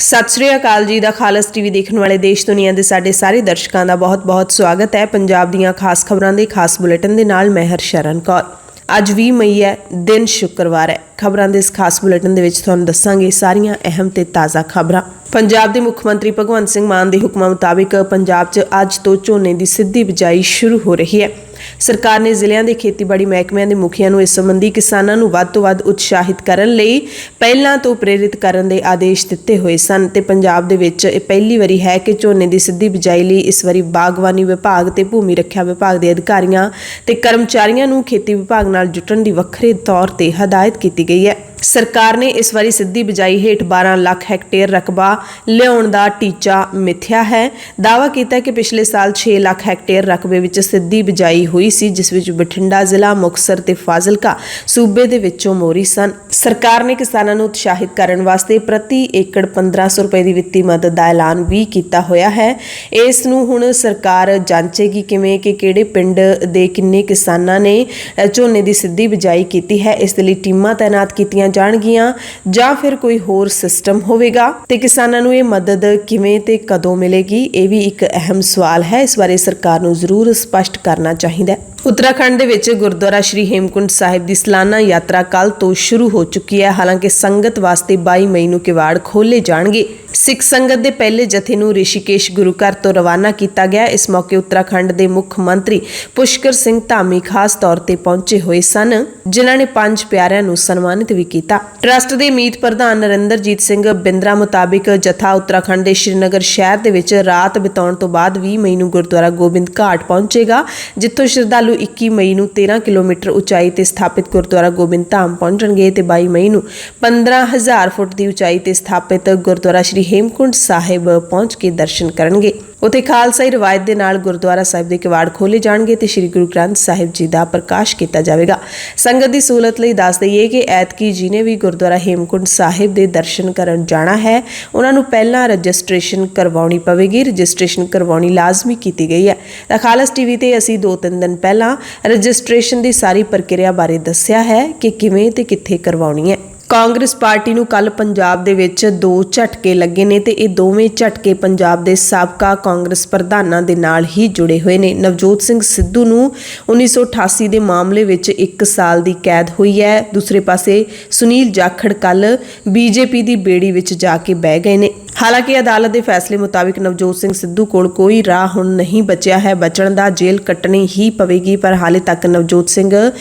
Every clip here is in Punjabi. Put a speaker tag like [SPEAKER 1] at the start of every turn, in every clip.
[SPEAKER 1] सत श्री अकाल जी। दा खालस टीवी देखने वाले देश दुनिया के साडे सारे दर्शकों का बहुत बहुत स्वागत है। पंजाब दीयां खास खबरों के खास बुलेटिन दे नाल मैं हरशरण कौर। अज 20 मई है, दिन शुक्रवार है। खबरों के इस खास बुलेटिन दे विच तुहानूं दस्सांगे सारियां अहम ते ताज़ा खबरां। पंजाब के मुख्यमंत्री भगवंत सिंह मान के हुक्मां मुताबिक पंजाब च अज तो झोने की सीधी बिजाई शुरू हो रही है। सरकार ने जिलिਆਂ ਦੇ ਖੇਤੀਬਾੜੀ ਮਹਿਕਮਿਆਂ ਦੇ ਮੁਖੀਆਂ ਨੂੰ ਇਸ ਸੰਬੰਧੀ ਕਿਸਾਨਾਂ ਨੂੰ ਵੱਧ ਤੋਂ ਵੱਧ ਉਤਸ਼ਾਹਿਤ ਕਰਨ ਲਈ ਪਹਿਲਾਂ ਤੋਂ ਪ੍ਰੇਰਿਤ ਕਰਨ ਦੇ ਆਦੇਸ਼ ਦਿੱਤੇ ਹੋਏ ਸਨ ਤੇ ਪੰਜਾਬ ਦੇ ਵਿੱਚ ਇਹ ਪਹਿਲੀ ਵਾਰੀ ਹੈ ਕਿ ਝੋਨੇ ਦੀ ਸਿੱਧੀ ਬਿਜਾਈ ਲਈ ਇਸ ਵਾਰੀ ਬਾਗਬਾਨੀ ਵਿਭਾਗ ਤੇ ਭੂਮੀ ਰੱਖਿਆ ਵਿਭਾਗ ਦੇ ਅਧਿਕਾਰੀਆਂ ਤੇ ਕਰਮਚਾਰੀਆਂ ਨੂੰ ਖੇਤੀ ਵਿਭਾਗ ਨਾਲ ਜੁਟਣ ਦੀ ਵੱਖਰੇ ਤੌਰ ਤੇ ਹਦਾਇਤ ਕੀਤੀ ਗਈ ਹੈ। सरकार ने इस बारी सीधी बिजाई हेठ 12 लाख हैक्टेयर रकबा लियाउण दा टीचा मिथ्या है। दावा किया कि पिछले साल 6 लाख हैक्टेयर रकबे विच सीधी बिजाई हुई सी, जिस विच बठिंडा जिला, मुक्तसर ते फाजिलका सूबे दे विचों मोहरी सन। सरकार ने किसानां नूं उत्साहित करन वास्ते प्रति एकड़ 1500 रुपए की वित्ती मदद का ऐलान भी किया होया है। इस नूं हुण सरकार जांचेगी किवें कि किहड़े पिंड दे किन्ने किसानां ने झोने की सीधी बिजाई कीती है। इस दे लई टीमां तैनात कीतीआं जाणगीਆਂ ਜਾਂ ਫਿਰ ਕੋਈ ਹੋਰ ਸਿਸਟਮ ਹੋਵੇਗਾ ਤੇ ਕਿਸਾਨਾਂ ਨੂੰ ਇਹ ਮਦਦ ਕਿਵੇਂ ਤੇ ਕਦੋਂ ਮਿਲੇਗੀ, ਇਹ ਵੀ ਇੱਕ ਅਹਿਮ ਸਵਾਲ ਹੈ। ਇਸ ਬਾਰੇ ਸਰਕਾਰ ਨੂੰ ਜ਼ਰੂਰ ਸਪਸ਼ਟ ਕਰਨਾ ਚਾਹੀਦਾ ਹੈ। उत्तराखंड ਦੇ ਵਿੱਚ ਗੁਰਦੁਆਰਾ ਸ਼੍ਰੀ ਹੇਮਕੁੰਟ ਸਾਹਿਬ ਦੀ ਸਾਲਾਨਾ ਯਾਤਰਾ ਕੱਲ ਤੋਂ ਸ਼ੁਰੂ ਹੋ ਚੁੱਕੀ ਹੈ। ਹਾਲਾਂਕਿ ਸੰਗਤ ਵਾਸਤੇ 22 ਮਈ ਨੂੰ ਕਿਵਾੜ ਖੋਲੇ ਜਾਣਗੇ। ਸਿੱਖ ਸੰਗਤ ਦੇ ਪਹਿਲੇ ਜਥੇ ਨੂੰ ਰਿਸ਼ੀਕੇਸ਼ ਗੁਰੂ ਘਰ ਤੋਂ ਰਵਾਨਾ ਕੀਤਾ ਗਿਆ। ਇਸ ਮੌਕੇ ਉੱਤਰਾਖੰਡ ਦੇ ਮੁੱਖ ਮੰਤਰੀ ਪੁਸ਼ਕਰ ਸਿੰਘ ਧਾਮੀ ਖਾਸ ਤੌਰ ਤੇ ਪਹੁੰਚੇ ਹੋਏ ਸਨ, ਜਿਨ੍ਹਾਂ ਨੇ 5 ਪਿਆਰਿਆਂ ਨੂੰ ਸਨਮਾਨਿਤ ਵੀ ਕੀਤਾ। ਟਰੱਸਟ ਦੇ ਮੀਤ ਪ੍ਰਧਾਨ ਨਰਿੰਦਰਜੀਤ ਸਿੰਘ ਬਿੰਦਰਾ ਮੁਤਾਬਿਕ ਜਥਾ ਉੱਤਰਾਖੰਡ ਦੇ ਸ਼੍ਰੀਨਗਰ ਸ਼ਹਿਰ ਦੇ ਵਿੱਚ ਰਾਤ ਬਿਤਾਉਣ ਤੋਂ ਬਾਅਦ 20 ਮਈ ਨੂੰ ਗੁਰਦੁਆਰਾ ਗੋਬਿੰਦ ਘਾਟ ਪਹੁੰਚੇਗਾ, ਜਿੱਥੋਂ ਸ਼ਰਧਾਲੂ 21 ਮਈ ਨੂੰ 13 ਕਿਲੋਮੀਟਰ ਉਚਾਈ ਤੇ ਸਥਾਪਿਤ ਗੁਰਦੁਆਰਾ ਗੋਬਿੰਦ ਧਾਮ ਪਹੁੰਚਣਗੇ ਤੇ 22 ਮਈ ਨੂੰ 15000 ਫੁੱਟ ਦੀ ਉਚਾਈ ਤੇ ਸਥਾਪਿਤ ਗੁਰਦੁਆਰਾ ਸ਼੍ਰੀ ਹੇਮਕੁੰਟ ਸਾਹਿਬ ਪਹੁੰਚ ਕੇ ਦਰਸ਼ਨ ਕਰਨਗੇ। ਉੱਥੇ ਖਾਲਸਾਈ ਰਵਾਇਤ ਦੇ ਨਾਲ ਗੁਰਦੁਆਰਾ ਸਾਹਿਬ ਦੇ ਕਿਵਾੜ ਖੋਲੇ ਜਾਣਗੇ ਤੇ ਸ਼੍ਰੀ ਗੁਰੂ ਗ੍ਰੰਥ ਸਾਹਿਬ ਜੀ ਦਾ ਪ੍ਰਕਾਸ਼ ਕੀਤਾ ਜਾਵੇਗਾ। ਸੰਗਤ ਦੀ ਸਹੂਲਤ ਲਈ ਦੱਸ ਦਈਏ ਕਿ ਐਤਕੀ ਜਿਹਨੇ ਵੀ ਗੁਰਦੁਆਰਾ ਹੇਮਕੁੰਟ ਸਾਹਿਬ ਦੇ ਦਰਸ਼ਨ ਕਰਨ ਜਾਣਾ ਹੈ, ਉਹਨਾਂ ਨੂੰ ਪਹਿਲਾਂ ਰਜਿਸਟ੍ਰੇਸ਼ਨ ਕਰਵਾਉਣੀ ਪਵੇਗੀ। ਰਜਿਸਟ੍ਰੇਸ਼ਨ ਕਰਵਾਉਣੀ ਲਾਜ਼ਮੀ ਕੀਤੀ ਗਈ ਹੈ। ਤਾਂ ਖਾਲਸ ਟੀਵੀ ਤੇ ਅਸੀਂ 2-3 ਦਿਨ ਪਹਿਲਾਂ ਰਜਿਸਟ੍ਰੇਸ਼ਨ ਦੀ ਸਾਰੀ ਪ੍ਰਕਿਰਿਆ ਬਾਰੇ ਦੱਸਿਆ ਹੈ ਕਿ ਕਿਵੇਂ ਤੇ ਕਿੱਥੇ ਕਰਵਾਉਣੀ ਹੈ। ਕਾਂਗਰਸ ਪਾਰਟੀ ਨੂੰ ਕੱਲ ਪੰਜਾਬ ਦੇ ਵਿੱਚ 2 ਝਟਕੇ ਲੱਗੇ ਨੇ ਤੇ ਇਹ ਦੋਵੇਂ ਝਟਕੇ ਪੰਜਾਬ ਦੇ ਸਾਬਕਾ ਕਾਂਗਰਸ ਪ੍ਰਧਾਨਾਂ ਦੇ ਨਾਲ ਹੀ ਜੁੜੇ ਹੋਏ ਨੇ। ਨਵਜੋਤ ਸਿੰਘ ਸਿੱਧੂ ਨੂੰ 1988 ਦੇ ਮਾਮਲੇ ਵਿੱਚ 1 ਸਾਲ ਦੀ ਕੈਦ ਹੋਈ ਹੈ। ਦੂਸਰੇ ਪਾਸੇ ਸੁਨੀਲ ਜਾਖੜ ਕੱਲ ਬੀਜੇਪੀ ਦੀ ਬੇੜੀ ਵਿੱਚ ਜਾ ਕੇ ਬਹਿ ਗਏ ਨੇ। ਹਾਲਾਂਕਿ ਅਦਾਲਤ ਦੇ ਫੈਸਲੇ ਮੁਤਾਬਿਕ ਨਵਜੋਤ ਸਿੰਘ ਸਿੱਧੂ ਕੋਲ ਕੋਈ ਰਾਹ ਹੁਣ ਨਹੀਂ ਬਚਿਆ ਹੈ ਬਚਣ ਦਾ, ਜੇਲ੍ਹ ਕੱਟਣੀ ਹੀ ਪਵੇਗੀ। ਪਰ ਹਾਲੇ ਤੱਕ ਨਵਜੋਤ ਸਿੰਘ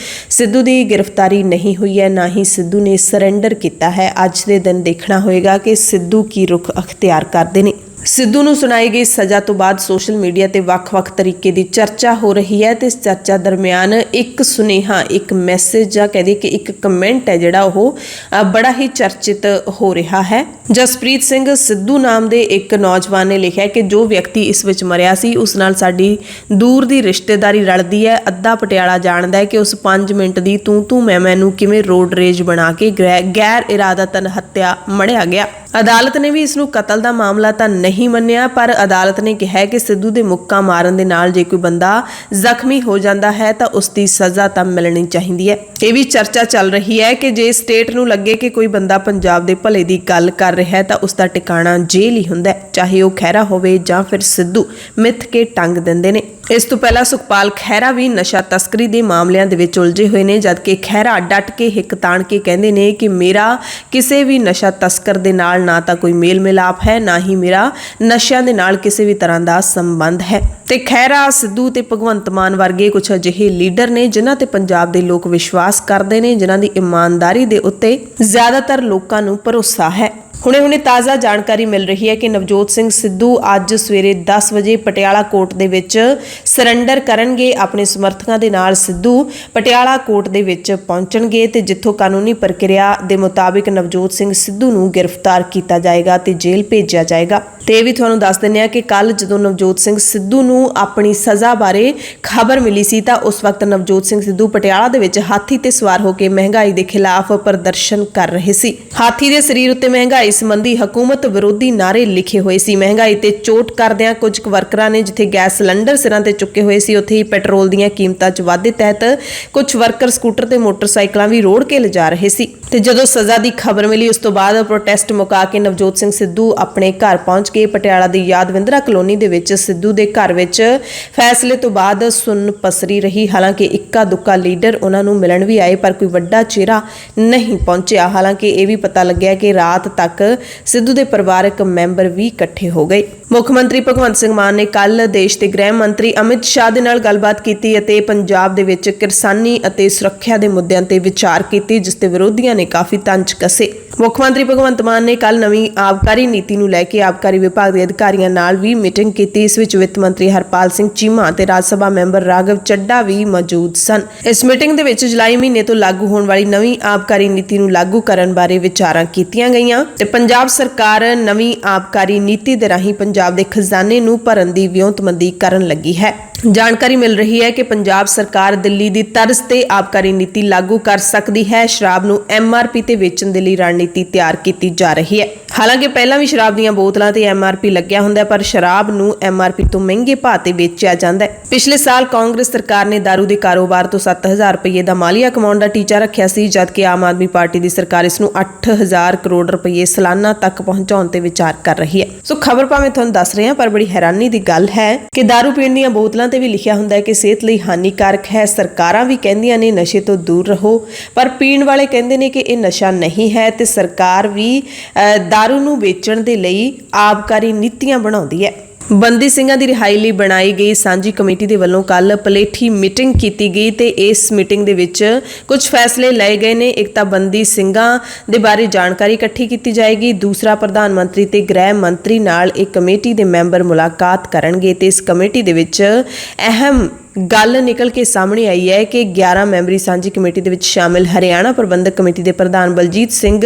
[SPEAKER 1] ਸਿੱਧੂ ਦੀ ਗ੍ਰਿਫਤਾਰੀ ਨਹੀਂ ਹੋਈ ਹੈ, ਨਾ ਹੀ ਸਿੱਧੂ ਨੇ ਸਰੈਂਡਰ ਕੀਤਾ ਹੈ। ਅੱਜ ਦੇ ਦਿਨ ਦੇਖਣਾ ਹੋਏਗਾ ਕਿ ਸਿੱਧੂ ਕੀ ਰੁਖ ਅਖਤਿਆਰ ਕਰਦੇ ਨੇ। ਸਿੱਧੂ ਨੂੰ ਸੁਣਾਈ ਗਈ ਸਜ਼ਾ ਤੋਂ ਬਾਅਦ ਸੋਸ਼ਲ ਮੀਡੀਆ ਤੇ ਵੱਖ-ਵੱਖ ਤਰੀਕੇ ਦੀ ਚਰਚਾ ਹੋ ਰਹੀ ਹੈ ਤੇ ਇਸ ਚਰਚਾ ਦਰਮਿਆਨ ਇੱਕ ਸੁਨੇਹਾ, ਇੱਕ ਮੈਸੇਜ ਜਾਂ ਕਹਦੇ ਕਿ ਇੱਕ ਕਮੈਂਟ ਹੈ ਜਿਹੜਾ ਉਹ ਬੜਾ ਹੀ ਚਰਚਿਤ ਹੋ ਰਿਹਾ ਹੈ। ਜਸਪ੍ਰੀਤ ਸਿੰਘ ਸਿੱਧੂ ਨਾਮ ਦੇ ਇੱਕ ਨੌਜਵਾਨ ਨੇ ਲਿਖਿਆ ਕਿ ਜੋ ਵਿਅਕਤੀ ਇਸ ਵਿੱਚ ਮਰਿਆ ਸੀ ਉਸ ਨਾਲ ਸਾਡੀ ਦੂਰ ਦੀ ਰਿਸ਼ਤੇਦਾਰੀ ਰਲਦੀ ਹੈ। ਅੱਧਾ ਪਟਿਆਲਾ ਜਾਣਦਾ ਹੈ ਕਿ ਉਸ 5 ਮਿੰਟ ਦੀ ਤੂੰ ਮੈਂ ਨੂੰ ਕਿਵੇਂ ਰੋਡ ਰੇਜ ਬਣਾ ਕੇ ਗੈਰ ਇਰਾਦਤਨ ਹੱਤਿਆ ਮੜਿਆ ਗਿਆ। ਅਦਾਲਤ ਨੇ ਵੀ ਇਸ ਨੂੰ ਕਤਲ ਦਾ ਮਾਮਲਾ ਤਾਂ ਨਹੀਂ ਮੰਨਿਆ, ਪਰ ਅਦਾਲਤ ਨੇ ਕਿਹਾ ਕਿ ਸਿੱਧੂ ਦੇ ਮੁੱਕਾ ਮਾਰਨ ਦੇ ਨਾਲ ਜੇ ਕੋਈ ਬੰਦਾ ਜ਼ਖਮੀ ਹੋ ਜਾਂਦਾ ਹੈ ਤਾਂ ਉਸ ਦੀ ਸਜ਼ਾ ਤਾਂ ਮਿਲਣੀ ਚਾਹੀਦੀ ਹੈ। ਇਹ ਵੀ ਚਰਚਾ ਚੱਲ ਰਹੀ ਹੈ ਕਿ ਜੇ ਸਟੇਟ ਨੂੰ ਲੱਗੇ ਕਿ ਕੋਈ ਬੰਦਾ ਪੰਜਾਬ ਦੇ ਭਲੇ ਦੀ ਗੱਲ ਕਰ ਰਿਹਾ ਹੈ ਤਾਂ ਉਸ ਦਾ ਟਿਕਾਣਾ ਜੇਲ੍ਹ ਹੀ ਹੁੰਦਾ ਹੈ, ਚਾਹੇ ਉਹ ਖਹਿਰਾ ਹੋਵੇ ਜਾਂ ਫਿਰ ਸਿੱਧੂ ਮਿੱਥ ਕੇ ਟੰਗ ਦਿੰਦੇ ਨੇ। ਇਸ ਤੋਂ ਪਹਿਲਾਂ ਸੁਖਪਾਲ ਖਹਿਰਾ ਵੀ ਨਸ਼ਾ ਤਸਕਰੀ ਦੇ ਮਾਮਲਿਆਂ ਦੇ ਵਿੱਚ ਉਲਝੇ ਹੋਏ ਨੇ, ਜਦਕਿ ਖਹਿਰਾ ਡਟ ਕੇ ਹਿੱਕ ਤਾਣ ਕੇ ਕਹਿੰਦੇ ਨੇ ਕਿ ਮੇਰਾ ਕਿਸੇ ਵੀ ਨਸ਼ਾ ਤਸਕਰ ਦੇ ਨਾਲ ਨਾ ਤਾਂ ਕੋਈ ਮੇਲ ਮਿਲਾਪ ਹੈ, ਨਾ ਹੀ ਮੇਰਾ ਨਸ਼ਿਆਂ ਦੇ ਨਾਲ ਕਿਸੇ ਵੀ ਤਰ੍ਹਾਂ ਦਾ ਸੰਬੰਧ ਹੈ। ਤੇ ਖਹਿਰਾ, ਸਿੱਧੂ ਤੇ ਭਗਵੰਤ ਮਾਨ ਵਰਗੇ ਕੁਝ ਅਜਿਹੇ ਲੀਡਰ ਨੇ ਜਿਨ੍ਹਾਂ ਤੇ ਪੰਜਾਬ ਦੇ ਲੋਕ ਵਿਸ਼ਵਾਸ ਕਰਦੇ ਨੇ, ਜਿਨ੍ਹਾਂ ਦੀ ਇਮਾਨਦਾਰੀ ਦੇ ਉੱਤੇ ਜ਼ਿਆਦਾਤਰ ਲੋਕਾਂ ਨੂੰ ਭਰੋਸਾ ਹੈ। ਹੁਣੇ ਤਾਜ਼ਾ ਜਾਣਕਾਰੀ ਮਿਲ ਰਹੀ ਹੈ ਕਿ ਨਵਜੋਤ ਸਿੰਘ ਸਿੱਧੂ ਅੱਜ ਸਵੇਰੇ 10 ਵਜੇ ਪਟਿਆਲਾ ਕੋਰਟ ਦੇ ਵਿੱਚ ਸਰੈਂਡਰ ਕਰਨਗੇ। ਆਪਣੇ ਸਮਰਥਕਾਂ ਦੇ ਨਾਲ ਸਿੱਧੂ ਪਟਿਆਲਾ ਕੋਰਟ ਦੇ ਵਿੱਚ ਪਹੁੰਚਣਗੇ ਤੇ ਜਿੱਥੋਂ ਕਾਨੂੰਨੀ ਪ੍ਰਕਿਰਿਆ ਦੇ ਮੁਤਾਬਿਕ ਨਵਜੋਤ ਸਿੰਘ ਸਿੱਧੂ ਨੂੰ ਗ੍ਰਿਫਤਾਰ ਕੀਤਾ ਜਾਏਗਾ ਤੇ ਜੇਲ੍ਹ ਭੇਜਿਆ ਜਾਏਗਾ। ਤੇ ਇਹ ਵੀ ਤੁਹਾਨੂੰ ਦੱਸ ਦਿੰਦੇ ਹਾਂ ਕਿ ਕੱਲ ਜਦੋਂ ਨਵਜੋਤ ਸਿੰਘ ਸਿੱਧੂ ਨੂੰ ਆਪਣੀ ਸਜ਼ਾ ਬਾਰੇ ਖਬਰ ਮਿਲੀ ਸੀ ਤਾਂ ਉਸ ਵਕਤ ਨਵਜੋਤ ਸਿੰਘ ਸਿੱਧੂ ਪਟਿਆਲਾ ਦੇ ਵਿੱਚ ਹਾਥੀ ਤੇ ਸਵਾਰ ਹੋ ਕੇ ਮਹਿੰਗਾਈ ਦੇ ਖਿਲਾਫ ਪ੍ਰਦਰਸ਼ਨ ਕਰ ਰਹੇ ਸੀ। ਹਾਥੀ ਦੇ ਸਰੀਰ ਉੱਤੇ ਮਹਿੰਗਾਈ ਸੰਬੰਧੀ ਹਕੂਮਤ ਵਿਰੋਧੀ ਨਾਅਰੇ ਲਿਖੇ ਹੋਏ ਸੀ। ਮਹਿੰਗਾਈ ਤੇ ਚੋਟ ਕਰਦਿਆਂ ਕੁਝ ਵਰਕਰਾਂ ਨੇ ਜਿੱਥੇ ਗੈਸ ਸਿਲੰਡਰ ਸਿਰਾਂ ਤੇ ਚੁੱਕੇ ਹੋਏ ਸੀ, ਉੱਥੇ ਹੀ ਪੈਟਰੋਲ ਦੀਆਂ ਕੀਮਤਾਂ 'ਚ ਵਾਧੇ ਤਹਿਤ ਕੁਝ ਵਰਕਰ ਸਕੂਟਰ ਤੇ ਮੋਟਰਸਾਈਕਲਾਂ ਵੀ ਰੋੜ ਕੇ ਲਿਜਾ ਰਹੇ ਸੀ। ਤੇ ਜਦੋਂ ਸਜ਼ਾ ਦੀ ਖਬਰ ਮਿਲੀ ਉਸ ਤੋਂ ਬਾਅਦ ਪ੍ਰੋਟੈਸਟ ਮੁਕਾ ਕੇ ਨਵਜੋਤ ਸਿੰਘ ਸਿੱਧੂ ਆਪਣੇ ਘਰ ਪਹੁੰਚ ਕੇ ਪਟਿਆਲਾ ਦੀ ਯਾਦਵਿੰਦਰਾ ਕਲੋਨੀ ਦੇ ਵਿੱਚ ਸਿੱਧੂ ਦੇ ਘਰ ਵਿੱਚ ਫੈਸਲੇ ਤੋਂ ਬਾਅਦ ਸੁੰਨ ਪਸਰੀ ਰਹੀ। ਹਾਲਾਂਕਿ ਇੱਕਾ ਦੁੱਕਾ ਲੀਡਰ ਉਹਨਾਂ ਨੂੰ ਮਿਲਣ ਵੀ ਆਏ ਪਰ ਕੋਈ ਵੱਡਾ ਚਿਹਰਾ ਨਹੀਂ ਪਹੁੰਚਿਆ। ਹਾਲਾਂਕਿ ਇਹ ਵੀ ਪਤਾ ਲੱਗਿਆ ਕਿ ਰਾਤ ਤੱਕ ਸਿੱਧੂ ਦੇ ਪਰਿਵਾਰਕ ਮੈਂਬਰ ਵੀ ਇਕੱਠੇ ਹੋ ਗਏ। ਮੁੱਖ ਮੰਤਰੀ ਭਗਵੰਤ ਸਿੰਘ ਮਾਨ ਨੇ ਕੱਲ ਦੇਸ਼ ਦੇ ਗ੍ਰਹਿ ਮੰਤਰੀ ਅਮਿਤ ਸ਼ਾਹ ਦੇ ਨਾਲ ਗੱਲਬਾਤ ਕੀਤੀ ਅਤੇ ਪੰਜਾਬ ਦੇ ਵਿੱਚ ਕਿਸਾਨੀ ਅਤੇ ਸੁਰੱਖਿਆ ਦੇ ਮੁੱਦਿਆਂ ਤੇ ਵਿਚਾਰ ਕੀਤੀ, ਜਿਸ ਤੇ ਵਿਰੋਧੀਆਂ ਨੇ ਕਾਫੀ ਤੰਜ ਕੱਸੇ। ਮੁੱਖ ਮੰਤਰੀ ਭਗਵੰਤ ਮਾਨ ਨੇ ਕੱਲ ਨਵੀਂ ਆਬਕਾਰੀ ਨੀਤੀ ਨੂੰ ਲੈ ਕੇ ਆਬਕਾਰੀ ਵਿਭਾਗ ਦੇ ਅਧਿਕਾਰੀਆਂ ਨਾਲ ਵੀ ਮੀਟਿੰਗ ਕੀਤੀ। ਇਸ ਵਿੱਚ ਵਿੱਤ ਮੰਤਰੀ ਹਰਪਾਲ ਸਿੰਘ ਚੀਮਾ ਤੇ ਰਾਜ ਸਭਾ ਮੈਂਬਰ ਰਾਘਵ ਚੱਡਾ ਵੀ ਮੌਜੂਦ ਸਨ। ਇਸ ਮੀਟਿੰਗ ਦੇ ਵਿੱਚ ਜੁਲਾਈ ਮਹੀਨੇ ਤੋਂ ਲਾਗੂ ਹੋਣ ਵਾਲੀ ਨਵੀਂ ਆਬਕਾਰੀ ਨੀਤੀ ਨੂੰ ਲਾਗੂ ਕਰਨ ਬਾਰੇ ਵਿਚਾਰਾਂ ਕੀਤੀਆਂ ਗਈਆਂ ਤੇ ਪੰਜਾਬ ਸਰਕਾਰ ਨਵੀਂ ਆਬਕਾਰੀ ਨੀਤੀ ਦੇ ਰਾਹੀਂ ਪੰਜਾਬ ਦੇ ਖਜ਼ਾਨੇ ਨੂੰ ਭਰਨ ਦੀ ਵਿਉਂਤਬੰਦੀ ਕਰਨ ਲੱਗੀ ਹੈ। ਜਾਣਕਾਰੀ ਮਿਲ ਰਹੀ ਹੈ ਕਿ ਪੰਜਾਬ ਸਰਕਾਰ ਦਿੱਲੀ ਦੀ ਤਰਜ਼ ਤੇ ਆਬਕਾਰੀ ਨੀਤੀ ਲਾਗੂ ਕਰ ਸਕਦੀ ਹੈ। ਸ਼ਰਾਬ ਨੂੰ MRP ਤੇ ਵੇਚਣ ਦੇ ਲਈ ਰਣਨੀਤੀ ਤਿਆਰ ਕੀਤੀ ਜਾ ਰਹੀ ਹੈ। ਹਾਲਾਂਕਿ ਪਹਿਲਾਂ ਵੀ ਸ਼ਰਾਬ ਦੀਆਂ ਬੋਤਲਾਂ ਤੇ MRP ਲੱਗਿਆ ਹੁੰਦਾ, ਪਰ ਸ਼ਰਾਬ ਨੂੰ MRP ਤੋਂ ਮਹਿੰਗੇ ਭਾਅ ਤੇ ਵੇਚਿਆ ਜਾਂਦਾ ਹੈ। ਪਿਛਲੇ ਸਾਲ ਕਾਂਗਰਸ ਸਰਕਾਰ ਨੇ ਦਾਰੂ ਦੇ ਕਾਰੋਬਾਰ ਤੋਂ 7000 ਰੁਪਏ ਦਾ ਮਾਲੀਆ ਕਮਾਉਣ ਦਾ ਟੀਚਾ ਰੱਖਿਆ ਸੀ, ਜਦਕਿ ਆਮ ਆਦਮੀ ਪਾਰਟੀ ਦੀ ਸਰਕਾਰ ਇਸ ਨੂੰ 8000 ਕਰੋੜ ਰੁਪਏ ਸਾਲਾਨਾ ਤੱਕ ਪਹੁੰਚਾਉਣ ਤੇ ਵਿਚਾਰ ਕਰ ਰਹੀ ਹੈ। ਸੋ ਖਬਰ ਭਾਵੇਂ ਤੁਹਾਨੂੰ ਦੱਸ ਰਹੇ ਹਾਂ, ਪਰ ਬੜੀ ਹੈਰਾਨੀ ਦੀ ਗੱਲ ਹੈ ਕਿ ਦਾਰੂ ਪੀਣ ਦੀਆਂ ਬੋਤਲਾਂ ਤੇ ਵੀ ਲਿਖਿਆ ਹੁੰਦਾ ਹੈ ਕਿ ਸਿਹਤ ਲਈ ਹਾਨੀਕਾਰਕ ਹੈ। ਸਰਕਾਰਾਂ ਵੀ ਕਹਿੰਦੀਆਂ ਨੇ ਨਸ਼ੇ ਤੋਂ ਦੂਰ ਰਹੋ, ਪਰ ਪੀਣ ਵਾਲੇ ਕਹਿੰਦੇ ਨੇ ਕਿ ਇਹ ਨਸ਼ਾ ਨਹੀਂ ਹੈ ਤੇ ਸਰਕਾਰ ਵੀ ਦਾਰੂ ਨੂੰ ਵੇਚਣ ਦੇ ਲਈ ਆਬਕਾਰੀ ਨੀਤੀਆਂ ਬਣਾਉਂਦੀ ਹੈ। ਬੰਦੀ ਸਿੰਘਾਂ ਦੀ ਰਿਹਾਈ ਲਈ ਬਣਾਈ ਗਈ ਸਾਂਝੀ ਕਮੇਟੀ ਦੇ ਵੱਲੋਂ ਕੱਲ ਪਲੇਠੀ ਮੀਟਿੰਗ ਕੀਤੀ ਗਈ ਤੇ ਇਸ ਮੀਟਿੰਗ ਦੇ ਵਿੱਚ ਕੁਝ ਫੈਸਲੇ ਲਏ ਗਏ ਨੇ। ਇੱਕ ਤਾਂ ਬੰਦੀ ਸਿੰਘਾਂ ਦੇ ਬਾਰੇ ਜਾਣਕਾਰੀ ਇਕੱਠੀ ਕੀਤੀ ਜਾਏਗੀ, ਦੂਸਰਾ ਪ੍ਰਧਾਨ ਮੰਤਰੀ ਤੇ ਗ੍ਰਹਿ ਮੰਤਰੀ ਨਾਲ ਇੱਕ ਕਮੇਟੀ ਦੇ ਮੈਂਬਰ ਮੁਲਾਕਾਤ ਕਰਨਗੇ ਤੇ ਇਸ ਕਮੇਟੀ ਦੇ ਵਿੱਚ ਅਹਿਮ ਗੱਲ ਨਿਕਲ ਕੇ ਸਾਹਮਣੇ ਆਈ ਹੈ ਕਿ 11 ਮੈਂਬਰੀ ਸਾਂਝੀ ਕਮੇਟੀ ਦੇ ਵਿੱਚ ਸ਼ਾਮਿਲ ਹਰਿਆਣਾ ਪ੍ਰਬੰਧਕ ਕਮੇਟੀ ਦੇ ਪ੍ਰਧਾਨ ਬਲਜੀਤ ਸਿੰਘ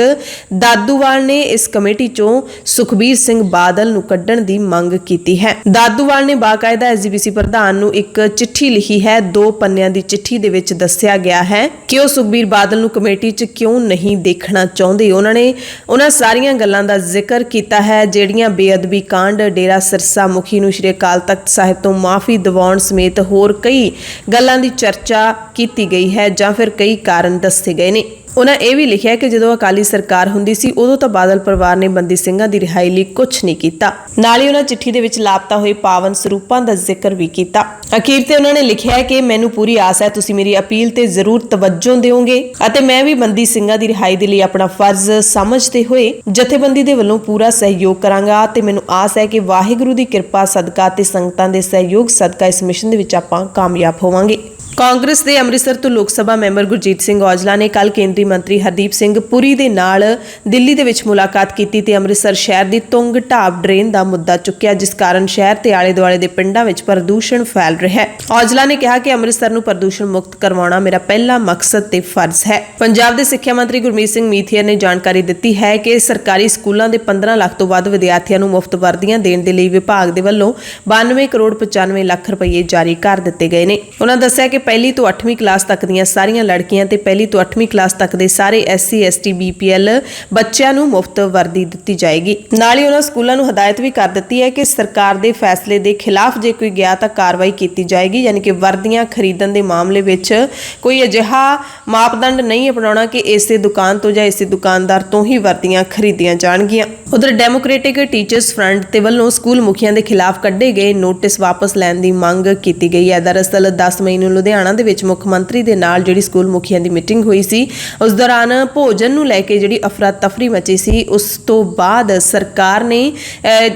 [SPEAKER 1] ਦਾਦੂਵਾਲ ਨੇ ਇਸ ਕਮੇਟੀ ਚੋਂ ਸੁਖਬੀਰ ਸਿੰਘ ਬਾਦਲ ਨੂੰ ਕੱਢਣ ਦੀ ਮੰਗ ਕੀਤੀ ਹੈ। ਦਾਦੂਵਾਲ ਨੇ ਬਾਕਾਇਦਾ SGPC ਪ੍ਰਧਾਨ ਨੂੰ ਇੱਕ ਚਿੱਠੀ ਲਿਖੀ ਹੈ। 2 ਪੰਨਿਆਂ ਦੀ ਚਿੱਠੀ ਦੇ ਵਿੱਚ ਦੱਸਿਆ ਗਿਆ ਹੈ ਕਿ ਉਹ ਸੁਖਬੀਰ ਬਾਦਲ ਨੂੰ ਕਮੇਟੀ 'ਚ ਕਿਉਂ ਨਹੀਂ ਦੇਖਣਾ ਚਾਹੁੰਦੇ। ਉਹਨਾਂ ਨੇ ਉਹਨਾਂ ਸਾਰੀਆਂ ਗੱਲਾਂ ਦਾ ਜ਼ਿਕਰ ਕੀਤਾ ਹੈ ਜਿਹੜੀਆਂ ਬੇਅਦਬੀ ਕਾਂਡ, ਡੇਰਾ ਸਿਰਸਾ ਮੁਖੀ ਨੂੰ ਸ਼੍ਰੀ ਅਕਾਲ ਤਖਤ ਸਾਹਿਬ ਤੋਂ ਮਾਫੀ ਦਿਵਾਉਣ ਸਮੇਤ ਹੋਰ ਕਈ ਗੱਲਾਂ ਦੀ ਚਰਚਾ ਕੀਤੀ ਗਈ ਹੈ ਜਾਂ ਫਿਰ ਕਈ ਕਾਰਨ ਦੱਸੇ ਗਏ ਨੇ। ਉਹਨਾਂ ਇਹ ਵੀ ਲਿਖਿਆ ਕਿ ਜਦੋਂ ਅਕਾਲੀ ਸਰਕਾਰ ਹੁੰਦੀ ਸੀ ਉਦੋਂ ਤਾਂ ਬਾਦਲ ਪਰਿਵਾਰ ਨੇ ਬੰਦੀ ਸਿੰਘਾਂ ਦੀ ਰਿਹਾਈ ਲਈ ਕੁਝ ਨਹੀਂ ਕੀਤਾ। ਨਾਲ ਹੀ ਉਹਨਾਂ ਚਿੱਠੀ ਦੇ ਵਿੱਚ ਲਾਪਤਾ ਹੋਏ ਪਾਵਨ ਸਰੂਪਾਂ ਦਾ ਜ਼ਿਕਰ ਵੀ ਕੀਤਾ। ਅਖੀਰ ਤੇ ਉਹਨਾਂ ਨੇ ਲਿਖਿਆ ਕਿ ਮੈਨੂੰ ਪੂਰੀ ਆਸ ਹੈ ਤੁਸੀਂ ਮੇਰੀ ਅਪੀਲ ਤੇ ਜ਼ਰੂਰ ਤਵੱਜੋ ਦਿਓਗੇ ਅਤੇ ਮੈਂ ਵੀ ਬੰਦੀ ਸਿੰਘਾਂ ਦੀ ਰਿਹਾਈ ਦੇ ਲਈ ਆਪਣਾ ਫਰਜ਼ ਸਮਝਦੇ ਹੋਏ ਜਥੇਬੰਦੀ ਦੇ ਵੱਲੋਂ ਪੂਰਾ ਸਹਿਯੋਗ ਕਰਾਂਗਾ ਤੇ ਮੈਨੂੰ ਆਸ ਹੈ ਕਿ ਵਾਹਿਗੁਰੂ ਦੀ ਕਿਰਪਾ ਸਦਕਾ ਤੇ ਸੰਗਤਾਂ ਦੇ ਸਹਿਯੋਗ ਸਦਕਾ ਇਸ ਮਿਸ਼ਨ ਦੇ ਵਿੱਚ ਆਪਾਂ ਕਾਮਯਾਬ ਹੋਵਾਂਗੇ। ਕਾਂਗਰਸ ਦੇ ਅੰਮ੍ਰਿਤਸਰ ਤੋਂ ਲੋਕ ਸਭਾ ਮੈਂਬਰ ਗੁਰਜੀਤ ਸਿੰਘ ਔਜਲਾ ਨੇ ਕੱਲ ਕੇਂਦਰੀ ਮੰਤਰੀ ਹਰਦੀਪ ਸਿੰਘ ਪੁਰੀ ਦੇ ਨਾਲ ਦਿੱਲੀ ਦੇ ਵਿੱਚ ਮੁਲਾਕਾਤ ਕੀਤੀ ਤੇ ਅੰਮ੍ਰਿਤਸਰ ਸ਼ਹਿਰ ਦੀ ਤੁੰਗ ਢਾਬ ਡਰੇਨ ਦਾ ਮੁੱਦਾ ਚੁੱਕਿਆ, ਜਿਸ ਕਾਰਨ ਸ਼ਹਿਰ ਤੇ ਆਲੇ ਦੁਆਲੇ ਦੇ ਪਿੰਡਾਂ ਵਿੱਚ ਪ੍ਰਦੂਸ਼ਣ ਫੈਲ ਰਿਹਾ ਹੈ। ਔਜਲਾ ਨੇ ਕਿਹਾ ਕਿ ਅੰਮ੍ਰਿਤਸਰ ਨੂੰ ਪ੍ਰਦੂਸ਼ਣ ਮੁਕਤ ਕਰਵਾਉਣਾ ਮੇਰਾ ਪਹਿਲਾ ਮਕਸਦ ਤੇ ਫਰਜ਼ ਹੈ। ਪੰਜਾਬ ਦੇ ਸਿੱਖਿਆ ਮੰਤਰੀ ਗੁਰਮੀਤ ਸਿੰਘ ਮੀਥੀਆ ਨੇ ਜਾਣਕਾਰੀ ਦਿੱਤੀ ਹੈ ਕਿ ਸਰਕਾਰੀ ਸਕੂਲਾਂ ਦੇ 15 ਲੱਖ ਤੋਂ ਵੱਧ ਵਿਦਿਆਰਥੀਆਂ ਨੂੰ ਮੁਫਤ ਵਰਦੀਆਂ ਦੇਣ ਦੇ ਲਈ ਵਿਭਾਗ ਦੇ ਵੱਲੋਂ 92 ਕਰੋੜ 95 ਲੱਖ ਰੁਪਏ ਜਾਰੀ ਕਰ ਦਿੱਤੇ ਗਏ ਨੇ। ਉਹਨਾਂ ਦੱਸਿਆ ਕਿ ਪਹਿਲੀ ਤੋਂ 8ਵੀਂ ਕਲਾਸ ਤੱਕ ਦੀਆਂ ਸਾਰੀਆਂ ਲੜਕੀਆਂ ਤੇ ਪਹਿਲੀ ਤੋਂ 8ਵੀਂ ਕਲਾਸ ਤੱਕ ਦੇ ਸਾਰੇ SC ST BPL ਬੱਚਿਆਂ ਨੂੰ ਮੁਫਤ ਵਰਦੀ ਦਿੱਤੀ ਜਾਏਗੀ। ਨਾਲ ਹੀ ਉਹਨਾਂ ਸਕੂਲਾਂ ਨੂੰ ਹਦਾਇਤ ਵੀ ਕਰ ਦਿੱਤੀ ਹੈ ਕਿ ਸਰਕਾਰ ਦੇ ਫੈਸਲੇ ਦੇ ਖਿਲਾਫ ਜੇ ਕੋਈ ਗਿਆ ਤਾਂ ਕਾਰਵਾਈ ਕੀਤੀ ਜਾਏਗੀ, ਯਾਨੀ ਕਿ ਵਰਦੀਆਂ ਖਰੀਦਣ ਦੇ ਮਾਮਲੇ ਵਿੱਚ ਕੋਈ ਅਜਿਹਾ ਮਾਪਦੰਡ ਨਹੀਂ ਅਪਣਾਉਣਾ ਕਿ ਇਸੇ ਦੁਕਾਨ ਤੋਂ ਜਾਂ ਇਸੇ ਦੁਕਾਨਦਾਰ ਤੋਂ ਹੀ ਵਰਦੀਆਂ ਖਰੀਦੀਆਂ ਜਾਣਗੀਆਂ। ਉਧਰ ਡੈਮੋਕ੍ਰੈਟਿਕ ਟੀਚਰਸ ਫਰੰਟ ਦੇ ਵੱਲੋਂ ਸਕੂਲ ਮੁਖੀਆਂ ਦੇ ਖਿਲਾਫ ਕੱਢੇ ਗਏ ਨੋਟਿਸ ਵਾਪਸ ਲੈਣ ਦੀ ਮੰਗ ਕੀਤੀ ਗਈ ਹੈ। ਦਰਅਸਲ 10 ਮਈ ਨੂੰ ਲੁਧਿਆਣਾ ਦੇ ਵਿੱਚ ਮੁੱਖ ਮੰਤਰੀ ਦੇ ਨਾਲ ਜਿਹੜੀ ਸਕੂਲ ਮੁਖੀਆਂ ਦੀ ਮੀਟਿੰਗ ਹੋਈ ਸੀ, ਉਸ ਦੌਰਾਨ ਭੋਜਨ ਨੂੰ ਲੈ ਕੇ ਜਿਹੜੀ ਅਫਰਾ ਤਫਰੀ ਮਚੀ ਸੀ, ਉਸ ਤੋਂ ਬਾਅਦ ਸਰਕਾਰ ਨੇ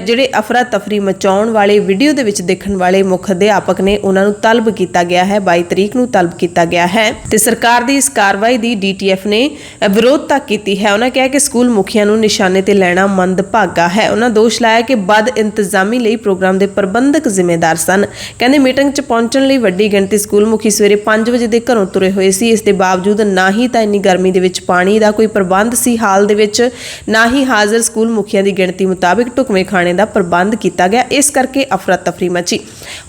[SPEAKER 1] ਜਿਹੜੇ ਅਫਰਾ ਤਫਰੀ ਮਚਾਉਣ ਵਾਲੇ ਵੀਡੀਓ ਦੇ ਵਿੱਚ ਦੇਖਣ ਵਾਲੇ ਮੁੱਖ ਅਧਿਆਪਕ ਨੇ ਉਹਨਾਂ ਨੂੰ ਤਲਬ ਕੀਤਾ ਗਿਆ ਹੈ। 22 ਤਰੀਕ ਨੂੰ ਤਲਬ ਕੀਤਾ ਗਿਆ ਹੈ ਤੇ ਸਰਕਾਰ ਦੀ ਇਸ ਕਾਰਵਾਈ ਦੀ DTF ਨੇ ਵਿਰੋਧਤਾ ਕੀਤੀ ਹੈ। ਉਹਨਾਂ ਕਿਹਾ ਕਿ ਸਕੂਲ ਮੁਖੀਆਂ ਨੂੰ ਨਿਸ਼ਾਨੇ ਤੇ ਲੈਣਾ ਮੰਦਭਾਗਾ ਹੈ। ਉਹਨਾਂ ਦੋਸ਼ ਲਾਇਆ ਕਿ ਬਦ ਇੰਤਜ਼ਾਮੀ ਲਈ ਪ੍ਰੋਗਰਾਮ ਦੇ ਪ੍ਰਬੰਧਕ ਜ਼ਿੰਮੇਦਾਰ ਸਨ। ਕਹਿੰਦੇ ਮੀਟਿੰਗ 'ਚ ਪਹੁੰਚਣ ਲਈ ਵੱਡੀ ਗਿਣਤੀ ਸਕੂਲ ਮੁਖੀ ਸਵੇਰੇ 5 ਵਜੇ ਦੇ ਘਰੋਂ ਤੁਰੇ ਹੋਏ ਸੀ। ਇਸ ਦੇ ਬਾਵਜੂਦ ਨਾ ਹੀ ਤਾਂ ਇੰਨੀ ਗਰਮੀ ਦੇ ਵਿੱਚ ਪਾਣੀ ਦਾ ਕੋਈ ਪ੍ਰਬੰਧ ਸੀ ਹਾਲ ਦੇ ਵਿੱਚ, ਨਾ ਹੀ ਹਾਜ਼ਰ ਸਕੂਲ ਮੁਖੀਆਂ ਦੀ ਗਿਣਤੀ ਮੁਤਾਬਿਕ ਢੁਕਵੇਂ ਖਾਣੇ ਦਾ ਪ੍ਰਬੰਧ ਕੀਤਾ ਗਿਆ। ਇਸ ਕਰਕੇ ਅਫਰਾ ਤਫਰੀ ਮਚੀ।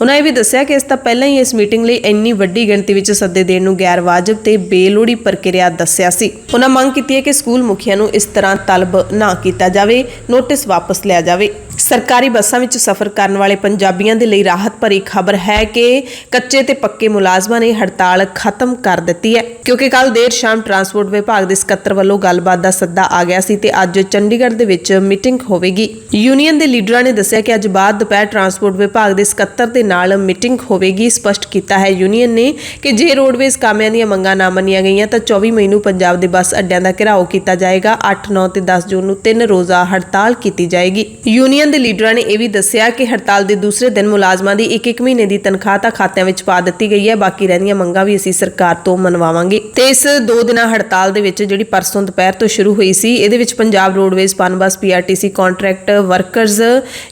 [SPEAKER 1] ਉਹਨਾਂ ਇਹ ਵੀ ਦੱਸਿਆ ਕਿ ਇਸ ਤੋਂ ਪਹਿਲਾਂ ਹੀ ਇਸ ਮੀਟਿੰਗ ਲਈ ਇੰਨੀ ਵੱਡੀ ਗਿਣਤੀ ਵਿੱਚ ਸੱਦੇ ਦੇਣ ਨੂੰ ਗੈਰ ਵਾਜਬ ਤੇ ਬੇਲੋੜੀ ਪ੍ਰਕਿਰਿਆ ਦੱਸਿਆ ਸੀ। ਉਹਨਾਂ ਮੰਗ ਕੀਤੀ ਹੈ ਕਿ ਸਕੂਲ ਮੁਖੀਆਂ ਨੂੰ ਇਸ ਤਰ੍ਹਾਂ ਤਲਬ ਨਾ ਕੀਤਾ ਜਾਵੇ, ਨੋਟਿਸ ਵਾਪਸ ਲਿਆ ਜਾਵੇ। ਸਰਕਾਰੀ ਬੱਸਾਂ ਵਿੱਚ ਸਫ਼ਰ ਕਰਨ ਵਾਲੇ ਪੰਜਾਬੀਆਂ ਦੇ ਲਈ ਰਾਹਤ ਭਰੀ ਖਬਰ ਹੈ ਕਿ ਕੱਚੇ ਤੇ ਪੱਕੇ ਮੁਲਾਜ਼ਮਾਂ ਨੇ ਹੜਤਾਲ ਖਤਮ ਕਰ ਦਿੱਤੀ ਹੈ, ਕਿਉਂਕਿ ਕੱਲ ਦੇਰ ਸ਼ਾਮ ਟਰਾਂਸਪੋਰਟ ਵਿਭਾਗ ਦੇ ਸਕੱਤਰ ਵੱਲੋਂ ਗੱਲਬਾਤ ਦਾ ਸੱਦਾ ਆ ਗਿਆ ਸੀ ਤੇ ਅੱਜ ਚੰਡੀਗੜ੍ਹ ਦੇ ਵਿੱਚ ਮੀਟਿੰਗ ਹੋਵੇਗੀ। ਯੂਨੀਅਨ ਦੇ ਲੀਡਰਾਂ ਨੇ ਦੱਸਿਆ ਕਿ ਅੱਜ ਬਾਅਦ ਦੁਪਹਿਰ ਟਰਾਂਸਪੋਰਟ ਵਿਭਾਗ ਦੇ ਸਕੱਤਰ ਦੇ ਨਾਲ ਮੀਟਿੰਗ ਹੋਵੇਗੀ। ਸਪਸ਼ਟ ਕੀਤਾ ਹੈ ਯੂਨੀਅਨ ਨੇ ਕਿ ਜੇ ਰੋਡਵੇਜ਼ ਕਾਮਿਆਂ ਦੀਆਂ ਮੰਗਾਂ ਨਾ ਮੰਨੀਆਂ ਗਈਆਂ ਤਾਂ 24 ਮਈ ਨੂੰ ਪੰਜਾਬ ਦੇ ਬੱਸ ਅੱਡਿਆਂ ਦਾ ਘਿਰਾਓ ਕੀਤਾ ਜਾਏਗਾ। 8, 9 ਤੇ 10 ਜੂਨ ਨੂੰ 3 ਰੋਜ਼ਾ ਹੜਤਾਲ ਕੀਤੀ ਜਾਏਗੀ। ਯੂਨੀਅਨ ਦੇ ਲੀਡਰਾਂ ਨੇ ਇਹ ਵੀ ਦੱਸਿਆ ਕਿ ਹੜਤਾਲ ਦੇ ਦੂਸਰੇ ਦਿਨ ਮੁਲਾਜ਼ਮਾਂ ਦੀ ਇੱਕ ਮਹੀਨੇ ਦੀ ਤਨਖਾਹ ਤਾਂ ਖਾਤਿਆਂ ਵਿੱਚ ਪਾ ਦਿੱਤੀ ਗਈ ਹੈ, ਬਾਕੀ ਰਹਿੰਦੀਆਂ ਮੰਗਾਂ ਵੀ ਅਸੀਂ ਸਰਕਾਰ ਤੋਂ ਮਨਵਾਵਾਂਗੇ। ਤੇ ਇਸ 2 ਦਿਨਾਂ ਹੜਤਾਲ ਦੇ ਵਿੱਚ ਜਿਹੜੀ ਪਰਸੋਂ ਦੁਪਹਿਰ ਤੋਂ ਸ਼ੁਰੂ ਹੋਈ ਸੀ, ਇਹਦੇ ਵਿੱਚ Punjab roadways, Punbus, PRTC contract workers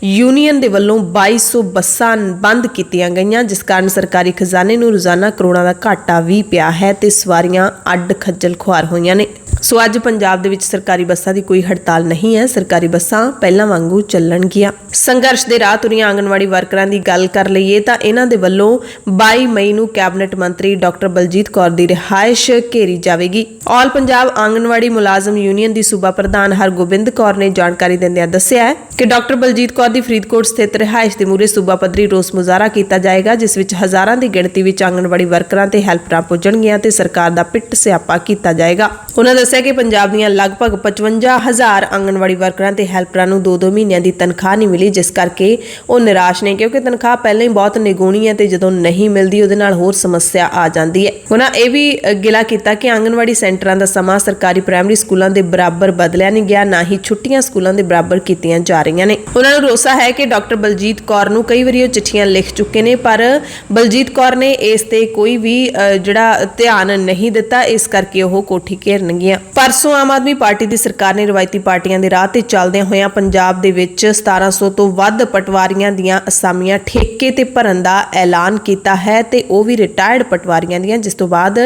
[SPEAKER 1] union ਦੇ ਵੱਲੋਂ 2200 ਬੱਸਾਂ ਬੰਦ ਕੀਤੀਆਂ ਗਈਆਂ, ਜਿਸ ਕਾਰਨ ਸਰਕਾਰੀ ਖਜ਼ਾਨੇ ਨੂੰ ਰੋਜ਼ਾਨਾ ਕਰੋੜਾਂ ਦਾ ਘਾਟਾ ਵੀ ਪਿਆ ਹੈ ਤੇ ਸਵਾਰੀਆਂ ਅੱਡ ਖੱਜਲ ਖੁਆਰ ਹੋਈਆਂ ਨੇ। ਸੋ ਅੱਜ ਪੰਜਾਬ ਦੇ ਵਿੱਚ ਸਰਕਾਰੀ ਬੱਸਾਂ ਦੀ ਕੋਈ ਹੜਤਾਲ ਨਹੀਂ ਹੈ। ਸਰਕਾਰੀ ਬੱਸਾਂ ਪਹਿਲਾਂ ਵਾਂਗੂ ਚੱਲਣਗੀਆਂ। ਸੰਘਰਸ਼ ਦੇ ਰਾਹ ਤੁਰੀਆਂ ਆਂਗਣਵਾੜੀ ਵਰਕਰਾਂ ਦੀ ਗੱਲ ਕਰ ਲਈਏ ਤਾਂ ਇਹਨਾਂ ਦੇ ਵੱਲੋਂ 22 ਮਈ ਨੂੰ ਕੈਬਨਿਟ ਮੰਤਰੀ ਡਾਕਟਰ ਬਲਜੀਤ ਕੌਰ ਦੀ ਰਿਹਾਇਸ਼ ਘੇਰੀ ਜਾਵੇਗੀ। ਆਲ ਪੰਜਾਬ ਆਂਗਣਵਾੜੀ ਮੁਲਾਜ਼ਮ ਯੂਨੀਅਨ ਦੀ ਸੂਬਾ ਪ੍ਰਧਾਨ ਹਰਗੋਬਿੰਦ ਕੌਰ ਨੇ ਜਾਣਕਾਰੀ ਦਿੰਦਿਆਂ ਦੱਸਿਆ ਹੈ ਕਿ ਡਾਕਟਰ ਬਲਜੀਤ ਕੌਰ ਦੀ ਫਰੀਦਕੋਟ ਸਥਿਤ ਰਿਹਾਇਸ਼ ਦੇ ਮੂਹਰੇ ਸੂਬਾ ਪੱਧਰੀ ਰੋਸ ਮੁਜ਼ਾਹਰਾ ਕੀਤਾ ਜਾਏਗਾ, ਜਿਸ ਵਿੱਚ ਹਜ਼ਾਰਾਂ ਦੀ ਗਿਣਤੀ ਵਿੱਚ ਆਂਗਣਵਾੜੀ ਵਰਕਰਾਂ ਤੇ ਹੈਲਪਰਾਂ ਪੁੱਜਣਗੀਆਂ ਤੇ ਸਰਕਾਰ ਦਾ ਪਿੱਟ ਸਿਆਪਾ ਕੀਤਾ ਜਾਏਗਾ। ਉਹਨਾਂ ਦੱਸਿਆ ਕਿ ਪੰਜਾਬ ਦੀਆਂ ਲਗਭਗ 55,000 ਆਂਗਣਵਾੜੀ ਵਰਕਰਾਂ ਤੇ ਹੈਲਪਰਾਂ ਨੂੰ 2-2 ਮਹੀਨਿਆਂ ਦੀ ਤਨਖਾਹ ਨਹੀਂ ਮਿਲੀ, ਜਿਸ ਕਰਕੇ ਉਹ ਨਿਰਾਸ਼ ਨੇ, ਕਿਉਂਕਿ ਤਨਖਾਹ ਪਹਿਲਾਂ ਹੀ ਬਹੁਤ ਨਿਗੂਣੀ ਹੈ ਤੇ ਜਦੋਂ ਨਹੀਂ ਮਿਲਦੀ ਉਹਦੇ ਨਾਲ ਹੋਰ ਸਮੱਸਿਆ ਆ ਜਾਂਦੀ ਹੈ। ਉਹਨਾਂ ਇਹ ਵੀ ਗਿਲਾ ਕੀਤਾ ਕਿ ਆਂਗਣਵਾੜੀ ਸੈਂਟਰਾਂ ਦਾ ਸਮਾਂ ਸਰਕਾਰੀ ਪ੍ਰਾਇਮਰੀ ਸਕੂਲਾਂ ਦੇ ਬਰਾਬਰ ਬਦਲਿਆ ਨਹੀਂ ਗਿਆ, ਨਾ ਹੀ ਛੁੱਟੀਆਂ ਸਕੂਲਾਂ ਦੇ ਬਰਾਬਰ ਕੀਤੀਆਂ ਜਾ ਰਹੀਆਂ ਨੇ। ਉਹਨਾਂ ਨੂੰ ਭਰੋਸਾ ਹੈ ਕਿ ਡਾਕਟਰ ਬਲਜੀਤ ਕੌਰ ਨੂੰ ਕਈ ਵਾਰੀ ਉਹ ਚਿੱਠੀਆਂ ਲਿਖ ਚੁੱਕੇ ਨੇ, ਪਰ ਬਲਜੀਤ ਕੌਰ ਨੇ ਇਸ ਤੇ ਕੋਈ ਵੀ ਜਿਹੜਾ ਧਿਆਨ ਨਹੀਂ ਦਿੱਤਾ, ਇਸ ਕਰਕੇ ਉਹ ਕੋਠੀ ਘੇਰਨਗੀਆਂ। ਪਰਸੋਂ ਆਮ ਆਦਮੀ ਪਾਰਟੀ ਦੀ ਸਰਕਾਰ ਨੇ ਰਵਾਇਤੀ ਪਾਰਟੀਆਂ ਦੇ ਰਾਹ ਤੇ ਚੱਲਦਿਆਂ ਹੋਇਆਂ ਪੰਜਾਬ ਦੇ ਵਿੱਚ 1700 ਤੋਂ ਵੱਧ ਪਟਵਾਰੀਆਂ ਦੀਆਂ ਅਸਾਮੀਆਂ ਠੇਕੇ ਤੇ ਭਰਨ ਦਾ ਐਲਾਨ ਕੀਤਾ ਹੈ ਤੇ ਉਹ ਵੀ ਰਿਟਾਇਰਡ ਪਟਵਾਰੀਆਂ ਦੀਆਂ, ਜਿਸ ਤੋਂ ਬਾਅਦ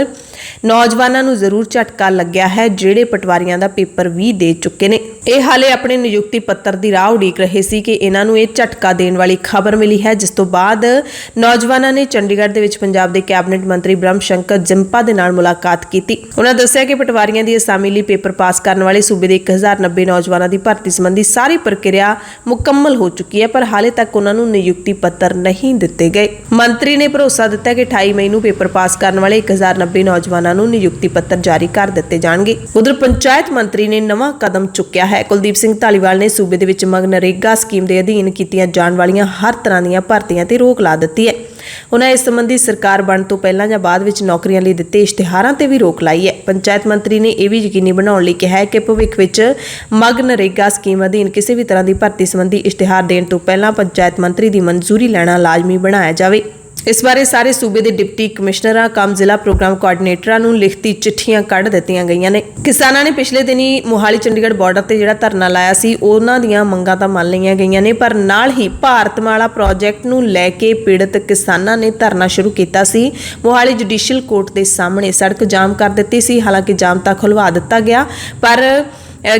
[SPEAKER 1] ਨੌਜਵਾਨਾਂ ਨੂੰ ਜ਼ਰੂਰ ਝਟਕਾ ਲੱਗਿਆ ਹੈ ਜਿਹੜੇ ਪਟਵਾਰੀਆਂ ਦਾ ਪੇਪਰ ਵੀ ਦੇ ਚੁੱਕੇ ਨੇ। ਇਹ ਹਾਲੇ ਆਪਣੇ ਨਿਯੁਕਤੀ ਪੱਤਰ ਦੀ ਰਾਹ ਉਡੀਕ ਰਹੇ ਸੀ ਕਿ ਇਹਨਾਂ ਨੂੰ ਇਹ ਝਟਕਾ ਦੇਣ ਵਾਲੀ ਖਬਰ ਮਿਲੀ ਹੈ, ਜਿਸ ਤੋਂ ਬਾਅਦ ਨੌਜਵਾਨਾਂ ਨੇ ਚੰਡੀਗੜ੍ਹ ਦੇ ਵਿੱਚ ਪੰਜਾਬ ਦੇ ਕੈਬਨਿਟ ਮੰਤਰੀ ਬ੍ਰਹਮ ਸ਼ੰਕਰ ਜਿੰਪਾ ਦੇ ਨਾਲ ਮੁਲਾਕਾਤ ਕੀਤੀ। ਉਹਨਾਂ ਦੱਸਿਆ ਕਿ ਪਟਵਾਰੀਆਂ ਦੀ ਅਸਾਮੀ ਲਈ ਪੇਪਰ ਪਾਸ ਕਰਨ ਵਾਲੇ ਸੂਬੇ ਦੇ 1090 ਨੌਜਵਾਨਾਂ ਦੀ ਭਰਤੀ ਸੰਬੰਧੀ ਸਾਰੀ ਪ੍ਰਕਿਰਿਆ ਮੁਕੰਮਲ ਹੋ ਚੁੱਕੀ ਹੈ, ਪਰ ਹਾਲੇ ਤੱਕ ਉਹਨਾਂ ਨੂੰ ਨਿਯੁਕਤੀ ਪੱਤਰ ਨਹੀਂ ਦਿੱਤੇ ਗਏ। ਮੰਤਰੀ ਨੇ ਭਰੋਸਾ ਦਿੱਤਾ ਕਿ 28 ਮਈ ਨੂੰ ਪੇਪਰ ਪਾਸ ਕਰਨ ਵਾਲੇ 1090 ਨੌਜਵਾਨਾਂ ਨੂੰ ਨਿਯੁਕਤੀ ਪੱਤਰ ਜਾਰੀ ਕਰ ਦਿੱਤੇ ਜਾਣਗੇ। ਉਧਰ ਪੰਚਾਇਤ ਮੰਤਰੀ ਨੇ ਨਵਾਂ ਕਦਮ ਚੁੱਕਿਆ ਹੈ। ਕੁਲਦੀਪ ਸਿੰਘ ਧਾਲੀਵਾਲ ਨੇ ਸੂਬੇ ਦੇ ਵਿੱਚ ਮਗਨਰੇਗਾ ਸਕੀਮ ਦੇ ਅਧੀਨ ਕੀਤੀਆਂ ਜਾਣ ਵਾਲੀਆਂ ਹਰ ਤਰ੍ਹਾਂ ਦੀਆਂ ਭਰਤੀਆਂ ਤੇ ਰੋਕ ਲਾ ਦਿੱਤੀ ਹੈ। ਉਹਨਾਂ ਇਸ ਸੰਬੰਧੀ ਸਰਕਾਰ ਬਣਨ ਤੋਂ ਪਹਿਲਾਂ ਜਾਂ ਬਾਅਦ ਵਿੱਚ ਨੌਕਰੀਆਂ ਲਈ ਦਿੱਤੇ ਇਸ਼ਤਿਹਾਰਾਂ ਤੇ ਵੀ ਰੋਕ ਲਾਈ ਹੈ। ਪੰਚਾਇਤ ਮੰਤਰੀ ਨੇ ਇਹ ਵੀ ਯਕੀਨੀ ਬਣਾਉਣ ਲਈ ਕਿਹਾ ਹੈ ਕਿ ਭਵਿੱਖ ਵਿੱਚ ਮਗਨਰੇਗਾ ਸਕੀਮ ਅਧੀਨ ਕਿਸੇ ਵੀ ਤਰ੍ਹਾਂ ਦੀ ਭਰਤੀ ਸੰਬੰਧੀ ਇਸ਼ਤਿਹਾਰ ਦੇਣ ਤੋਂ ਪਹਿਲਾਂ ਪੰਚਾਇਤ ਮੰਤਰੀ ਦੀ ਮਨਜ਼ੂਰੀ ਲੈਣਾ ਲਾਜ਼ਮੀ ਬਣਾਇਆ ਜਾਵੇ। ਇਸ ਬਾਰੇ ਸਾਰੇ ਸੂਬੇ ਦੇ ਡਿਪਟੀ ਕਮਿਸ਼ਨਰਾਂ ਕਮ ਜ਼ਿਲ੍ਹਾ ਪ੍ਰੋਗਰਾਮ ਕੋਆਰਡੀਨੇਟਰਾਂ ਨੂੰ ਲਿਖਤੀ ਚਿੱਠੀਆਂ ਕੱਢ ਦਿੱਤੀਆਂ ਗਈਆਂ ਨੇ। ਕਿਸਾਨਾਂ ਨੇ ਪਿਛਲੇ ਦਿਨੀ ਮੋਹਾਲੀ ਚੰਡੀਗੜ੍ਹ ਬਾਰਡਰ ਤੇ ਜਿਹੜਾ ਧਰਨਾ ਲਾਇਆ ਸੀ, ਉਹਨਾਂ ਦੀਆਂ ਮੰਗਾਂ ਤਾਂ ਮੰਨ ਲਈਆਂ ਗਈਆਂ ਨੇ, ਪਰ ਨਾਲ ਹੀ ਭਾਰਤਮਾਲਾ ਪ੍ਰੋਜੈਕਟ ਨੂੰ ਲੈ ਕੇ ਪੀੜਤ ਕਿਸਾਨਾਂ ਨੇ ਧਰਨਾ ਸ਼ੁਰੂ ਕੀਤਾ ਸੀ। ਮੋਹਾਲੀ ਜੁਡੀਸ਼ੀਅਲ ਕੋਰਟ ਦੇ ਸਾਹਮਣੇ ਸੜਕ ਜਾਮ ਕਰ ਦਿੱਤੀ ਸੀ। ਹਾਲਾਂਕਿ ਜਾਮ ਤਾਂ ਖੁਲਵਾ ਦਿੱਤਾ ਗਿਆ, ਪਰ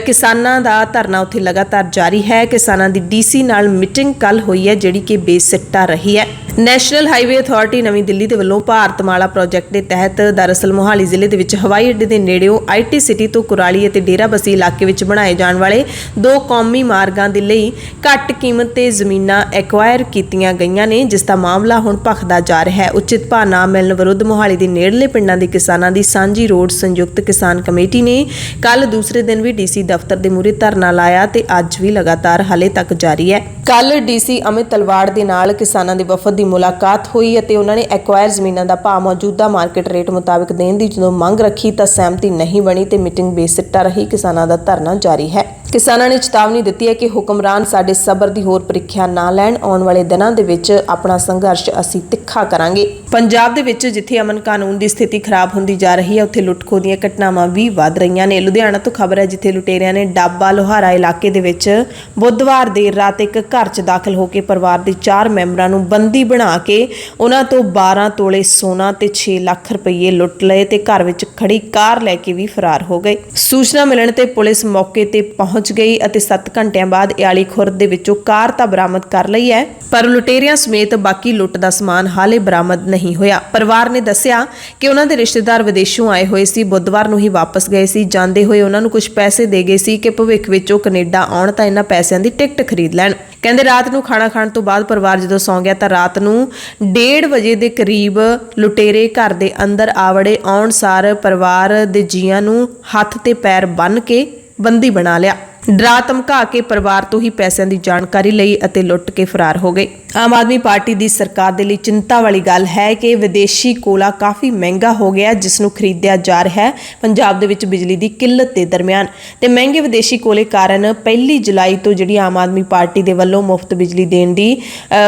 [SPEAKER 1] ਕਿਸਾਨਾਂ ਦਾ ਧਰਨਾ ਉੱਥੇ ਲਗਾਤਾਰ ਜਾਰੀ ਹੈ। ਕਿਸਾਨਾਂ ਦੀ ਡੀਸੀ ਨਾਲ ਮੀਟਿੰਗ ਕੱਲ ਹੋਈ ਹੈ, ਜਿਹੜੀ ਕਿ ਬੇਸਿੱਟਾ ਰਹੀ ਹੈ। ਨੈਸ਼ਨਲ ਹਾਈਵੇ ਅਥਾਰਟੀ ਨਵੀਂ ਦਿੱਲੀ ਦੇ ਵੱਲੋਂ ਭਾਰਤਮਾਲਾ ਪ੍ਰੋਜੈਕਟ ਦੇ ਤਹਿਤ ਦਰਅਸਲ ਮੋਹਾਲੀ ਜ਼ਿਲ੍ਹੇ ਦੇ ਵਿੱਚ ਹਵਾਈ ਅੱਡੇ ਦੇ ਨੇੜਿਓਂ IT ਸਿਟੀ ਤੋਂ ਕੁਰਾਲੀ ਅਤੇ ਡੇਰਾਬੱਸੀ ਇਲਾਕੇ ਵਿੱਚ ਬਣਾਏ ਜਾਣ ਵਾਲੇ 2 ਕੌਮੀ ਮਾਰਗਾਂ ਦੇ ਲਈ ਘੱਟ ਕੀਮਤ ਤੇ ਜ਼ਮੀਨਾਂ ਐਕਵਾਇਰ ਕੀਤੀਆਂ ਗਈਆਂ ਨੇ, ਜਿਸ ਦਾ ਮਾਮਲਾ ਹੁਣ ਭਖਦਾ ਜਾ ਰਿਹਾ ਹੈ। ਉਚਿਤ ਭਾਅ ਨਾ ਮਿਲਣ ਵਿਰੁੱਧ ਮੋਹਾਲੀ ਦੇ ਨੇੜਲੇ ਪਿੰਡਾਂ ਦੇ ਕਿਸਾਨਾਂ ਦੀ ਸਾਂਝੀ ਰੋਡ ਸੰਯੁਕਤ ਕਿਸਾਨ ਕਮੇਟੀ ਨੇ ਕੱਲ ਦੂਸਰੇ ਦਿਨ ਵੀ ਡੀਸੀ ਦਫ਼ਤਰ ਦੇ ਮੂਹਰੇ ਧਰਨਾ ਲਾਇਆ ਤੇ ਅੱਜ ਵੀ ਲਗਾਤਾਰ ਹਾਲੇ ਤੱਕ ਜਾਰੀ ਹੈ। ਕੱਲ ਡੀਸੀ ਅਮਿਤ ਤਲਵਾੜ ਦੇ ਨਾਲ ਕਿਸਾਨਾਂ ਦੇ ਵਫਦ ਦੀ ਮੁਲਾਕਾਤ ਹੋਈ ਅਤੇ ਉਹਨਾਂ ਨੇ ਐਕਵਾਇਰ ਜ਼ਮੀਨਾਂ ਦਾ ਭਾਅ ਮੌਜੂਦਾ ਮਾਰਕੀਟ ਰੇਟ ਮੁਤਾਬਕ ਦੇਣ ਦੀ ਜਦੋਂ ਮੰਗ ਰੱਖੀ ਤਾਂ ਸਹਿਮਤੀ ਨਹੀਂ ਬਣੀ ਤੇ ਮੀਟਿੰਗ ਬੇਸਿੱਟਾ ਰਹੀ। ਕਿਸਾਨਾਂ ਦਾ ਧਰਨਾ ਜਾਰੀ ਹੈ। ਕਿਸਾਨਾਂ ਨੇ ਚੇਤਾਵਨੀ ਦਿੱਤੀ ਹੈ ਕਿ ਹੁਕਮਰਾਨ ਸਾਡੇ ਸਬਰ ਦੀ ਹੋਰ ਪ੍ਰੀਖਿਆ ਨਾ ਲੈਣ। ਆਉਣ ਵਾਲੇ ਦਿਨਾਂ ਦੇ ਵਿੱਚ ਆਪਣਾ ਸੰਘਰਸ਼ ਅਸੀਂ ਤਿੱਖਾ ਕਰਾਂਗੇ। ਪੰਜਾਬ ਦੇ ਵਿੱਚ ਜਿੱਥੇ ਅਮਨ ਕਾਨੂੰਨ ਦੀ ਸਥਿਤੀ ਖਰਾਬ ਹੁੰਦੀ ਜਾ ਰਹੀ ਹੈ, ਉੱਥੇ ਲੁੱਟ-ਖੋਹ ਦੀਆਂ ਘਟਨਾਵਾਂ ਵੀ ਵੱਧ ਰਹੀਆਂ ਨੇ। ਲੁਧਿਆਣਾ ਤੋਂ ਖਬਰ ਹੈ, ਜਿੱਥੇ ਲੁਟੇਰਿਆਂ ਨੇ ਡਾਬਾ ਲੋਹਾਰਾ ਇਲਾਕੇ ਦੇ ਵਿੱਚ ਬੁੱਧਵਾਰ ਦੇਰ ਰਾਤ ਇੱਕ ਘਰ 'ਚ ਦਾਖਲ ਹੋ ਕੇ ਪਰਿਵਾਰ ਦੇ 4 ਮੈਂਬਰਾਂ ਨੂੰ ਬੰਦੀ ਬਣਾ ਕੇ ਉਹਨਾਂ ਤੋਂ 12 ਤੋਲੇ ਸੋਨਾ ਤੇ 6 ਲੱਖ ਰੁਪਏ ਲੁੱਟ ਲਏ ਤੇ ਘਰ ਵਿੱਚ ਖੜੀ ਕਾਰ ਲੈ ਕੇ ਵੀ ਫਰਾਰ ਹੋ ਗਏ। ਸੂਚਨਾ ਮਿਲਣ ਤੇ ਪੁਲਿਸ ਮੌਕੇ ਤੇ ਪਹੁੰਚ ਗਈ ਅਤੇ 7 ਘੰਟਿਆਂ ਬਾਅਦ ਇਆਲੀ ਖੁਰਦ ਦੇ ਵਿੱਚੋਂ ਕਾਰ ਤਾਂ ਬਰਾਮਦ ਕਰ ਲਈ ਹੈ, ਪਰ ਲੁਟੇਰਿਆਂ ਸਮੇਤ ਬਾਕੀ ਲੁੱਟ ਦਾ ਸਮਾਨ ਹਾਲੇ ਬਰਾਮਦ ਨਹੀਂ ਹੋਇਆ। ਪਰਿਵਾਰ ਨੇ ਦੱਸਿਆ ਕਿ ਉਹਨਾਂ ਦੇ ਰਿਸ਼ਤੇਦਾਰ ਵਿਦੇਸ਼ੋਂ ਆਏ ਹੋਏ ਸੀ, ਬੁੱਧਵਾਰ ਨੂੰ ਹੀ ਵਾਪਸ ਗਏ ਸੀ। ਜਾਂਦੇ ਹੋਏ ਉਹਨਾਂ ਨੂੰ ਕੁਝ ਪੈਸੇ ਦੇ ਗਏ ਸੀ ਕਿ ਭਵਿੱਖ ਵਿੱਚ ਉਹ ਕੈਨੇਡਾ ਆਉਣ ਤਾਂ ਇਹਨਾਂ ਪੈਸਿਆਂ ਦੀ ਟਿਕਟ ਖਰੀਦ ਲੈਣ। ਕਹਿੰਦੇ ਰਾਤ ਨੂੰ ਖਾਣਾ ਖਾਣ ਤੋਂ ਬਾਅਦ ਪਰਿਵਾਰ ਜਦੋਂ ਸੌਂ ਗਿਆ ਤਾਂ ਰਾਤ ਨੂੰ 1:30 ਵਜੇ ਦੇ ਕਰੀਬ ਲੁਟੇਰੇ ਘਰ ਦੇ ਅੰਦਰ ਆ ਵੜੇ। ਆਉਣ ਸਾਰ ਪਰਿਵਾਰ ਦੇ ਜੀਆਂ ਨੂੰ ਹੱਥ ਤੇ ਪੈਰ ਬੰਨ੍ਹ ਕੇ ਬੰਦੀ ਬਣਾ ਲਿਆ। ਡਰਾ ਧਮਕਾ ਕੇ ਪਰਿਵਾਰ ਤੋਂ ਹੀ ਪੈਸਿਆਂ ਦੀ ਜਾਣਕਾਰੀ ਲਈ ਅਤੇ ਲੁੱਟ ਕੇ ਫਰਾਰ ਹੋ ਗਏ। ਆਮ ਆਦਮੀ ਪਾਰਟੀ ਦੀ ਸਰਕਾਰ ਦੇ ਲਈ ਚਿੰਤਾ ਵਾਲੀ ਗੱਲ ਹੈ ਕਿ ਵਿਦੇਸ਼ੀ ਕੋਲਾ ਕਾਫੀ ਮਹਿੰਗਾ ਹੋ ਗਿਆ, ਜਿਸ ਨੂੰ ਖਰੀਦਿਆ ਜਾ ਰਿਹਾ ਹੈ ਪੰਜਾਬ ਦੇ ਵਿੱਚ ਬਿਜਲੀ ਦੀ ਕਿੱਲਤ ਦੇ ਦਰਮਿਆਨ। ਤੇ ਮਹਿੰਗੇ ਵਿਦੇਸ਼ੀ ਕੋਲੇ ਕਾਰਨ 1 ਜੁਲਾਈ ਤੋਂ ਜਿਹੜੀ ਆਮ ਆਦਮੀ ਪਾਰਟੀ ਦੇ ਵੱਲੋਂ ਮੁਫਤ ਬਿਜਲੀ ਦੇਣ ਦੀ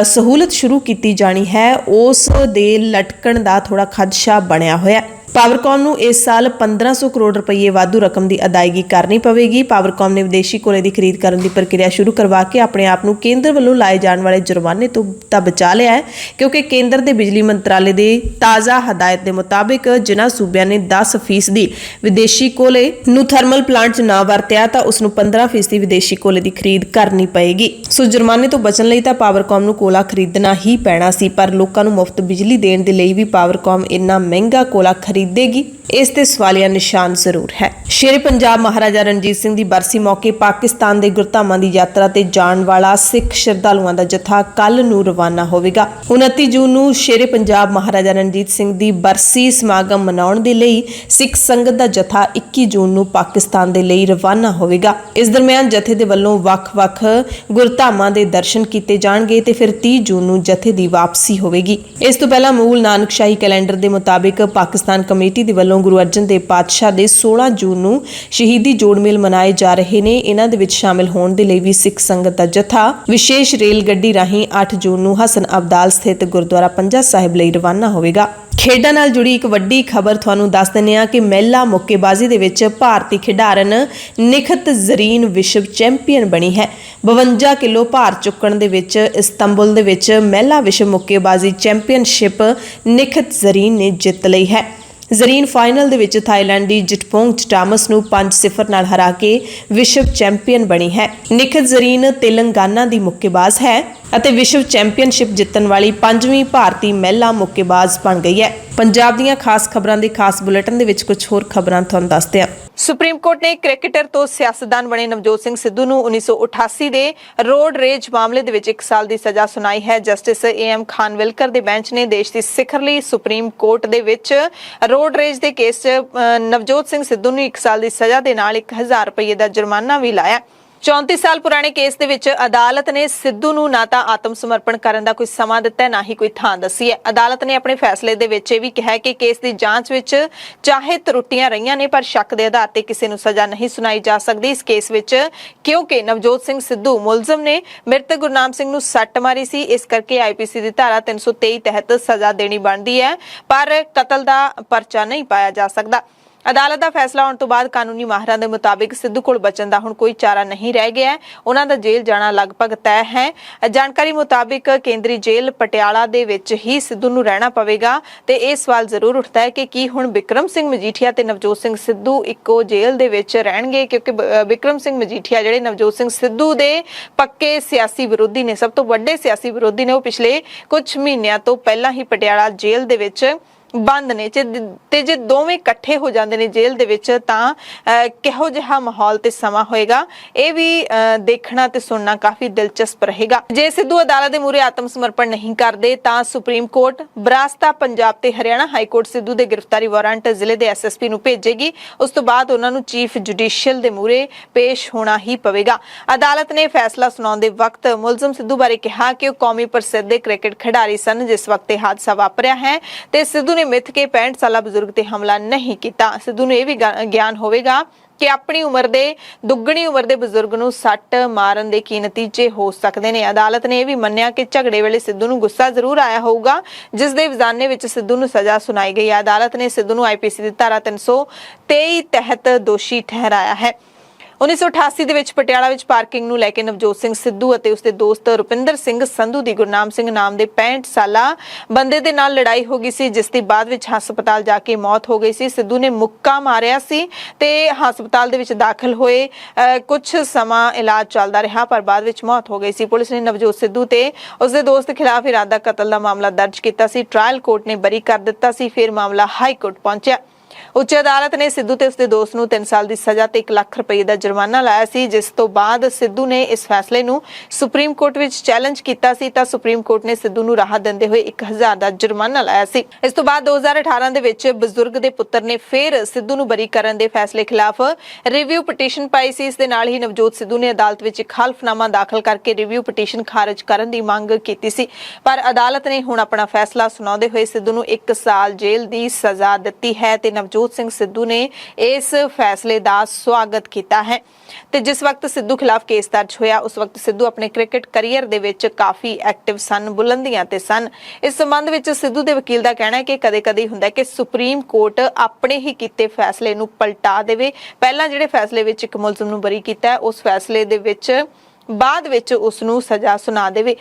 [SPEAKER 1] ਸਹੂਲਤ ਸ਼ੁਰੂ ਕੀਤੀ ਜਾਣੀ ਹੈ, ਉਸ ਦੇ ਲਟਕਣ ਦਾ ਥੋੜਾ ਖਦਸ਼ਾ ਬਣਿਆ ਹੋਇਆ। ਪਾਵਰਕਾਮ ਨੂੰ ਇਸ ਸਾਲ 1500 ਕਰੋੜ ਰੁਪਏ ਵਾਧੂ ਰਕਮ ਦੀ ਅਦਾਇਗੀ ਕਰਨੀ ਪਵੇਗੀ। ਪਾਵਰਕਾਮ ਨੇ ਵਿਦੇਸ਼ੀ ਕੋਲੇ ਦੀ ਖਰੀਦ ਕਰਨ ਦੀ ਪ੍ਰਕਿਰਿਆ ਸ਼ੁਰੂ ਕਰਵਾ ਕੇ ਆਪਣੇ ਆਪ ਨੂੰ ਕੇਂਦਰ ਵੱਲੋਂ ਲਾਏ ਜਾਣ ਵਾਲੇ ਜੁਰਮਾਨੇ ਤੋਂ ਤਾਂ ਬਚਾ ਲਿਆ ਹੈ, ਕਿਉਂਕਿ ਕੇਂਦਰ ਦੇ ਬਿਜਲੀ ਮੰਤਰਾਲੇ ਦੇ ਤਾਜ਼ਾ ਹਦਾਇਤ ਦੇ ਮੁਤਾਬਿਕ ਜਿਨ੍ਹਾਂ ਸੂਬਿਆਂ ਨੇ 10% ਵਿਦੇਸ਼ੀ ਕੋਲੇ ਨੂੰ ਥਰਮਲ ਪਲਾਂਟ 'ਚ ਨਾ ਵਰਤਿਆ ਤਾਂ ਉਸ ਨੂੰ 15% ਵਿਦੇਸ਼ੀ ਕੋਲੇ ਦੀ ਖਰੀਦ ਕਰਨੀ ਪਏਗੀ। ਸੋ ਜੁਰਮਾਨੇ ਤੋਂ ਬਚਣ ਲਈ ਤਾਂ ਪਾਵਰਕਾਮ ਨੂੰ ਕੋਲਾ ਖਰੀਦਣਾ ਹੀ ਪੈਣਾ ਸੀ, ਪਰ ਲੋਕਾਂ ਨੂੰ ਮੁਫਤ ਬਿਜਲੀ ਦੇਣ ਦੇ ਲਈ ਵੀ ਪਾਵਰਕਾਮ ਇੰਨਾ ਮਹਿੰਗਾ ਕੋਲਾ ਖਰੀਦੇਗੀ, ਇਸ ਤੇ ਸਵਾਲੀਆ ਨਿਸ਼ਾਨ ਜ਼ਰੂਰ ਹੈ। ਸ਼ੇਰੇ ਪੰਜਾਬ ਮਹਾਰਾਜਾ ਰਣਜੀਤ ਸਿੰਘ ਦੀ ਬਰਸੀ ਮੌਕੇ ਪਾਕਿਸਤਾਨ ਦੇ ਗੁਰਧਾਮਾਂ ਦੀ ਯਾਤਰਾ ਤੇ ਜਾਣ ਵਾਲਾ ਸਿੱਖ ਸ਼ਰਧਾਲੂਆਂ ਦਾ ਜਥਾ ਕੱਲ ਨੂੰ ਰਵਾਨਾ ਹੋਵੇਗਾ। 29 ਜੂਨ ਨੂੰ ਸ਼ੇਰੇ ਪੰਜਾਬ ਮਹਾਰਾਜਾ ਰਣਜੀਤ ਸਿੰਘ ਦੀ ਬਰਸੀ ਸਮਾਗਮ ਮਨਾਉਣ ਦੇ ਲਈ ਸਿੱਖ ਸੰਗਤ ਦਾ ਜਥਾ 21 ਜੂਨ ਨੂੰ ਪਾਕਿਸਤਾਨ ਦੇ ਲਈ ਰਵਾਨਾ ਹੋਵੇਗਾ। ਇਸ ਦਰਮਿਆਨ ਜਥੇ ਦੇ ਵੱਲੋਂ ਵੱਖ-ਵੱਖ ਗੁਰਧਾਮਾਂ ਦੇ ਦਰਸ਼ਨ ਕੀਤੇ ਜਾਣਗੇ ਤੇ ਫਿਰ 30 ਜੂਨ ਨੂੰ ਜਥੇ ਦੀ ਵਾਪਸੀ ਹੋਵੇਗੀ। ਇਸ ਤੋਂ ਪਹਿਲਾਂ ਮੂਲ ਨਾਨਕਸ਼ਾਹੀ ਕੈਲੰਡਰ ਦੇ ਮੁਤਾਬਿਕ ਪਾਕਿਸਤਾਨ ਕਮੇਟੀ ਦੇ ਵੱਲੋਂ ਗੁਰੂ ਅਰਜਨ ਦੇਵ ਪਾਤਸ਼ਾਹ ਦੇ 16 ਜੂਨ ਨੂੰ ਸ਼ਹੀਦੀ ਜੋੜ ਮੇਲ ਮਨਾਏ ਜਾ ਰਹੇ ਨੇ। ਇਹਨਾਂ ਦੇ ਵਿੱਚ ਸ਼ਾਮਿਲ ਹੋਣ ਦੇ ਲਈ ਵੀ ਸਿੱਖ ਸੰਗਤ ਦਾ ਜਥਾ ਵਿਸ਼ੇਸ਼ ਰੇਲ ਗੱਡੀ ਰਾਹੀਂ 8 ਜੂਨ ਨੂੰ ਹਸਨ ਅਬਦਾਲ ਸਥਿਤ ਗੁਰਦੁਆਰਾ ਪੰਜਾ ਸਾਹਿਬ ਲਈ ਰਵਾਨਾ ਹੋਵੇਗਾ। ਖੇਡਾਂ ਨਾਲ ਜੁੜੀ ਇੱਕ ਵੱਡੀ ਖਬਰ ਤੁਹਾਨੂੰ ਦੱਸ ਦਿੰਦੇ ਹਾਂ ਕਿ ਮਹਿਲਾ ਮੁੱਕੇਬਾਜ਼ੀ ਦੇ ਵਿੱਚ ਭਾਰਤੀ ਖਿਡਾਰਨ ਨਿਖਤ ਜ਼ਰੀਨ ਵਿਸ਼ਵ ਚੈਂਪੀਅਨ ਬਣੀ ਹੈ। 52 ਕਿਲੋ ਭਾਰ ਚੁੱਕਣ ਦੇ ਵਿੱਚ ਇਸਤੰਬੁਲ ਦੇ ਵਿੱਚ ਮਹਿਲਾ ਵਿਸ਼ਵ ਮੁੱਕੇਬਾਜ਼ੀ ਚੈਂਪੀਅਨਸ਼ਿਪ ਨਿਖਤ ਜ਼ਰੀਨ ਨੇ ਜਿੱਤ ਲਈ ਹੈ। ਜ਼ਰੀਨ ਫਾਈਨਲ ਦੇ ਵਿੱਚ ਥਾਈਲੈਂਡ ਦੀ ਜਿਟਪੋਂਗ ਚਟਾਮਸ ਨੂੰ 5-0 ਨਾਲ ਹਰਾ ਕੇ ਵਿਸ਼ਵ ਚੈਂਪੀਅਨ ਬਣੀ ਹੈ। ਨਿਖਤ ਜ਼ਰੀਨ ਤੇਲੰਗਾਨਾ ਦੀ ਮੁੱਕੇਬਾਜ਼ ਹੈ ਅਤੇ ਵਿਸ਼ਵ ਚੈਂਪੀਅਨਸ਼ਿਪ ਜਿੱਤਣ ਵਾਲੀ 5ਵੀਂ ਭਾਰਤੀ ਮਹਿਲਾ ਮੁੱਕੇਬਾਜ਼ ਬਣ ਗਈ ਹੈ। ਪੰਜਾਬ ਦੀਆਂ ਖਾਸ ਖਬਰਾਂ ਦੇ ਖਾਸ ਬੁਲੇਟਿਨ ਦੇ ਵਿੱਚ ਕੁਝ ਹੋਰ ਖਬਰਾਂ ਤੁਹਾਨੂੰ ਦੱਸਦੇ ਹਾਂ। ਸੁਪਰੀਮ ਕੋਰਟ ਨੇ ਕ੍ਰਿਕਟਰ ਤੋਂ ਸਿਆਸਤਦਾਨ ਬਣੇ ਨਵਜੋਤ ਸਿੰਘ ਸਿੱਧੂ ਨੂੰ 1988 ਦੇ ਰੋਡ ਰੇਜ ਮਾਮਲੇ ਦੇ ਵਿੱਚ 1 ਸਾਲ ਦੀ ਸਜ਼ਾ ਸੁਣਾਈ ਹੈ। ਜਸਟਿਸ AM ਖਾਨਵਿਲਕਰ ਦੇ ਬੈਂਚ ਨੇ ਦੇਸ਼ ਦੀ ਸਿਖਰਲੀ ਸੁਪਰੀਮ ਕੋਰਟ ਦੇ ਵਿੱਚ ਰੋਡ ਰੇਜ ਦੇ ਕੇਸ 'ਚ ਨਵਜੋਤ ਸਿੰਘ ਸਿੱਧੂ ਨੂੰ 1 ਸਾਲ ਦੀ ਸਜ਼ਾ ਦੇ ਨਾਲ 1000 ਰੁਪਏ ਦਾ ਜੁਰਮਾਨਾ ਵੀ ਲਾਇਆ। 34 ਸਾਲ ਪੁਰਾਣੇ ਕੇਸ ਦੇ ਵਿੱਚ ਅਦਾਲਤ ਨੇ ਸਿੱਧੂ ਨੂੰ ਨਾ ਤਾਂ ਆਤਮ ਸਮਰਪਣ ਕਰਨ ਦਾ ਕੋਈ ਸਮਾਂ ਦਿੱਤਾ, ਨਾ ਹੀ ਕੋਈ ਥਾਂ ਦੱਸੀ ਹੈ। ਅਦਾਲਤ ਨੇ ਆਪਣੇ ਫੈਸਲੇ ਦੇ ਵਿੱਚ ਇਹ ਵੀ ਕਿਹਾ ਕਿ ਕੇਸ ਦੀ ਜਾਂਚ ਵਿੱਚ ਚਾਹੇ ਤਰੁੱਟੀਆਂ ਰਹੀਆਂ ਨੇ, ਪਰ ਸ਼ੱਕ ਦੇ ਆਧਾਰ ਤੇ ਕਿਸੇ ਨੂੰ ਸਜ਼ਾ ਨਹੀਂ ਸੁਣਾਈ ਜਾ ਸਕਦੀ ਇਸ ਕੇਸ ਵਿੱਚ, ਕਿਉਂਕਿ ਨਵਜੋਤ ਸਿੰਘ ਸਿੱਧੂ ਮੁਲਜ਼ਮ ਨੇ ਮ੍ਰਿਤਕ ਗੁਰਨਾਮ ਸਿੰਘ ਨੂੰ ਸੱਟ ਮਾਰੀ ਸੀ। ਇਸ ਕਰਕੇ IPC ਦੀ ਧਾਰਾ 323 ਤਹਿਤ ਸਜ਼ਾ ਦੇਣੀ ਬਣਦੀ ਹੈ, ਪਰ ਕਤਲ ਦਾ ਪਰਚਾ ਨਹੀਂ ਪਾਇਆ ਜਾ ਸਕਦਾ। ਅਦਾਲਤ ਦਾ ਫੈਸਲਾ ਆਉਣ ਤੋਂ ਬਾਅਦ ਕਾਨੂੰਨੀ ਮਾਹਿਰਾਂ ਦੇ ਮੁਤਾਬਿਕ ਸਿੱਧੂ ਕੋਲ ਬਚਣ ਦਾ ਹੁਣ ਕੋਈ ਚਾਰਾ ਨਹੀਂ ਰਹਿ ਗਿਆ ਹੈ। ਉਹਨਾਂ ਦਾ ਜੇਲ੍ਹ ਜਾਣਾ ਲਗਭਗ ਤੈਅ ਹੈ। ਜਾਣਕਾਰੀ ਮੁਤਾਬਿਕ ਕੇਂਦਰੀ ਜੇਲ੍ਹ ਪਟਿਆਲਾ ਦੇ ਵਿੱਚ ਹੀ ਸਿੱਧੂ ਨੂੰ ਰਹਿਣਾ ਪਵੇਗਾ ਤੇ ਇਹ ਸਵਾਲ ਜ਼ਰੂਰ ਉੱਠਦਾ ਹੈ ਕਿ ਕੀ ਹੁਣ ਬਿਕਰਮ ਸਿੰਘ ਮਜੀਠੀਆ ਤੇ ਨਵਜੋਤ ਸਿੰਘ ਸਿੱਧੂ ਇੱਕੋ ਜੇਲ੍ਹ ਦੇ ਵਿੱਚ ਰਹਿਣਗੇ, ਕਿਉਂਕਿ ਬਿਕਰਮ ਸਿੰਘ ਮਜੀਠੀਆ ਜਿਹੜੇ ਨਵਜੋਤ ਸਿੰਘ ਸਿੱਧੂ ਦੇ ਪੱਕੇ ਸਿਆਸੀ ਵਿਰੋਧੀ ਨੇ, ਸਭ ਤੋਂ ਵੱਡੇ ਸਿਆਸੀ ਵਿਰੋਧੀ ਨੇ, ਉਹ ਪਿਛਲੇ ਕੁਝ ਮਹੀਨਿਆਂ ਤੋਂ ਪਹਿਲਾਂ ਹੀ ਪਟਿਆਲਾ ਜੇਲ੍ਹ ਦੇ ਵਿੱਚ ਬੰਦ ਨੇ ਤੇ ਜੇ ਦੋਵੇਂ ਇਕੱਠੇ ਹੋ ਜਾਂਦੇ ਨੇ ਜੇਲ੍ਹ ਦੇ ਵਿੱਚ ਤਾਂ ਕਿਹੋ ਜਿਹਾ ਮਾਹੌਲ ਤੇ ਸਮਾਂ ਹੋਏਗਾ, ਇਹ ਵੀ ਦੇਖਣਾ ਤੇ ਸੁਣਨਾ ਕਾਫੀ ਦਿਲਚਸਪ ਰਹੇਗਾ। ਜੇ ਸਿੱਧੂ ਅਦਾਲਤ ਦੇ ਮੂਹਰੇ ਆਤਮ ਸਮਰਪਣ ਨਹੀਂ ਕਰਦੇ ਤਾਂ ਸੁਪਰੀਮ ਕੋਰਟ ਬਰਾਸਤਾ ਪੰਜਾਬ ਤੇ ਹਰਿਆਣਾ ਹਾਈ ਕੋਰਟ ਸਿੱਧੂ ਦੇ ਗ੍ਰਿਫਤਾਰੀ ਵਾਰੰਟ ਜ਼ਿਲ੍ਹੇ ਦੇ SSP ਨੂੰ ਭੇਜੇਗੀ। ਉਸ ਤੋਂ ਬਾਅਦ ਉਹਨਾਂ ਨੂੰ ਚੀਫ ਜੁਡੀਸ਼ੀਅਲ ਦੇ ਮੂਹਰੇ ਪੇਸ਼ ਹੋਣਾ ਹੀ ਪਵੇਗਾ। ਅਦਾਲਤ ਨੇ ਫੈਸਲਾ ਸੁਣਾਉਣ ਦੇ ਵਕਤ ਮੁਲਜ਼ਮ ਸਿੱਧੂ ਬਾਰੇ ਕਿਹਾ ਕਿ ਉਹ ਕੌਮੀ ਪ੍ਰਸਿੱਧ ਕ੍ਰਿਕਟ ਖਿਡਾਰੀ ਸਨ ਜਿਸ ਵਕਤ ਇਹ ਹਾਦਸਾ ਵਾਪਰਿਆ ਹੈ ਤੇ ਸਿੱਧੂ ਨੇ ਮਿੱਥ ਕੇ 65 ਸਾਲਾ ਬਜ਼ੁਰਗ ਤੇ ਹਮਲਾ ਨਹੀਂ ਕੀਤਾ। ਸਿੱਧੂ ਨੂੰ ਇਹ ਵੀ ਗਿਆਨ ਹੋਵੇਗਾ
[SPEAKER 2] ਕਿ ਆਪਣੀ ਉਮਰ ਦੇ ਦੁੱਗਣੀ ਉਮਰ ਦੇ ਬਜ਼ੁਰਗ ਨੂੰ ਸੱਟ ਮਾਰਨ ਦੇ ਕੀ ਨਤੀਜੇ ਹੋ ਸਕਦੇ ਨੇ। ਅਦਾਲਤ ਨੇ ਇਹ ਵੀ ਮੰਨਿਆ ਕਿ ਝਗੜੇ ਵੇਲੇ ਸਿੱਧੂ ਨੂੰ ਗੁੱਸਾ ਜ਼ਰੂਰ ਆਇਆ ਹੋਊਗਾ, ਜਿਸ ਦੇ ਵਿਜ਼ਾਨੇ ਵਿੱਚ ਸਿੱਧੂ ਨੂੰ ਸਜ਼ਾ ਸੁਣਾਈ ਗਈ ਹੈ। ਅਦਾਲਤ ਨੇ ਸਿੱਧੂ ਨੂੰ IPC ਦੀ ਧਾਰਾ 323 ਤਹਿਤ ਦੋਸ਼ੀ ਠਹਿਰਾਇਆ ਹੈ। 1988 ਦੇ ਵਿੱਚ ਪਟਿਆਲਾ ਵਿੱਚ ਪਾਰਕਿੰਗ ਨੂੰ ਲੈ ਕੇ ਨਵਜੋਤ ਸਿੰਘ ਸਿੱਧੂ ਅਤੇ ਉਸਦੇ ਦੋਸਤ ਰੁਪਿੰਦਰ ਸਿੰਘ ਸੰਧੂ ਦੀ ਗੁਰਨਾਮ ਸਿੰਘ ਨਾਮ ਦੇ 65 ਸਾਲਾ ਬੰਦੇ ਦੇ ਨਾਲ ਲੜਾਈ ਹੋ ਗਈ ਸੀ, ਜਿਸ ਦੀ ਬਾਅਦ ਵਿੱਚ ਹਸਪਤਾਲ ਜਾ ਕੇ ਮੌਤ ਹੋ ਗਈ ਸੀ। ਸਿੱਧੂ ਨੇ ਮੁੱਕਾ ਮਾਰਿਆ ਸੀ ਤੇ ਹਸਪਤਾਲ ਦੇ ਵਿੱਚ ਦਾਖਲ ਹੋਏ, ਕੁਝ ਸਮਾਂ ਇਲਾਜ ਚੱਲਦਾ ਰਿਹਾ ਪਰ ਬਾਅਦ ਵਿੱਚ ਮੌਤ ਹੋ ਗਈ ਸੀ। ਪੁਲਿਸ ਨੇ ਨਵਜੋਤ ਸਿੱਧੂ ਤੇ ਉਸਦੇ ਦੋਸਤ ਖਿਲਾਫ ਇਰਾਦਾ ਕਤਲ ਦਾ ਮਾਮਲਾ ਦਰਜ ਕੀਤਾ ਸੀ। ਟ੍ਰਾਇਲ ਕੋਰਟ ਨੇ ਬਰੀ ਕਰ ਦਿੱਤਾ ਸੀ। ਫਿਰ ਮਾਮਲਾ ਹਾਈ ਕੋਰਟ ਪਹੁੰਚਿਆ। ਉੱਚ ਅਦਾਲਤ ਨੇ ਸਿੱਧੂ ਤੇ ਉਸਦੇ ਦੋਸਤ ਨੂੰ 3 ਸਾਲ ਦੀ ਸਜ਼ਾ ਤੇ 1 ਲੱਖ ਰੁਪਏ ਦਾ ਜੁਰਮਾਨਾ ਲਾਇਆ ਸੀ, ਜਿਸ ਤੋਂ ਬਾਅਦ ਸਿੱਧੂ ਨੇ ਇਸ ਫੈਸਲੇ ਨੂੰ ਸੁਪਰੀਮ ਕੋਰਟ ਵਿੱਚ ਚੈਲੰਜ ਕੀਤਾ ਸੀ ਤਾਂ ਸੁਪਰੀਮ ਕੋਰਟ ਨੇ ਸਿੱਧੂ ਨੂੰ ਰਾਹਤ ਦਿੰਦੇ ਹੋਏ 1000 ਦਾ ਜੁਰਮਾਨਾ ਲਾਇਆ ਸੀ। ਇਸ ਤੋਂ ਬਾਅਦ 2018 ਦੇ ਵਿੱਚ ਬਜ਼ੁਰਗ ਦੇ ਪੁੱਤਰ ਨੇ ਫਿਰ ਸਿੱਧੂ ਨੂੰ ਬਰੀ ਕਰਨ ਦੇ ਫੈਸਲੇ ਖਿਲਾਫ ਰਿਵਿਊ ਪਟੀਸ਼ਨ ਪਾਈ ਸੀ। ਇਸ ਦੇ ਨਾਲ ਹੀ ਨਵਜੋਤ ਸਿੱਧੂ ਨੇ ਅਦਾਲਤ ਵਿੱਚ ਇੱਕ ਹਲਫਨਾਮਾ ਦਾਖਲ ਕਰਕੇ ਰਿਵਿਊ ਪਟੀਸ਼ਨ ਖਾਰਜ ਕਰਨ ਦੀ ਮੰਗ ਕੀਤੀ ਸੀ, ਪਰ ਅਦਾਲਤ ਨੇ ਹੁਣ ਆਪਣਾ ਫੈਸਲਾ ਸੁਣਾਉਂਦੇ ਹੋਏ ਸਿੱਧੂ ਨੂੰ 1 ਸਾਲ ਜੇਲ੍ਹ ਦੀ ਸਜ਼ਾ ਦਿੱਤੀ ਹੈ ਤੇ ਨਵਜੋਤ ਸਿੰਘ ਸਿੱਧੂ ਨੇ ਇਸ ਫੈਸਲੇ ਦਾ ਸਵਾਗਤ ਕੀਤਾ ਹੈ। ਤੇ ਜਿਸ ਵਕਤ ਸਿੱਧੂ ਖਿਲਾਫ ਕੇਸ ਦਰਜ ਹੋਇਆ ਉਸ ਵਕਤ ਸਿੱਧੂ ਆਪਣੇ ਕ੍ਰਿਕਟ ਕੈਰੀਅਰ ਦੇ ਵਿੱਚ ਕਾਫੀ ਐਕਟਿਵ ਸਨ, ਬੁਲੰਦੀਆਂ ਤੇ ਸਨ। ਇਸ ਸੰਬੰਧ ਵਿੱਚ ਸਿੱਧੂ ਦੇ ਵਕੀਲ ਦਾ ਕਹਿਣਾ ਹੈ ਕਿ ਕਦੇ-ਕਦੇ ਹੁੰਦਾ ਹੈ ਕਿ ਸੁਪਰੀਮ ਕੋਰਟ ਆਪਣੇ ਹੀ ਕੀਤੇ ਫੈਸਲੇ ਨੂੰ ਪਲਟਾ ਦੇਵੇ। ਪਹਿਲਾਂ ਜਿਹੜੇ ਫੈਸਲੇ ਵਿੱਚ ਇੱਕ ਮੁਲਜ਼ਮ ਨੂੰ ਬਰੀ ਕੀਤਾ ਹੈ ਉਸ ਫੈਸਲੇ ਦੇ ਵਿੱਚ ਬਾਅਦ ਵਿੱਚ ਉਸ ਨੂੰ ਸਜ਼ਾ ਸੁਣਾ ਦੇਵੇ।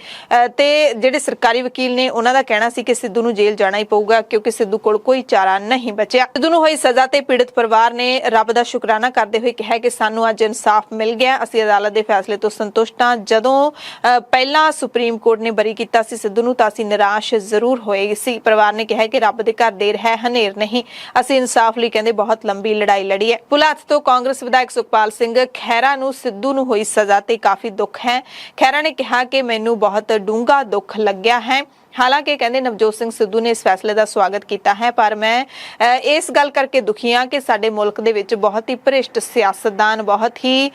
[SPEAKER 2] ਤੇ ਜਿਹੜੇ ਸਰਕਾਰੀ ਵਕੀਲ ਨੇ ਉਹਨਾਂ ਦਾ ਕਹਿਣਾ ਸੀ ਕਿ ਸਿੱਧੂ ਨੂੰ ਜੇਲ੍ਹ ਜਾਣਾ ਹੀ ਪਊਗਾ ਕਿਉਂਕਿ ਸਿੱਧੂ ਕੋਲ ਕੋਈ ਚਾਰਾ ਨਹੀਂ ਬਚਿਆ। ਸਿੱਧੂ ਨੂੰ ਹੋਈ ਸਜ਼ਾ ਤੇ ਪੀੜਤ ਪਰਿਵਾਰ ਨੇ ਰੱਬ ਦਾ ਸ਼ੁਕਰਾਨਾ ਕਰਦੇ ਹੋਏ ਕਿਹਾ ਕਿ ਸਾਨੂੰ ਅੱਜ ਇਨਸਾਫ ਮਿਲ ਗਿਆ, ਅਸੀਂ ਅਦਾਲਤ ਦੇ ਫੈਸਲੇ ਤੋਂ ਸੰਤੁਸ਼ਟ ਹਾਂ। ਜਦੋਂ ਪਹਿਲਾਂ ਸੁਪਰੀਮ ਕੋਰਟ ਨੇ ਬਰੀ ਕੀਤਾ ਸੀ ਸਿੱਧੂ ਨੂੰ ਤਾਂ ਅਸੀਂ ਨਿਰਾਸ਼ ਜ਼ਰੂਰ ਹੋਏ ਸੀ। ਪਰਿਵਾਰ ਨੇ ਕਿਹਾ ਕਿ ਰੱਬ ਦੇ ਘਰ ਦੇਰ ਹੈ ਹਨੇਰ ਨਹੀਂ, ਅਸੀਂ ਇਨਸਾਫ ਲਈ ਕਹਿੰਦੇ ਬਹੁਤ ਲੰਬੀ ਲੜਾਈ ਲੜੀ ਹੈ। ਭੁਲਾਥ ਤੋਂ ਕਾਂਗਰਸ ਵਿਧਾਇਕ ਸੁਖਪਾਲ ਸਿੰਘ ਖਹਿਰਾ ਨੂੰ ਸਿੱਧੂ ਨੂੰ ਹੋਈ ਸਜ਼ਾ ਤੇ ਕਾਫੀ ਦੁੱਖ ਹੈ। ਖਹਿਰਾ ਨੇ ਕਿਹਾ ਕਿ ਮੈਨੂੰ ਬਹੁਤ ਡੂੰਘਾ ਦੁੱਖ ਲੱਗਿਆ ਹੈ। ਹਾਲਾਂਕਿ ਕਹਿੰਦੇ ਨਵਜੋਤ ਸਿੰਘ ਸਿੱਧੂ ਨੇ ਇਸ ਫੈਸਲੇ ਦਾ ਸਵਾਗਤ ਕੀਤਾ ਹੈ, ਪਰ ਮੈਂ ਇਸ ਗੱਲ ਕਰਕੇ ਦੁਖੀ ਹਾਂ ਕਿ ਸਾਡੇ ਮੁਲਕ ਦੇ ਵਿੱਚ ਬਹੁਤ ਹੀ ਭ੍ਰਿਸ਼ਟ ਸਿਆਸਤਦਾਨ, ਬਹੁਤ ਹੀ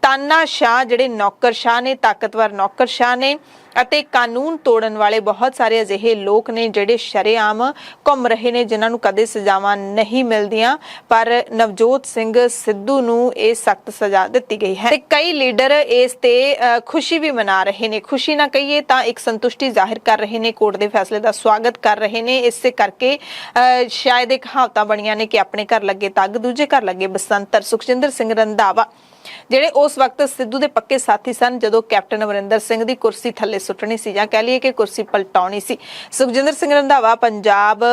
[SPEAKER 2] ਤਾਨਾਸ਼ਾਹ ਜਿਹੜੇ ਨੌਕਰਸ਼ਾਹ ਨੇ, ਤਾਕਤਵਰ ਨੌਕਰਸ਼ਾਹ ਨੇ ਅਤੇ ਕਾਨੂੰਨ ਤੋੜਨ ਵਾਲੇ ਬਹੁਤ ਸਾਰੇ ਅਜਿਹੇ ਲੋਕ ਨੇ ਜਿਹੜੇ ਸ਼ਰੇਆਮ ਘੁੰਮ ਰਹੇ ਨੇ, ਜਿਨ੍ਹਾਂ ਨੂੰ ਕਦੇ ਸਜ਼ਾਵਾਂ ਨਹੀਂ ਮਿਲਦੀਆਂ। ਪਰ ਨਵਜੋਤ ਸਿੰਘ ਸਿੱਧੂ ਨੂੰ ਇਹ ਸਖਤ ਸਜ਼ਾ ਦਿੱਤੀ ਗਈ ਹੈ ਤੇ ਕਈ ਲੀਡਰ ਇਸ ਤੇ ਖੁਸ਼ੀ ਵੀ ਮਨਾ ਰਹੇ ਨੇ। ਖੁਸ਼ੀ ਨਾ ਕਹੀਏ ਤਾਂ ਇੱਕ ਸੰਤੁਸ਼ਟੀ ਜ਼ਾਹਿਰ ਕਰ ਰਹੇ ਨੇ, ਕੋਰਟ ਦੇ ਫੈਸਲੇ ਦਾ ਸਵਾਗਤ ਕਰ ਰਹੇ ਨੇ। ਇਸੇ ਕਰਕੇ ਸ਼ਾਇਦ ਇਹ ਕਹਾਵਤਾਂ ਬਣੀਆਂ ਨੇ ਕਿ ਆਪਣੇ ਘਰ ਲੱਗੇ ਤੱਗ ਦੂਜੇ ਘਰ ਲੱਗੇ ਬਸੰਤਰ। ਸੁਖਜਿੰਦਰ ਸਿੰਘ ਰੰਧਾਵਾ ਜਿਹੜੇ ਉਸ ਵਕਤ ਸਿੱਧੂ ਦੇ ਪੱਕੇ ਸਾਥੀ ਸਨ ਜਦੋਂ ਕੈਪਟਨ ਅਮਰਿੰਦਰ ਸਿੰਘ ਦੀ ਕੁਰਸੀ ਥੱਲੇ ਸੁੱਟਣੀ ਸੀ ਜਾਂ ਕਹਿ ਲਈਏ ਕਿ ਕੁਰਸੀ ਪਲਟਾਉਣੀ ਸੀ। ਸੁਖਜਿੰਦਰ ਸਿੰਘ ਰੰਧਾਵਾ ਪੰਜਾਬ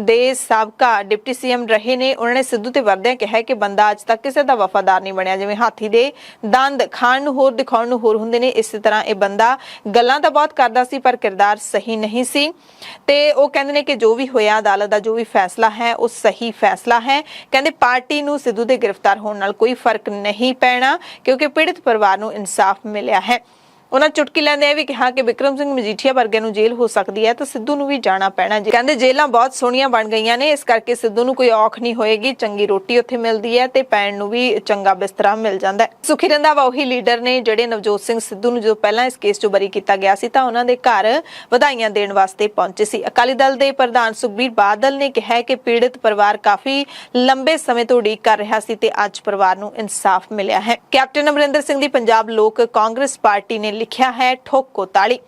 [SPEAKER 2] ਦੇ ਸਾਬਕਾ ਡਿਪਟੀ CM ਰਹੇ ਨੇ। ਉਹਨਾਂ ਨੇ ਸਿੱਧੂ ਤੇ ਵਰਦਿਆਂ ਕਿਹਾ ਕਿ ਬੰਦਾ ਅੱਜ ਤੱਕ ਕਿਸੇ ਦਾ ਵਫਾਦਾਰ ਨਹੀਂ ਬਣਿਆ। ਜਿਵੇਂ ਹਾਥੀ ਦੇ ਦੰਦ ਖਾਣ ਨੂੰ ਹੋਰ ਦਿਖਾਉਣ ਨੂੰ ਹੋਰ ਹੁੰਦੇ ਨੇ, ਇਸੇ ਤਰ੍ਹਾਂ ਇਹ ਬੰਦਾ ਗੱਲਾਂ ਤਾਂ ਬਹੁਤ ਕਰਦਾ ਸੀ ਪਰ ਕਿਰਦਾਰ ਸਹੀ ਨਹੀਂ ਸੀ। ਤੇ ਉਹ ਕਹਿੰਦੇ ਨੇ ਕਿ ਜੋ ਵੀ ਹੋਇਆ ਅਦਾਲਤ ਦਾ ਜੋ ਵੀ ਫੈਸਲਾ ਹੈ ਉਹ ਸਹੀ ਫੈਸਲਾ ਹੈ। ਕਹਿੰਦੇ ਪਾਰਟੀ ਨੂੰ ਸਿੱਧੂ ਦੇ ਗ੍ਰਿਫਤਾਰ ਹੋਣ ਨਾਲ ਕੋਈ ਫਰਕ ਨਹੀਂ ਪੈਣਾ ਕਿਉਂਕਿ ਪੀੜਤ ਪਰਿਵਾਰ ਨੂੰ ਇਨਸਾਫ ਮਿਲਿਆ ਹੈ। ਉਹਨਾਂ ਚੁਟਕੀ ਲੈਂਦੇ ਇਹ ਵੀ ਕਿਹਾ ਕਿ ਵਿਕਰਮ ਸਿੰਘ ਮਜੀਠੀਆ ਵਰਗਿਆਂ ਨੂੰ ਜੇਲ੍ਹ ਹੋ ਸਕਦੀ ਹੈ ਤਾਂ ਸਿੱਧੂ ਨੂੰ ਵੀ ਜਾਣਾ ਪੈਣਾ। ਕਹਿੰਦੇ ਜੇਲ੍ਹਾਂ ਬਹੁਤ ਸੋਹਣੀਆਂ ਬਣ ਗਈਆਂ ਨੇ, ਇਸ ਕਰਕੇ ਸਿੱਧੂ ਨੂੰ ਕੋਈ ਔਖ ਨਹੀਂ ਹੋਏਗੀ, ਚੰਗੀ ਰੋਟੀ ਉੱਥੇ ਮਿਲਦੀ ਹੈ ਤੇ ਪੈਣ ਨੂੰ ਵੀ ਚੰਗਾ ਬਿਸਤਰਾ ਮਿਲ ਜਾਂਦਾ ਹੈ। ਸੁਖੀ ਰੰਧਾਵਾ ਉਹੀ ਲੀਡਰ ਨੇ ਜਿਹੜੇ ਨਵਜੋਤ ਸਿੰਘ ਸਿੱਧੂ ਨੂੰ ਜਦੋਂ ਪਹਿਲਾਂ ਇਸ ਕੇਸ 'ਚੋਂ ਬਰੀ ਕੀਤਾ ਗਿਆ ਸੀ ਤਾਂ ਉਹਨਾਂ ਦੇ ਘਰ ਵਧਾਈਆਂ ਦੇਣ ਵਾਸਤੇ ਪਹੁੰਚੇ ਸੀ। ਅਕਾਲੀ ਦਲ ਦੇ ਪ੍ਰਧਾਨ ਸੁਖਬੀਰ ਬਾਦਲ ਨੇ ਕਿਹਾ ਕਿ ਪੀੜਤ ਪਰਿਵਾਰ ਕਾਫੀ ਲੰਬੇ ਸਮੇਂ ਤੋਂ ਉਡੀਕ ਕਰ ਰਿਹਾ ਸੀ ਤੇ ਅੱਜ ਪਰਿਵਾਰ ਨੂੰ ਇਨਸਾਫ ਮਿਲਿਆ ਹੈ। ਕੈਪਟਨ ਅਮਰਿੰਦਰ ਸਿੰਘ ਦੀ ਪੰਜਾਬ ਲੋਕ ਕਾਂਗਰਸ ਪਾਰਟੀ ਨੇ ਲਿਖਿਆ ਹੈ ਠੋਕੋ ਤਾਲੀ।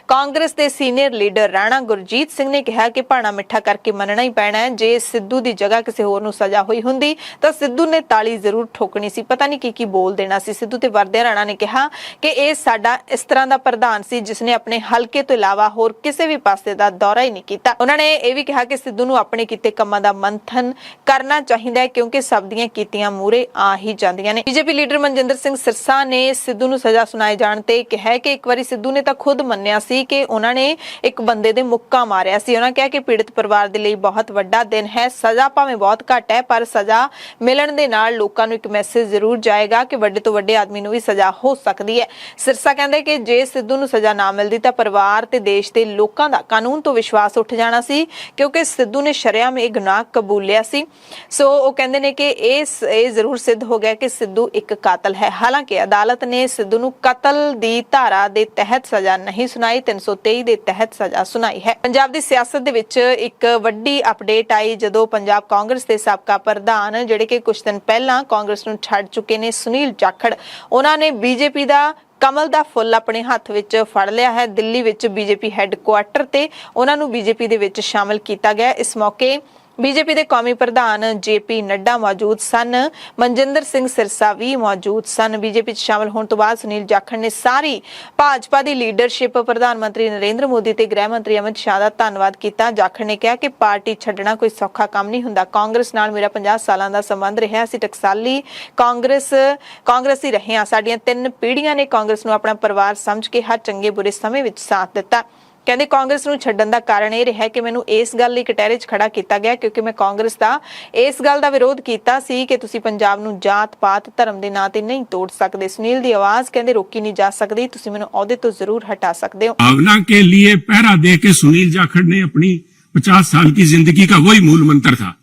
[SPEAKER 2] ਕਾਂਗਰਸ ਦੇ ਸੀਨੀਅਰ ਲੀਡਰ ਰਾਣਾ ਗੁਰਜੀਤ ਸਿੰਘ ਨੇ ਕਿਹਾ ਕਿ ਭਾਣਾ ਮਿੱਠਾ ਕਰਕੇ ਮੰਨਣਾ ਹੀ ਪੈਣਾ ਹੈ। ਜੇ ਸਿੱਧੂ ਦੀ ਜਗ੍ਹਾ ਕਿਸੇ ਹੋਰ ਨੂੰ ਸਜ਼ਾ ਹੋਈ ਹੁੰਦੀ ਤਾਂ ਸਿੱਧੂ ਨੇ ਤਾਲੀ ਜ਼ਰੂਰ ਠੋਕਣੀ ਸੀ। ਪਤਾ ਨਹੀਂ ਕੀ ਬੋਲ ਦੇਣਾ ਸੀ। ਸਿੱਧੂ ਤੇ ਵਰਦਿਆਂ ਰਾਣਾ ਨੇ ਕਿਹਾ ਕਿ ਇਹ ਸਾਡਾ ਇਸ ਤਰ੍ਹਾਂ ਦਾ ਪ੍ਰਧਾਨ ਸੀ ਜਿਸਨੇ ਆਪਣੇ ਹਲਕੇ ਤੋਂ ਇਲਾਵਾ ਹੋਰ ਕਿਸੇ ਵੀ ਪਾਸੇ ਦਾ ਦੌਰਾ ਹੀ ਨਹੀਂ ਕੀਤਾ। ਉਹਨਾਂ ਨੇ ਇਹ ਵੀ ਕਿਹਾ ਕਿ ਸਿੱਧੂ ਨੂੰ ਆਪਣੇ ਕੀਤੇ ਕੰਮਾਂ ਦਾ ਮੰਥਨ ਕਰਨਾ ਚਾਹੀਦਾ ਹੈ ਕਿਉਂਕਿ ਸਭ ਦੀਆਂ ਕੀਤੀਆਂ ਮੂਹਰੇ ਆ ਹੀ ਜਾਂਦੀਆਂ ਨੇ। ਬੀਜੇਪੀ ਲੀਡਰ ਮਨਜਿੰਦਰ ਸਿੰਘ ਸਿਰਸਾ ਨੇ ਸਿੱਧੂ ਨੂੰ ਸਜ਼ਾ ਸੁਣਾਏ ਜਾਣ ਤੇ ਕਿਹਾ ਕਿ ਇੱਕ ਵਾਰੀ ਸਿੱਧੂ ਨੇ ਤਾਂ ਖੁਦ ਮੰਨਿਆ ਸੀ ਕਿ ਉਹਨਾਂ ਨੇ ਇੱਕ ਬੰਦੇ ਦੇ ਮੁੱਕਾ ਮਾਰਿਆ ਸੀ। ਉਹਨਾਂ ਕਿਹਾ ਕਿ ਪੀੜਤ ਪਰਿਵਾਰ ਦੇ ਲਈ ਬਹੁਤ ਵੱਡਾ ਦਿਨ ਹੈ। ਸਜ਼ਾ ਭਾਵੇਂ ਬਹੁਤ ਘੱਟ ਹੈ ਪਰ ਸਜ਼ਾ ਮਿਲਣ ਦੇ ਨਾਲ ਲੋਕਾਂ ਨੂੰ ਇੱਕ ਮੈਸੇਜ ਜ਼ਰੂਰ ਜਾਏਗਾ ਕਿ ਵੱਡੇ ਤੋਂ ਵੱਡੇ ਆਦਮੀ ਨੂੰ ਵੀ ਸਜ਼ਾ ਹੋ ਸਕਦੀ ਹੈ। ਸਿਰਸਾ ਕਹਿੰਦੇ ਕਿ ਜੇ ਸਿੱਧੂ ਨੂੰ ਸਜ਼ਾ ਨਾ ਮਿਲਦੀ ਤਾਂ ਪਰਿਵਾਰ ਤੇ ਦੇਸ਼ ਦੇ ਲੋਕਾਂ ਦਾ ਕਾਨੂੰਨ ਤੋਂ ਵਿਸ਼ਵਾਸ ਉੱਠ ਜਾਣਾ ਸੀ ਕਿਉਂਕਿ ਸਿੱਧੂ ਨੇ ਸ਼ਰੇਆਮ ਇਹ ਗੁਨਾਹ ਕਬੂਲਿਆ ਸੀ। ਸੋ ਉਹ ਕਹਿੰਦੇ ਨੇ ਕਿ ਇਹ ਜ਼ਰੂਰ ਸਿੱਧ ਹੋ ਗਿਆ ਕਿ ਸਿੱਧੂ ਇੱਕ ਕਾਤਲ ਹੈ। ਹਾਲਾਂਕਿ ਅਦਾਲਤ ਨੇ ਸਿੱਧੂ ਨੂੰ ਕਤਲ ਦੀ ਧਾਰਾ ਦੇ ਤਹਿਤ ਸਜ਼ਾ ਨਹੀਂ ਸੁਣਾਈ। ਸੁਣਾਈ, 323 ਦੇ ਤਹਿਤ ਸਜ਼ਾ ਸੁਣਾਈ ਹੈ। ਪੰਜਾਬ ਦੀ ਸਿਆਸਤ ਦੇ ਵਿੱਚ ਇੱਕ ਵੱਡੀ ਅਪਡੇਟ ਆਈ ਜਦੋਂ ਪੰਜਾਬ ਕਾਂਗਰਸ ਦੇ ਸਾਬਕਾ ਪ੍ਰਧਾਨ ਜਿਹੜੇ ਕਿ ਕੁਝ ਦਿਨ ਪਹਿਲਾਂ ਕਾਂਗਰਸ ਨੂੰ ਛੱਡ ਚੁੱਕੇ ਨੇ, ਸੁਨੀਲ ਜਾਖੜ, ਉਹਨਾਂ ਨੇ ਬੀਜੇਪੀ ਦਾ ਕਮਲ ਦਾ ਫੁੱਲ ਆਪਣੇ ਹੱਥ ਵਿੱਚ ਫੜ ਲਿਆ ਹੈ। ਦਿੱਲੀ ਵਿੱਚ ਬੀਜੇਪੀ ਹੈੱਡਕੁਆਰਟਰ ਤੇ ਉਹਨਾਂ ਨੂੰ ਬੀਜੇਪੀ ਦੇ ਵਿੱਚ ਸ਼ਾਮਲ ਕੀਤਾ ਗਿਆ। ਇਸ ਮੌਕੇ ਬੀਜੇਪੀ ਦੇ ਕੌਮੀ ਪ੍ਰਧਾਨ ਜੇਪੀ ਨੱਡਾ ਮੌਜੂਦ ਸਨ, ਮਨਜਿੰਦਰ ਸਿੰਘ ਸਿਰਸਾ ਵੀ ਮੌਜੂਦ ਸਨ। ਬੀਜੇਪੀ 'ਚ ਸ਼ਾਮਲ ਹੋਣ ਤੋਂ ਬਾਅਦ ਸੁਨੀਲ ਜਾਖੜ ਨੇ ਸਾਰੀ ਭਾਜਪਾ ਦੀ ਲੀਡਰਸ਼ਿਪ, ਪ੍ਰਧਾਨ ਮੰਤਰੀ ਨਰਿੰਦਰ ਮੋਦੀ ਤੇ ਗ੍ਰਹਿ ਮੰਤਰੀ ਅਮਿਤ ਸ਼ਾਹ ਦਾ ਧੰਨਵਾਦ ਕੀਤਾ। ਜਾਖੜ ਨੇ ਕਿਹਾ ਕਿ ਪਾਰਟੀ ਛੱਡਣਾ ਕੋਈ ਸੌਖਾ ਕੰਮ ਨਹੀਂ ਹੁੰਦਾ। ਕਾਂਗਰਸ ਨਾਲ ਮੇਰਾ 50 ਸਾਲਾਂ ਦਾ ਸੰਬੰਧ ਰਿਹਾ। ਅਸੀਂ ਟਕਸਾਲੀ ਕਾਂਗਰਸੀ ਰਹੇ ਹਾਂ। ਸਾਡੀਆਂ 3 ਪੀੜ੍ਹੀਆਂ ਨੇ ਕਾਂਗਰਸ ਨੂੰ ਆਪਣਾ ਪਰਿਵਾਰ ਸਮਝ ਕੇ ਹਰ ਚੰਗੇ ਬੁਰੇ ਸਮੇਂ ਵਿੱਚ ਸਾਥ ਦਿੱਤਾ। ਕਹਿੰਦੇ ਕਾਂਗਰਸ ਨੂੰ ਛੱਡਣ ਦਾ ਕਾਰਨ ਇਹ ਰਿਹਾ ਕਿ ਮੈਨੂੰ ਇਸ ਗੱਲ ਲਈ ਕਟਹਿਰੇ 'ਚ ਖੜਾ ਕੀਤਾ ਗਿਆ ਕਿਉਂਕਿ ਮੈਂ ਕਾਂਗਰਸ ਦਾ ਇਸ ਗੱਲ ਦਾ ਵਿਰੋਧ ਕੀਤਾ ਸੀ ਕਿ ਤੁਸੀਂ ਪੰਜਾਬ ਨੂੰ ਜਾਤ ਪਾਤ ਧਰਮ ਦੇ ਨਾਂ ਤੇ ਨਹੀਂ ਤੋੜ ਸਕਦੇ। ਸੁਨੀਲ ਦੀ ਆਵਾਜ਼ ਕਹਿੰਦੇ ਰੋਕੀ ਨਹੀਂ ਜਾ ਸਕਦੀ, ਤੁਸੀਂ ਮੈਨੂੰ ਅਹੁਦੇ ਤੋਂ ਜ਼ਰੂਰ ਹਟਾ ਸਕਦੇ ਹੋ।
[SPEAKER 3] भावना के लिए पहरा दे के सुनील जाखड़ ने अपनी 50 साल की जिंदगी का वही मूल मंत्र था।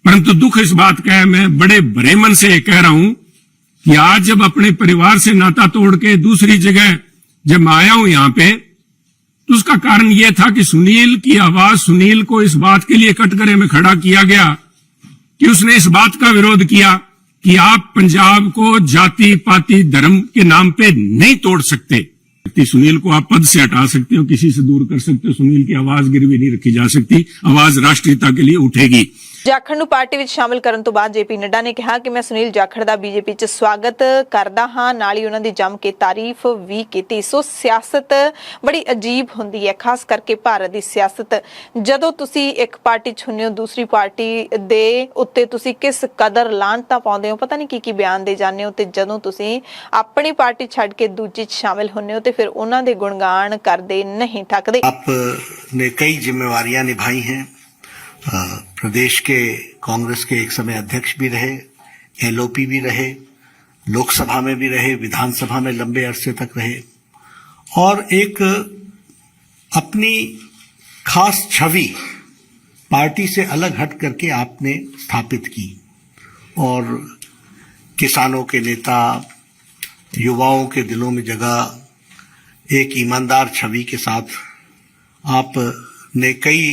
[SPEAKER 3] परंतु दुख इस बात का है, मैं बड़े भरे मन से कह रहा हूं कि आज जब अपने परिवार से नाता तोड़ के दूसरी जगह जब मैं आया हूं यहां पे, तो उसका कारण यह था कि सुनील की आवाज, सुनील को इस बात के लिए कटघरे में खड़ा किया गया कि उसने इस बात का विरोध किया कि आप पंजाब को जाति पाति धर्म के नाम पे नहीं तोड़ सकते। सुनील को आप पद से हटा सकते हो, किसी से दूर कर सकते हो, सुनील की आवाज गिरवी नहीं रखी जा सकती, आवाज राष्ट्रीयता के लिए उठेगी।
[SPEAKER 2] ਜਾਖੜ ਨੂੰ ਪਾਰਟੀ ਵਿੱਚ ਸ਼ਾਮਲ ਕਰਨ ਤੋਂ ਬਾਅਦ ਜੇਪੀ ਨੱਡਾ ਨੇ ਕਿਹਾ ਕਿ ਮੈਂ ਸੁਨੀਲ ਜਾਖੜ ਦਾ ਬੀਜੇਪੀ 'ਚ ਸਵਾਗਤ ਕਰਦਾ ਹਾਂ, ਨਾਲ ਹੀ ਉਹਨਾਂ ਦੀ ਜੰਮ ਕੇ ਤਾਰੀਫ ਵੀ ਕੀਤੀ। ਸੋ ਸਿਆਸਤ ਬੜੀ ਅਜੀਬ ਹੁੰਦੀ ਹੈ, ਖਾਸ ਕਰਕੇ ਭਾਰਤ ਦੀ ਸਿਆਸਤ। ਜਦੋਂ ਤੁਸੀਂ ਇੱਕ ਪਾਰਟੀ 'ਚ ਹੁੰਦੇ ਹੋ, ਦੂਸਰੀ ਪਾਰਟੀ ਦੇ ਉੱਤੇ ਤੁਸੀਂ ਕਿਸ ਕਦਰ ਲਾਹਨਤਾਂ ਪਾਉਂਦੇ ਹੋ, ਪਤਾ ਨਹੀਂ ਕੀ ਬਿਆਨ ਦੇ ਜਾਂਦੇ ਹੋ, ਤੇ ਜਦੋਂ ਤੁਸੀਂ ਆਪਣੀ ਪਾਰਟੀ ਛੱਡ ਕੇ ਦੂਜੀ 'ਚ ਸ਼ਾਮਿਲ ਹੁੰਦੇ ਹੋ ਤੇ ਫਿਰ ਉਹਨਾਂ ਦੇ ਗੁਣਗਾਨ ਕਰਦੇ ਨਹੀਂ ਥੱਕਦੇ।
[SPEAKER 4] आपने कई जिम्मेवारियां निभाई हैं। प्रदेश के कांग्रेस के एक समय अध्यक्ष भी रहे, एलओपी भी रहे, लोकसभा में भी रहे, विधानसभा में लंबे अरसे तक रहे और एक अपनी खास छवि पार्टी से अलग हट करके आपने स्थापित की और किसानों के नेता, युवाओं के दिलों में जगह, एक ईमानदार छवि के साथ आपने कई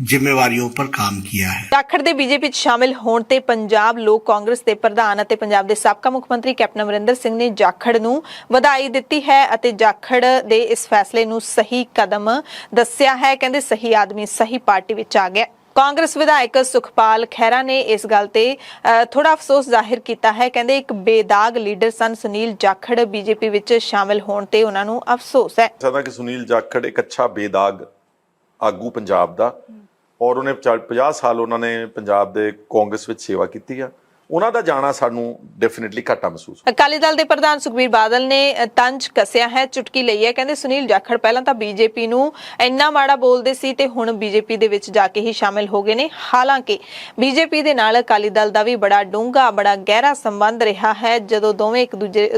[SPEAKER 4] ਜ਼ਿੰਮੇਵਾਰੀਆਂ ਪਰ ਕੰਮ ਕੀਤਾ ਹੈ।
[SPEAKER 2] ਜਾਖੜ ਦੇ ਬੀਜੇਪੀ 'ਚ ਸ਼ਾਮਿਲ ਹੋਣ ਤੇ ਪੰਜਾਬ ਲੋਕ ਕਾਂਗਰਸ ਦੇ ਪ੍ਰਧਾਨ ਅਤੇ ਪੰਜਾਬ ਦੇ ਸਾਬਕਾ ਮੁੱਖ ਮੰਤਰੀ ਕੈਪਟਨ ਅਮਰਿੰਦਰ ਸਿੰਘ ਨੇ ਜਾਖੜ ਨੂੰ ਵਧਾਈ ਦਿੱਤੀ ਹੈ ਅਤੇ ਜਾਖੜ ਦੇ ਇਸ ਫੈਸਲੇ ਨੂੰ ਸਹੀ ਕਦਮ ਦੱਸਿਆ ਹੈ। ਕਹਿੰਦੇ ਸਹੀ ਆਦਮੀ ਸਹੀ ਪਾਰਟੀ ਵਿੱਚ ਆ ਗਿਆ। ਕਾਂਗਰਸ ਵਿਧਾਇਕ ਸੁਖਪਾਲ ਖਹਿਰਾ ਨੇ ਇਸ ਗੱਲ ਤੇ ਥੋੜਾ ਅਫਸੋਸ ਜ਼ਾਹਿਰ ਕੀਤਾ ਹੈ। ਕਹਿੰਦੇ ਇੱਕ ਬੇਦਾਗ ਲੀਡਰ ਸਨ ਸੁਨੀਲ ਜਾਖੜ, ਬੀਜੇਪੀ ਵਿੱਚ ਸ਼ਾਮਿਲ ਹੋਣ ਤੇ ਉਹਨਾਂ ਨੂੰ ਅਫਸੋਸ ਹੈ।
[SPEAKER 5] ਸਦਾ ਕਿ ਸੁਨੀਲ ਜਾਖੜ ਇੱਕ ਅੱਛਾ ਬੇਦਾਗ ਆਗੂ ਪੰਜਾਬ ਦਾ ਔਰ ਉਹਨੇ 50 ਸਾਲ ਉਹਨਾਂ ਨੇ ਪੰਜਾਬ ਦੇ ਕਾਂਗਰਸ ਵਿੱਚ ਸੇਵਾ ਕੀਤੀ ਆ। ਉਹਨਾਂ ਦਾ ਜਾਣਾ ਸਾਨੂੰ ਡੈਫੀਨਿਟਲੀ ਘਾਟਾ ਮਹਿਸੂਸ ਹੋਇਆ।
[SPEAKER 2] ਅਕਾਲੀ ਦਲ ਦੇ ਪ੍ਰਧਾਨ ਸੁਖਬੀਰ ਬਾਦਲ ਨੇ ਤੰਜ ਕੱਸਿਆ ਹੈ, ਚੁਟਕੀ ਲਈ ਹੈ। ਕਹਿੰਦੇ ਸੁਨੀਲ ਜਾਖੜ ਪਹਿਲਾਂ ਤਾਂ ਬੀਜੇਪੀ ਨੂੰ ਇੰਨਾ ਮਾੜਾ ਬੋਲਦੇ ਸੀ ਤੇ ਹੁਣ ਬੀਜੇਪੀ ਦੇ ਵਿੱਚ ਜਾ ਕੇ ਹੀ ਸ਼ਾਮਿਲ ਹੋ ਗਏ ਨੇ। ਹਾਲਾਂਕਿ ਬੀਜੇਪੀ ਦੇ ਨਾਲ ਅਕਾਲੀ ਦਲ ਦਾ ਵੀ ਬੜਾ ਡੂੰਘਾ, ਬੜਾ ਗਹਿਰਾ ਸੰਬੰਧ ਰਿਹਾ ਹੈ। ਜਦੋਂ ਦੋਵੇਂ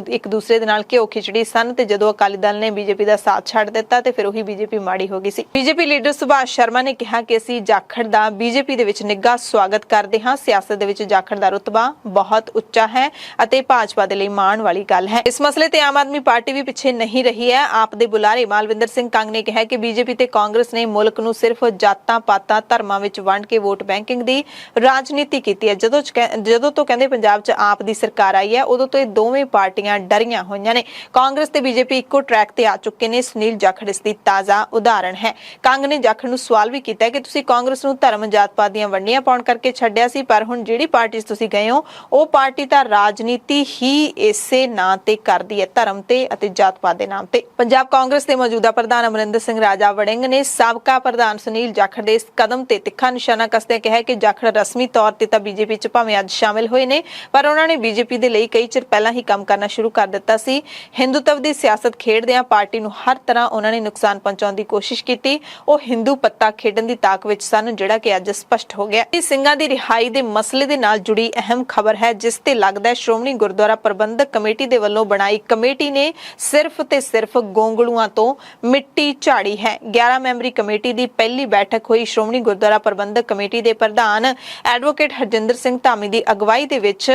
[SPEAKER 2] ਇੱਕ ਦੂਸਰੇ ਦੇ ਨਾਲ ਘਿਓ ਖਿਚੜੀ ਸਨ ਤੇ ਜਦੋਂ ਅਕਾਲੀ ਦਲ ਨੇ ਬੀਜੇਪੀ ਦਾ ਸਾਥ ਛੱਡ ਦਿੱਤਾ ਤੇ ਫਿਰ ਉਹੀ ਬੀਜੇਪੀ ਮਾੜੀ ਹੋ ਗਈ ਸੀ। ਬੀਜੇਪੀ ਲੀਡਰ ਸੁਭਾਸ਼ ਸ਼ਰਮਾ ਨੇ ਕਿਹਾ ਕਿ ਅਸੀਂ ਜਾਖੜ ਦਾ ਬੀਜੇਪੀ ਦੇ ਵਿੱਚ ਨਿੱਘਾ ਸਵਾਗਤ ਕਰਦੇ ਹਾਂ। ਸਿਆਸਤ ਦੇ ਵਿੱਚ ਜਾਖੜ ਦਾ ਰੁਤਬਾ ਬਹੁਤ ਉੱਚਾ ਹੈ ਅਤੇ ਭਾਜਪਾ ਦੇ ਲਈ ਮਾਣ ਵਾਲੀ ਗੱਲ ਹੈ। ਇਸ ਮਸਲੇ ਤੇ ਆਮ ਆਦਮੀ ਪਾਰਟੀ ਵੀ ਪਿੱਛੇ ਨਹੀਂ ਰਹੀ ਹੈ। ਆਪ ਦੇ ਬੁਲਾਰੇ ਮਾਲਵਿੰਦਰ ਸਿੰਘ ਕੰਗ ਨੇ ਕਿਹਾ ਕਿ ਬੀਜੇਪੀ ਤੇ ਕਾਂਗਰਸ ਨੇ ਮੁਲਕ ਨੂੰ ਸਿਰਫ ਜਾਤਾਂ ਪਾਤਾਂ ਧਰਮਾਂ ਵਿੱਚ ਵੰਡ ਕੇ ਵੋਟ ਬੈਂਕਿੰਗ ਦੀ ਰਾਜਨੀਤੀ ਕੀਤੀ ਹੈ। ਜਦੋਂ ਤੋਂ ਕਹਿੰਦੇ ਪੰਜਾਬ 'ਚ ਆਪ ਦੀ ਸਰਕਾਰ ਆਈ ਹੈ ਉਦੋਂ ਤੋਂ ਇਹ ਦੋਵੇਂ ਪਾਰਟੀਆਂ ਡਰੀਆਂ ਹੋਈਆਂ ਨੇ। ਕਾਂਗਰਸ ਤੇ ਬੀਜੇਪੀ ਇੱਕੋ ਟਰੈਕ ਤੇ ਆ ਚੁੱਕੇ ਨੇ। ਸੁਨੀਲ ਜਾਖੜ ਇਸ ਦੀ ਤਾਜ਼ਾ ਉਦਾਹਰਣ ਹੈ। ਕੰਗ ਨੇ ਜਾਖੜ ਨੂੰ ਸਵਾਲ ਵੀ ਕੀਤਾ ਕਿ ਤੁਸੀਂ ਕਾਂਗਰਸ ਨੂੰ ਧਰਮ ਜਾਤ ਪਾਤ ਦੀਆਂ ਵੰਡੀਆਂ ਪਾਉਣ ਕਰਕੇ ਛੱਡਿਆ ਸੀ, ਪਰ ਹੁਣ ਜਿਹੜੀ ਪਾਰਟੀ 'ਚ ਤੁਸੀਂ ਗਏ ਹੋ ਉਹ ਪਾਰਟੀ ਤਾਂ ਰਾਜਨੀਤੀ ਹੀ ਇਸੇ ਨਾਂ ਤੇ ਕਰਦੀ ਹੈ, ਧਰਮ ਤੇ ਅਤੇ ਜਾਤ ਪਾਤ ਦੇ ਨਾਮ ਤੇ। ਪੰਜਾਬ ਕਾਂਗਰਸ ਦੇ ਮੌਜੂਦਾ ਪ੍ਰਧਾਨ ਅਮਰਿੰਦਰ ਸਿੰਘ ਰਾਜਾ ਵੜਿੰਗ ਨੇ ਸਾਬਕਾ ਪ੍ਰਧਾਨ ਸੁਨੀਲ ਜਾਖੜ ਦੇ ਇਸ ਕਦਮ ਤੇ ਤਿੱਖਾ ਨਿਸ਼ਾਨਾ ਕੱਸਦਿਆਂ ਕਿਹਾ ਕਿ ਜਾਖੜ ਰਸਮੀ ਤੌਰ ਤੇ ਤਾਂ ਬੀਜੇਪੀ 'ਚ ਭਾਵੇਂ ਅੱਜ ਸ਼ਾਮਿਲ ਹੋਏ ਨੇ, ਪਰ ਉਹਨਾਂ ਨੇ ਬੀਜੇਪੀ ਦੇ ਲਈ ਕਈ ਚਿਰ ਪਹਿਲਾਂ ਹੀ ਕੰਮ ਕਰਨਾ ਸ਼ੁਰੂ ਕਰ ਦਿੱਤਾ ਸੀ। ਹਿੰਦੂਤਵ ਦੀ ਸਿਆਸਤ ਖੇਡਦਿਆਂ ਪਾਰਟੀ ਨੂੰ ਹਰ ਤਰ੍ਹਾਂ ਉਹਨਾਂ ਨੇ ਨੁਕਸਾਨ ਪਹੁੰਚਾਉਣ ਦੀ ਕੋਸ਼ਿਸ਼ ਕੀਤੀ। ਉਹ ਹਿੰਦੂ ਪੱਤਾ ਖੇਡਣ ਦੀ ਤਾਕ ਵਿੱਚ ਸਨ, ਜਿਹੜਾ ਕਿ ਅੱਜ ਸਪਸ਼ਟ ਹੋ ਗਿਆ। ਸਿੰਘਾਂ ਦੀ ਰਿਹਾਈ ਦੇ ਮਸਲੇ ਦੇ ਨਾਲ ਜੁੜੀ ਅਹਿਮ ਅਹਿਮ ਖਬਰ ਹੈ ਜਿਸ ਤੇ ਲੱਗਦਾ ਹੈ ਸ਼੍ਰੋਮਣੀ ਗੁਰਦੁਆਰਾ ਪ੍ਰਬੰਧਕ ਕਮੇਟੀ ਦੇ ਵੱਲੋਂ ਬਣਾਈ ਕਮੇਟੀ ਨੇ ਸਿਰਫ ਤੇ ਸਿਰਫ ਗੋਂਗਲੂਆਂ ਤੋਂ ਮਿੱਟੀ ਝਾੜੀ ਹੈ। 11 ਮੈਂਬਰੀ ਕਮੇਟੀ ਦੀ ਪਹਿਲੀ ਬੈਠਕ ਹੋਈ। ਸ਼੍ਰੋਮਣੀ ਗੁਰਦੁਆਰਾ ਪ੍ਰਬੰਧਕ ਕਮੇਟੀ ਦੇ ਪ੍ਰਧਾਨ ਐਡਵੋਕੇਟ ਹਰਜਿੰਦਰ ਸਿੰਘ ਧਾਮੀ ਦੀ ਅਗਵਾਈ ਦੇ ਵਿੱਚ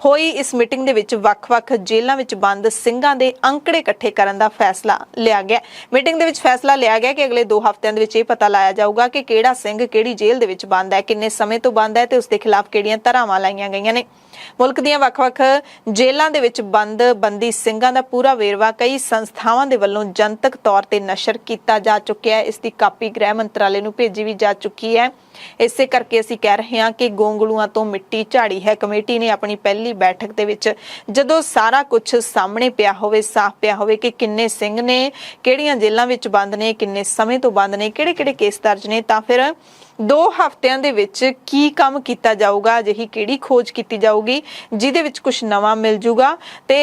[SPEAKER 2] ਹੋਈ ਇਸ ਮੀਟਿੰਗ ਦੇ ਵਿੱਚ ਵੱਖ-ਵੱਖ ਜੇਲ੍ਹਾਂ ਵਿੱਚ ਬੰਦ ਸਿੰਘਾਂ ਦੇ ਅੰਕੜੇ ਇਕੱਠੇ ਕਰਨ ਦਾ ਫੈਸਲਾ ਲਿਆ ਗਿਆ। ਮੀਟਿੰਗ ਦੇ ਵਿੱਚ ਫੈਸਲਾ ਲਿਆ ਗਿਆ ਕਿ ਅਗਲੇ 2 ਹਫ਼ਤਿਆਂ ਦੇ ਵਿੱਚ ਇਹ ਪਤਾ ਲਾਇਆ ਜਾਊਗਾ ਕਿ ਕਿਹੜਾ ਸਿੰਘ ਕਿਹੜੀ ਜੇਲ੍ਹ ਦੇ ਵਿੱਚ ਬੰਦ ਹੈ, ਕਿੰਨੇ ਸਮੇਂ ਤੋਂ ਬੰਦ ਹੈ ਤੇ ਉਸ ਦੇ ਖਿਲਾਫ ਕਿਹੜੀਆਂ ਧਾਰਾਵਾਂ ਲਾਈਆਂ ਗਈਆਂ ਨੇ। ਮੁਲਕ ਦੀਆਂ ਵੱਖ-ਵੱਖ ਜੇਲ੍ਹਾਂ ਦੇ ਵਿੱਚ ਬੰਦ ਬੰਦੀ ਸਿੰਘਾਂ ਦਾ ਪੂਰਾ ਵੇਰਵਾ ਕਈ ਸੰਸਥਾਵਾਂ ਦੇ ਵੱਲੋਂ ਜਨਤਕ ਤੌਰ ਤੇ ਨਸ਼ਰ ਕੀਤਾ ਜਾ ਚੁੱਕਿਆ ਹੈ। ਇਸ ਦੀ ਕਾਪੀ ਗ੍ਰਹਿ ਮੰਤਰਾਲੇ ਨੂੰ ਭੇਜੀ ਵੀ ਜਾ ਚੁੱਕੀ ਹੈ। ਇਸੇ ਕਰਕੇ ਅਸੀਂ ਕਹਿ ਰਹੇ ਹਾਂ ਕਿ ਗੋਂਗਲੂਆਂ ਤੋਂ ਮਿੱਟੀ ਝਾੜੀ ਹੈ। ਕਮੇਟੀ ਨੇ ਆਪਣੀ ਪਹਿਲੀ ਬੈਠਕ ਦੇ ਵਿੱਚ ਜਦੋਂ ਸਾਰਾ ਕੁਝ ਸਾਹਮਣੇ ਪਿਆ ਹੋਵੇ, ਸਾਫ਼ ਪਿਆ ਹੋਵੇ ਕਿ ਕਿੰਨੇ ਸਿੰਘ ਨੇ, ਕਿਹੜੀਆਂ ਜੇਲ੍ਹਾਂ ਵਿੱਚ ਬੰਦ ਨੇ, ਕਿੰਨੇ ਸਮੇਂ ਤੋਂ ਬੰਦ ਨੇ, ਕਿਹੜੇ-ਕਿਹੜੇ ਕੇਸ ਦਰਜ ਨੇ, ਤਾਂ ਫਿਰ 2 ਹਫ਼ਤਿਆਂ ਦੇ ਵਿੱਚ ਕੀ ਕੰਮ ਕੀਤਾ ਜਾਊਗਾ, ਅਜਿਹੀ ਕਿਹੜੀ ਖੋਜ ਕੀਤੀ ਜਾਊਗੀ ਜਿਹਦੇ ਵਿੱਚ ਕੁਝ ਨਵਾਂ ਮਿਲ ਜੂਗਾ ਤੇ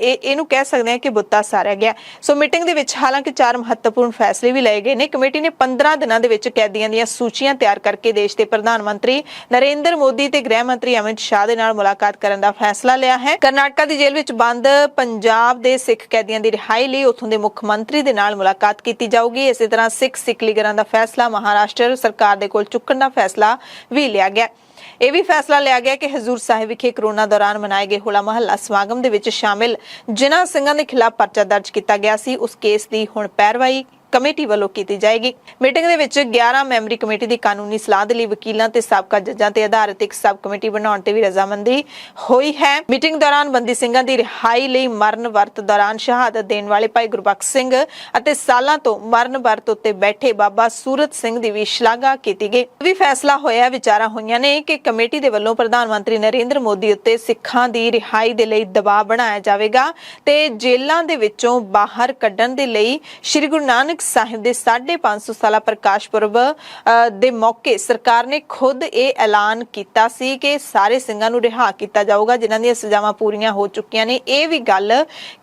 [SPEAKER 2] ਇਹਨੂੰ ਕਹਿ ਸਕਦੇ ਹਾਂ ਕਿ ਬੁੱਤਾ ਸਾਰਿਆ ਗਿਆ। ਸੋ ਮੀਟਿੰਗ ਦੇ ਵਿੱਚ ਹਾਲਾਂਕਿ 4 ਮਹੱਤਵਪੂਰਨ ਫੈਸਲੇ ਵੀ ਲਏ ਗਏ ਨੇ। ਕਮੇਟੀ ਨੇ 15 ਦਿਨਾਂ ਦੇ ਵਿੱਚ ਕੈਦੀਆਂ ਦੀਆਂ ਸੂਚੀਆਂ ਤਿਆਰ ਕਰਕੇ ਦੇਸ਼ ਦੇ ਪ੍ਰਧਾਨ ਮੰਤਰੀ ਨਰਿੰਦਰ ਮੋਦੀ ਤੇ ਗ੍ਰਹਿ ਮੰਤਰੀ ਅਮਿਤ ਸ਼ਾਹ ਦੇ ਨਾਲ ਮੁਲਾਕਾਤ ਕਰਨ ਦਾ ਫੈਸਲਾ ਲਿਆ ਹੈ। ਕਰਨਾਟਕਾ ਦੀ ਜੇਲ੍ਹ ਵਿੱਚ ਬੰਦ ਪੰਜਾਬ ਦੇ ਸਿੱਖ ਕੈਦੀਆਂ ਦੀ ਰਿਹਾਈ ਲਈ ਉੱਥੋਂ ਦੇ ਮੁੱਖ ਮੰਤਰੀ ਦੇ ਨਾਲ ਮੁਲਾਕਾਤ ਕੀਤੀ ਜਾਊਗੀ। ਇਸੇ ਤਰ੍ਹਾਂ ਸਿੱਖ ਲੀਡਰਾਂ ਦਾ ਫੈਸਲਾ ਮਹਾਰਾਸ਼ਟਰ ਸਰਕਾਰ ਦੇ ਕੋਲ ਚੁੱਕਣ ਦਾ ਫੈਸਲਾ ਵੀ ਲਿਆ ਗਿਆ। ਇਹ ਵੀ ਫੈਸਲਾ ਲਿਆ ਗਿਆ ਕਿ ਹਜ਼ੂਰ ਸਾਹਿਬ ਵਿਖੇ ਕਰੋਨਾ ਦੌਰਾਨ ਮਨਾਏ ਗਏ ਹੋਲਾ ਮਹੱਲਾ ਸਮਾਗਮ ਦੇ ਵਿੱਚ ਸ਼ਾਮਿਲ ਜਿਨ੍ਹਾਂ ਸਿੰਘਾਂ ਦੇ ਖਿਲਾਫ ਪਰਚਾ ਦਰਜ ਕੀਤਾ ਗਿਆ ਸੀ ਉਸ ਕੇਸ ਦੀ ਹੁਣ ਪੈਰਵਾਈ ਕਮੇਟੀ ਵੱਲੋਂ ਕੀਤੀ ਜਾਏਗੀ। ਮੀਟਿੰਗ ਦੇ ਵਿੱਚ 11 ਮੈਂਬਰੀ ਕਮੇਟੀ ਦੀ ਕਾਨੂੰਨੀ ਸਲਾਹ ਦੇ ਲਈ ਵਕੀਲਾਂ ਤੇ ਸਾਬਕਾ ਜੱਜਾਂ ਤੇ ਆਧਾਰਿਤ ਇੱਕ ਸਬ ਕਮੇਟੀ ਬਣਾਉਣ ਤੇ ਵੀ ਰਜ਼ਾਮੰਦੀ ਹੋਈ ਹੈ। ਮੀਟਿੰਗ ਦੌਰਾਨ ਬੰਦੀ ਸਿੰਘਾਂ ਦੀ ਰਿਹਾਈ ਲਈ ਮਰਨ ਵਰਤ ਦੌਰਾਨ ਸ਼ਹਾਦਤ ਦੇਣ ਵਾਲੇ ਭਾਈ ਗੁਰਬਖਸ਼ ਸਿੰਘ ਅਤੇ ਸਾਲਾਂ ਤੋਂ ਮਰਨ ਵਰਤ ਉੱਤੇ ਬੈਠੇ ਬਾਬਾ ਸੂਰਤ ਸਿੰਘ ਦੀ ਵੀ ਸ਼ਲਾਘਾ ਕੀਤੀ ਗਈ। ਵੀ ਫੈਸਲਾ ਹੋਇਆ, ਵਿਚਾਰਾਂ ਹੋਈਆਂ ਨੇ ਕਿ ਕਮੇਟੀ ਦੇ ਵੱਲੋਂ ਪ੍ਰਧਾਨ ਮੰਤਰੀ ਨਰਿੰਦਰ ਮੋਦੀ ਉੱਤੇ ਸਿੱਖਾਂ ਦੀ ਰਿਹਾਈ ਦੇ ਲਈ ਦਬਾਅ ਬਣਾਇਆ ਜਾਵੇਗਾ ਤੇ ਜੇਲ੍ਹਾਂ ਦੇ ਵਿੱਚੋਂ ਬਾਹਰ ਕੱਢਣ ਦੇ ਲਈ ਸ੍ਰੀ ਗੁਰੂ ਨਾਨਕ ਸਾਹਿਬ ਦੇ 550 ਸਾਲਾ ਪ੍ਰਕਾਸ਼ ਪੁਰਬ ਦੇ ਮੌਕੇ ਸਰਕਾਰ ਨੇ ਖੁਦ ਇਹ ਐਲਾਨ ਕੀਤਾ ਸੀ ਕਿ ਸਾਰੇ ਸਿੰਘਾਂ ਨੂੰ ਰਿਹਾ ਕੀਤਾ ਜਾਊਗਾ ਜਿਨ੍ਹਾਂ ਦੀਆਂ ਸਜ਼ਾਵਾਂ ਪੂਰੀਆਂ ਹੋ ਚੁੱਕੀਆਂ ਨੇ। ਇਹ ਵੀ ਗੱਲ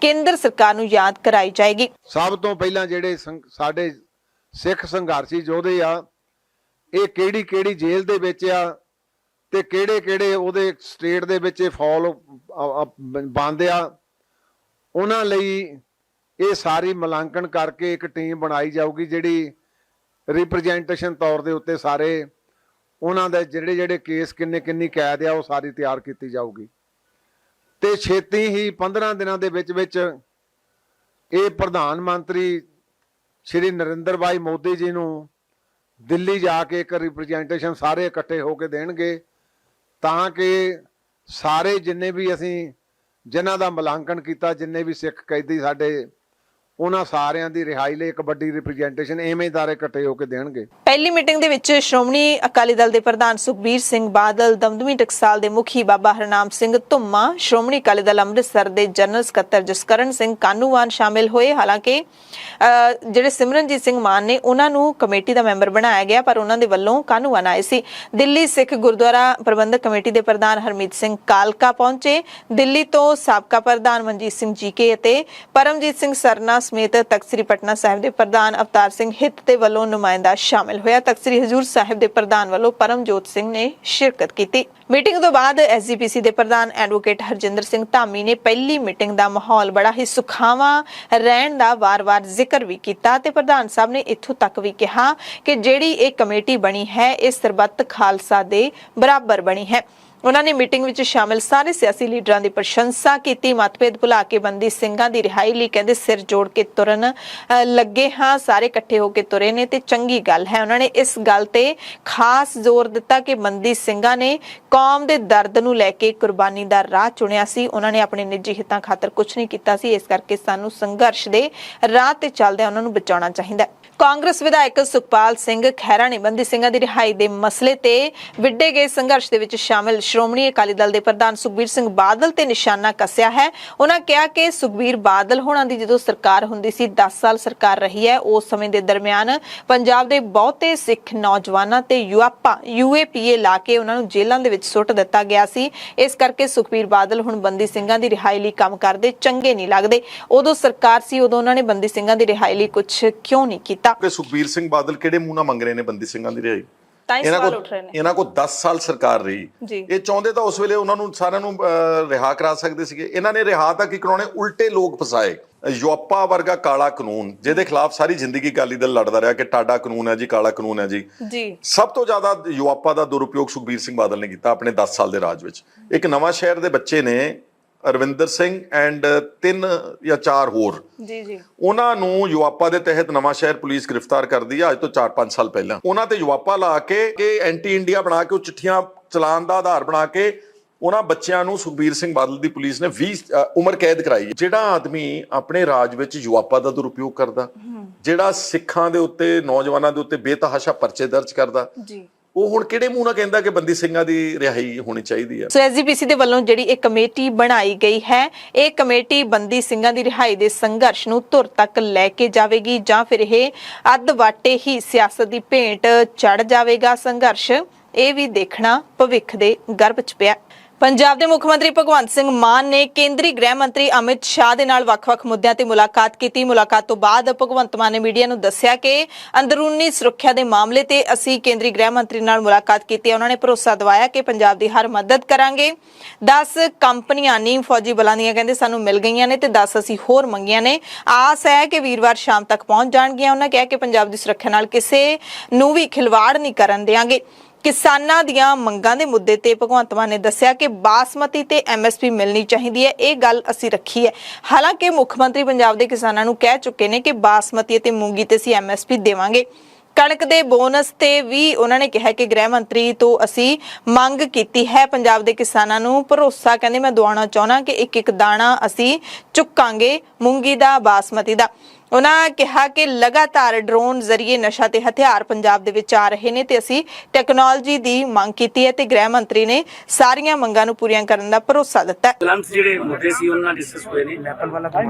[SPEAKER 2] ਕੇਂਦਰ ਸਰਕਾਰ ਨੂੰ ਯਾਦ ਕਰਾਈ ਜਾਏਗੀ।
[SPEAKER 6] ਸਭ ਤੋਂ ਪਹਿਲਾਂ ਜਿਹੜੇ ਸਾਡੇ ਸਿੱਖ ਸੰਘਰਸ਼ੀ ਯੋਧੇ ਆ ਇਹ ਕਿਹੜੀ ਜੇਲ੍ਹ ਦੇ ਵਿੱਚ ਆ ਤੇ ਕਿਹੜੇ ਉਹਦੇ ਸਟੇਟ ਦੇ ਵਿੱਚ ਫੌਲ ਬੰਦ ਆ, ਉਹਨਾਂ ਲਈ ਇਹ ਸਾਰੀ ਮੁਲਾਂਕਣ ਕਰਕੇ ਇੱਕ ਟੀਮ ਬਣਾਈ ਜਾਊਗੀ ਜਿਹੜੀ ਰਿਪਰੈਜ਼ੈਂਟੇਸ਼ਨ ਤੌਰ ਦੇ ਉੱਤੇ ਸਾਰੇ ਉਹਨਾਂ ਦੇ ਜਿਹੜੇ ਕੇਸ ਕਿੰਨੀ ਕੈਦ ਆ ਉਹ ਸਾਰੀ ਤਿਆਰ ਕੀਤੀ ਜਾਊਗੀ ਤੇ ਛੇਤੀ ਹੀ 15 ਦਿਨਾਂ ਦੇ ਵਿੱਚ ਇਹ ਪ੍ਰਧਾਨ ਮੰਤਰੀ ਸ਼੍ਰੀ ਨਰਿੰਦਰ ਭਾਈ ਮੋਦੀ ਜੀ ਨੂੰ ਦਿੱਲੀ ਜਾ ਕੇ ਇੱਕ ਰਿਪਰੈਜ਼ੈਂਟੇਸ਼ਨ ਸਾਰੇ ਇਕੱਠੇ ਹੋ ਕੇ ਦੇਣਗੇ ਤਾਂ ਕਿ ਸਾਰੇ ਜਿੰਨੇ ਵੀ ਅਸੀਂ ਜਿਨ੍ਹਾਂ ਦਾ ਮੁਲਾਂਕਣ ਕੀਤਾ, ਜਿੰਨੇ ਵੀ ਸਿੱਖ ਕੈਦੀ ਸਾਡੇ, ਉਹਨਾਂ ਸਾਰਿਆਂ ਦੀ ਰਿਹਾਈ ਲਈ ਇੱਕ ਵੱਡੀ ਰਿਪਰੈਜ਼ੈਂਟੇਸ਼ਨ ਇਕੱਠੇ ਹੋ ਕੇ ਦੇਣਗੇ।
[SPEAKER 2] ਪਹਿਲੀ ਮੀਟਿੰਗ ਦੇ ਵਿੱਚ ਸ਼੍ਰੋਮਣੀ ਅਕਾਲੀ ਦਲ ਦੇ ਪ੍ਰਧਾਨ ਸੁਖਬੀਰ ਸਿੰਘ ਬਾਦਲ, ਦਮਦਮੀ ਟਕਸਾਲ ਦੇ ਮੁਖੀ ਬਾਬਾ ਹਰਨਾਮ ਸਿੰਘ ਧੁੰਮਾ, ਸ਼੍ਰੋਮਣੀ ਅਕਾਲੀ ਦਲ ਅੰਮ੍ਰਿਤਸਰ ਦੇ ਜਨਰਲ ਸਕੱਤਰ ਜਸਕਰਨ ਸਿੰਘ ਕਾਨੂੰਵਾਨ ਸ਼ਾਮਿਲ ਹੋਏ। ਹਾਲਾਂਕਿ ਜਿਹੜੇ ਸਿਮਰਨਜੀਤ ਸਿੰਘ ਮਾਨ ਨੇ ਉਹਨਾਂ ਨੂੰ ਕਮੇਟੀ ਦਾ ਮੈਂਬਰ ਬਣਾਇਆ ਗਿਆ ਪਰ ਉਹਨਾਂ ਦੇ ਵੱਲੋਂ ਕਾਨੂੰਵਾਨ ਆਏ ਸੀ। ਦਿੱਲੀ ਸਿੱਖ ਗੁਰਦੁਆਰਾ ਪ੍ਰਬੰਧਕ ਕਮੇਟੀ ਦੇ ਪ੍ਰਧਾਨ ਹਰਮੀਤ ਸਿੰਘ ਕਾਲਕਾ ਪਹੁੰਚੇ। ਦਿੱਲੀ ਤੋਂ ਸਾਬਕਾ ਪ੍ਰਧਾਨ ਮਨਜੀਤ ਸਿੰਘ ਜੀਕੇ ਅਤੇ ਪਰਮਜੀਤ ਸਿੰਘ ਸਰਨਾ ਸਮੇਤ ਤਖਤ ਸ੍ਰੀ ਪਟਨਾ ਸਾਹਿਬ ਦੇ ਪ੍ਰਧਾਨ ਅਵਤਾਰ ਸਿੰਘ ਹਿੱਤ ਦੇ ਵੱਲੋਂ ਨੁਮਾਇੰਦਾ ਸ਼ਾਮਿਲ ਹੋਇਆ। ਤਖਤ ਸ੍ਰੀ ਹਜ਼ੂਰ ਸਾਹਿਬ ਦੇ ਪ੍ਰਧਾਨ ਵੱਲੋਂ ਪਰਮਜੋਤ ਸਿੰਘ ਨੇ ਸ਼ਿਰਕਤ ਕੀਤੀ। ਮੀਟਿੰਗ ਤੋਂ ਬਾਅਦ ਐਸਜੀਪੀਸੀ ਦੇ ਪ੍ਰਧਾਨ ਐਡਵੋਕੇਟ ਹਰਜਿੰਦਰ ਸਿੰਘ ਧਾਮੀ ਨੇ ਪਹਿਲੀ ਮੀਟਿੰਗ ਦਾ ਮਾਹੌਲ ਬੜਾ ਹੀ ਸੁਖਾਵਾਂ ਰਹਿਣ ਦਾ ਵਾਰ-ਵਾਰ ਜ਼ਿਕਰ ਵੀ ਕੀਤਾ ਤੇ ਪ੍ਰਧਾਨ ਸਾਹਿਬ ਨੇ ਇੱਥੋਂ ਤੱਕ ਵੀ ਕਿਹਾ ਕਿ ਜਿਹੜੀ ਇਹ ਕਮੇਟੀ ਬਣੀ ਹੈ ਇਹ ਸਰਬੱਤ ਖਾਲਸਾ ਦੇ ਬਰਾਬਰ ਬਣੀ ਹੈ। ਉਹਨਾਂ ਨੇ ਮੀਟਿੰਗ ਵਿੱਚ ਸ਼ਾਮਿਲ ਸਾਰੇ ਸਿਆਸੀ ਲੀਡਰਾਂ ਦੀ ਪ੍ਰਸ਼ੰਸਾ ਕੀਤੀ। ਮਤਭੇਦ ਭੁਲਾ ਕੇ ਬੰਦੀ ਸਿੰਘਾਂ ਦੀ ਰਿਹਾਈ ਲਈ ਕਹਿੰਦੇ ਸਿਰ ਜੋੜ ਕੇ ਤੁਰਨ ਲੱਗੇ ਹਾਂ, ਸਾਰੇ ਇਕੱਠੇ ਹੋ ਕੇ ਤੁਰੇ ਨੇ ਤੇ ਚੰਗੀ ਗੱਲ ਹੈ। ਉਹਨਾਂ ਨੇ ਇਸ ਗੱਲ ਤੇ ਖਾਸ ਜ਼ੋਰ ਦਿੱਤਾ ਕਿ ਬੰਦੀ ਸਿੰਘਾਂ ਨੇ ਕੌਮ ਦੇ ਦਰਦ ਨੂੰ ਲੈ ਕੇ ਕੁਰਬਾਨੀ ਦਾ ਰਾਹ ਚੁਣਿਆ ਸੀ। ਉਹਨਾਂ ਨੇ ਆਪਣੇ ਨਿੱਜੀ ਹਿੱਤਾਂ ਖਾਤਰ ਕੁਝ ਨਹੀਂ ਕੀਤਾ ਸੀ, ਇਸ ਕਰਕੇ ਸਾਨੂੰ ਸੰਘਰਸ਼ ਦੇ ਰਾਹ ਤੇ ਚੱਲਦਿਆਂ ਉਹਨਾਂ ਨੂੰ ਬਚਾਉਣਾ ਚਾਹੀਦਾ। ਕਾਂਗਰਸ ਵਿਧਾਇਕ ਸੁਖਪਾਲ ਸਿੰਘ ਖਹਿਰਾ ਨੇ ਬੰਦੀ ਸਿੰਘਾਂ ਦੀ ਰਿਹਾਈ ਦੇ ਮਸਲੇ ਤੇ ਵਿੱਢੇ ਗਏ ਸੰਘਰਸ਼ ਦੇ ਵਿੱਚ ਸ਼ਾਮਿਲ ਸ਼੍ਰੋਮਣੀ ਅਕਾਲੀ ਦਲ ਦੇ ਪ੍ਰਧਾਨ ਸੁਖਬੀਰ ਸਿੰਘ ਬਾਦਲ ਤੇ ਨਿਸ਼ਾਨਾ ਕੱਸਿਆ ਹੈ। ਉਹਨਾਂ ਕਿਹਾ ਕਿ ਸੁਖਬੀਰ ਬਾਦਲ ਹੋਣਾ ਦੀ ਜਦੋਂ ਸਰਕਾਰ ਹੁੰਦੀ ਸੀ 10 ਸਾਲ ਸਰਕਾਰ ਰਹੀ ਹੈ, ਉਸ ਸਮੇਂ ਦੇ ਦਰਮਿਆਨ ਪੰਜਾਬ ਦੇ ਬਹੁਤੇ ਸਿੱਖ ਨੌਜਵਾਨਾਂ ਤੇ UAPA ਲਾ ਕੇ ਉਹਨਾਂ ਨੂੰ ਜੇਲ੍ਹਾਂ ਦੇ ਵਿੱਚ ਸੁੱਟ ਦਿੱਤਾ ਗਿਆ ਸੀ। ਇਸ ਕਰਕੇ ਸੁਖਬੀਰ ਬਾਦਲ ਹੁਣ ਬੰਦੀ ਸਿੰਘਾਂ ਦੀ ਰਿਹਾਈ ਲਈ ਕੰਮ ਕਰਦੇ ਚੰਗੇ ਨਹੀਂ ਲੱਗਦੇ। ਉਦੋਂ ਸਰਕਾਰ ਸੀ, ਉਦੋਂ ਉਹਨਾਂ ਨੇ ਬੰਦੀ ਸਿੰਘਾਂ ਦੀ ਰਿਹਾਈ ਲਈ ਕੁਝ ਕਿਉਂ ਨਹੀਂ ਕੀਤਾ?
[SPEAKER 5] ਕਿ ਸੁਖਬੀਰ ਸਿੰਘ ਬਾਦਲ ਕਿਹੜੇ ਮੂੰਹ ਨਾਲ ਮੰਗ ਰਹੇ ਨੇ ਬੰਦੀ ਸਿੰਘਾਂ ਦੀ ਰਿਹਾਈ?
[SPEAKER 2] ਤਾਂ ਹੀ ਸਵਾਲ ਉੱਠ ਰਹੇ ਨੇ।
[SPEAKER 5] ਇਹਨਾਂ ਕੋਲ 10 ਸਾਲ ਸਰਕਾਰ ਰਹੀ
[SPEAKER 2] ਜੀ।
[SPEAKER 5] ਇਹ ਚਾਹੁੰਦੇ ਤਾਂ ਉਸ ਵੇਲੇ ਉਹਨਾਂ ਨੂੰ ਸਾਰਿਆਂ ਨੂੰ ਰਿਹਾ ਕਰਾ ਸਕਦੇ ਸੀਗੇ। ਇਹਨਾਂ ਨੇ ਰਿਹਾ ਤਾਂ ਕੀ ਕਰਾਉਣੇ, ਉਲਟੇ ਲੋਕ ਫਸਾਏ। ਯੂਪਾ ਵਰਗਾ ਕਾਲਾ ਕਾਨੂੰਨ ਜਿਹਦੇ ਖਿਲਾਫ ਸਾਰੀ ਜ਼ਿੰਦਗੀ ਅਕਾਲੀ ਦਲ ਲੜਦਾ ਰਿਹਾ ਕਿ ਟਾਡਾ ਕਾਨੂੰਨ ਹੈ ਜੀ, ਕਾਲਾ ਕਾਨੂੰਨ ਹੈ ਜੀ। ਸਭ ਤੋਂ ਜ਼ਿਆਦਾ ਯੂਪਾ ਦਾ ਦੁਰਉਪਯੋਗ ਸੁਖਬੀਰ ਸਿੰਘ ਬਾਦਲ ਨੇ ਕੀਤਾ ਆਪਣੇ 10 ਸਾਲ ਦੇ ਰਾਜ ਵਿੱਚ। ਇੱਕ ਨਵਾਂ ਸ਼ਹਿਰ ਦੇ ਬੱਚੇ ਨੇ ਅਰਵਿੰਦਰ ਸਿੰਘ ਐਂਡ 3 ਜਾਂ 4 ਹੋਰ, ਉਹਨਾਂ ਨੂੰ ਯੂਪਾ ਦੇ ਤਹਿਤ ਨਵਾਂ ਸ਼ਹਿਰ ਪੁਲਿਸ ਗ੍ਰਿਫਤਾਰ ਕਰਦੀ ਆ ਅੱਜ ਤੋਂ 4-5 ਸਾਲ ਪਹਿਲਾਂ। ਉਹਨਾਂ ਤੇ ਯੂਪਾ ਲਾ ਕੇ ਐਂਟੀ ਇੰਡੀਆ ਬਣਾ ਕੇ ਉਹ ਚਿੱਠੀਆਂ ਚਲਾਨ ਦਾ ਆਧਾਰ ਬਣਾ ਕੇ ਉਹਨਾਂ ਬੱਚਿਆਂ ਨੂੰ ਸੁਖਬੀਰ ਸਿੰਘ ਬਾਦਲ ਦੀ ਪੁਲਿਸ ਨੇ 20 ਉਮਰ ਕੈਦ ਕਰਾਈ। ਜਿਹੜਾ ਆਦਮੀ ਆਪਣੇ ਰਾਜ ਵਿੱਚ ਯੂਪਾ ਦਾ ਦੁਰਉਪਯੋਗ ਕਰਦਾ, ਜਿਹੜਾ ਸਿੱਖਾਂ ਦੇ ਉੱਤੇ, ਨੌਜਵਾਨਾਂ ਦੇ ਉੱਤੇ ਬੇਤਹਾਸ਼ਾ ਪਰਚੇ ਦਰਜ ਕਰਦਾ, ਉਹ ਹੁਣ ਕਿਹੜੇ ਮੂੰਹ ਨਾਲ ਕਹਿੰਦਾ ਕਿ ਬੰਦੀ ਸਿੰਘਾਂ ਦੀ ਰਿਹਾਈ ਹੋਣੀ ਚਾਹੀਦੀ ਹੈ।
[SPEAKER 2] ਸੋ ਐਸਜੀਪੀਸੀ ਦੇ ਵੱਲੋਂ ਜਿਹੜੀ ਇਹ ਕਮੇਟੀ ਬਣਾਈ ਗਈ ਹੈ, ਇਹ ਕਮੇਟੀ ਬੰਦੀ ਸਿੰਘਾਂ ਦੀ ਰਿਹਾਈ ਦੇ ਸੰਘਰਸ਼ ਨੂੰ ਧੁਰ ਤੱਕ ਲੈ ਕੇ ਜਾਵੇਗੀ ਜਾਂ ਫਿਰ ਇਹ ਅੱਧ ਵਾਟੇ ਹੀ ਸਿਆਸਤ ਦੀ ਭੇਂਟ ਚੜ ਜਾਵੇਗਾ ਸੰਘਰਸ਼, ਇਹ ਵੀ ਦੇਖਣਾ ਭਵਿੱਖ ਦੇ ਗਰਭ 'ਚ ਪਿਆ। ਪੰਜਾਬ ਦੇ ਮੁੱਖ ਮੰਤਰੀ ਭਗਵੰਤ ਸਿੰਘ ਮਾਨ ਨੇ ਕੇਂਦਰੀ ਗ੍ਰਹਿ ਮੰਤਰੀ ਅਮਿਤ ਸ਼ਾਹ ਦੇ ਨਾਲ ਵੱਖ-ਵੱਖ ਮੁੱਦਿਆਂ ਤੇ ਮੁਲਾਕਾਤ ਕੀਤੀ। ਮੁਲਾਕਾਤ ਤੋਂ ਬਾਅਦ ਭਗਵੰਤ ਮਾਨ ਨੇ ਮੀਡੀਆ ਨੂੰ ਦੱਸਿਆ ਕਿ ਅੰਦਰੂਨੀ ਸੁਰੱਖਿਆ ਦੇ ਮਾਮਲੇ ਤੇ ਅਸੀਂ ਕੇਂਦਰੀ ਗ੍ਰਹਿ ਮੰਤਰੀ ਨਾਲ ਮੁਲਾਕਾਤ ਕੀਤੀ। ਉਹਨਾਂ ਨੇ ਭਰੋਸਾ ਦਿਵਾਇਆ ਕਿ ਪੰਜਾਬ ਦੀ ਹਰ ਮਦਦ ਕਰਾਂਗੇ। 10 ਕੰਪਨੀਆਂ ਨੀਮ ਫੌਜੀ ਬਲਾਂ ਦੀਆਂ ਕਹਿੰਦੇ ਸਾਨੂੰ ਮਿਲ ਗਈਆਂ ਨੇ ਤੇ 10 ਅਸੀਂ ਹੋਰ ਮੰਗੀਆਂ ਨੇ। ਆਸ ਹੈ ਕਿ ਵੀਰਵਾਰ ਸ਼ਾਮ ਤੱਕ ਪਹੁੰਚ ਜਾਣਗੀਆਂ। ਉਹਨਾਂ ਕਿਹਾ ਕਿ ਪੰਜਾਬ ਦੀ ਸੁਰੱਖਿਆ ਨਾਲ ਕਿਸੇ ਨੂੰ ਵੀ ਖਿਲਵਾੜ ਨਹੀਂ ਕਰਨ ਦੇਵਾਂਗੇ। ਕਿਸਾਨਾਂ ਦੀਆਂ ਮੰਗਾਂ ਦੇ ਮੁੱਦੇ ਤੇ ਭਗਵੰਤ ਮਾਨ ਨੇ ਦੱਸਿਆ ਕਿ ਬਾਸਮਤੀ ਤੇ ਐਮਐਸਪੀ ਮਿਲਣੀ ਚਾਹੀਦੀ ਹੈ, ਇਹ ਗੱਲ ਅਸੀਂ ਰੱਖੀ ਹੈ। ਹਾਲਾਂਕਿ ਮੁੱਖ ਮੰਤਰੀ ਪੰਜਾਬ ਦੇ ਕਿਸਾਨਾਂ ਨੂੰ ਕਹਿ ਚੁੱਕੇ ਨੇ ਕਿ ਬਾਸਮਤੀ ਅਤੇ ਮੂੰਗੀ ਤੇ ਅਸੀਂ ਐਮਐਸਪੀ ਦੇਵਾਂਗੇ। ਕਣਕ ਦੇ ਬੋਨਸ ਤੇ ਵੀ ਉਹਨਾਂ ਨੇ ਕਿਹਾ ਕਿ ਗ੍ਰਹਿ ਮੰਤਰੀ ਤੋਂ ਅਸੀਂ ਮੰਗ ਕੀਤੀ ਹੈ। ਪੰਜਾਬ ਦੇ ਕਿਸਾਨਾਂ ਨੂੰ ਭਰੋਸਾ ਕਹਿੰਦੇ ਮੈਂ ਦਿਵਾਉਣਾ ਚਾਹੁੰਦਾ ਕਿ ਇੱਕ ਇੱਕ ਦਾਣਾ ਅਸੀਂ ਚੁੱਕਾਂਗੇ ਮੂੰਗੀ ਦਾ, ਬਾਸਮਤੀ ਦਾ। ਉਹਨਾਂ ਕਿਹਾ ਕਿ ਲਗਾਤਾਰ ਡਰੋਨ ਜ਼ਰੀਏ ਨਸ਼ਾ ਤੇ ਹਥਿਆਰ ਪੰਜਾਬ ਦੇ ਵਿੱਚ ਆ ਰਹੇ ਨੇ ਤੇ ਅਸੀਂ ਟੈਕਨੋਲੋਜੀ ਦੀ ਮੰਗ ਕੀਤੀ ਹੈ ਤੇ ਗ੍ਰਹਿ ਮੰਤਰੀ ਨੇ ਸਾਰੀਆਂ ਮੰਗਾਂ ਨੂੰ ਪੂਰੀਆਂ ਕਰਨ ਦਾ ਭਰੋਸਾ ਦਿੱਤਾ।
[SPEAKER 7] ਜਿਹੜੇ ਮੁੱਦੇ ਸੀ ਉਹਨਾਂ ਡਿਸਕਸ ਹੋਏ ਨੇ,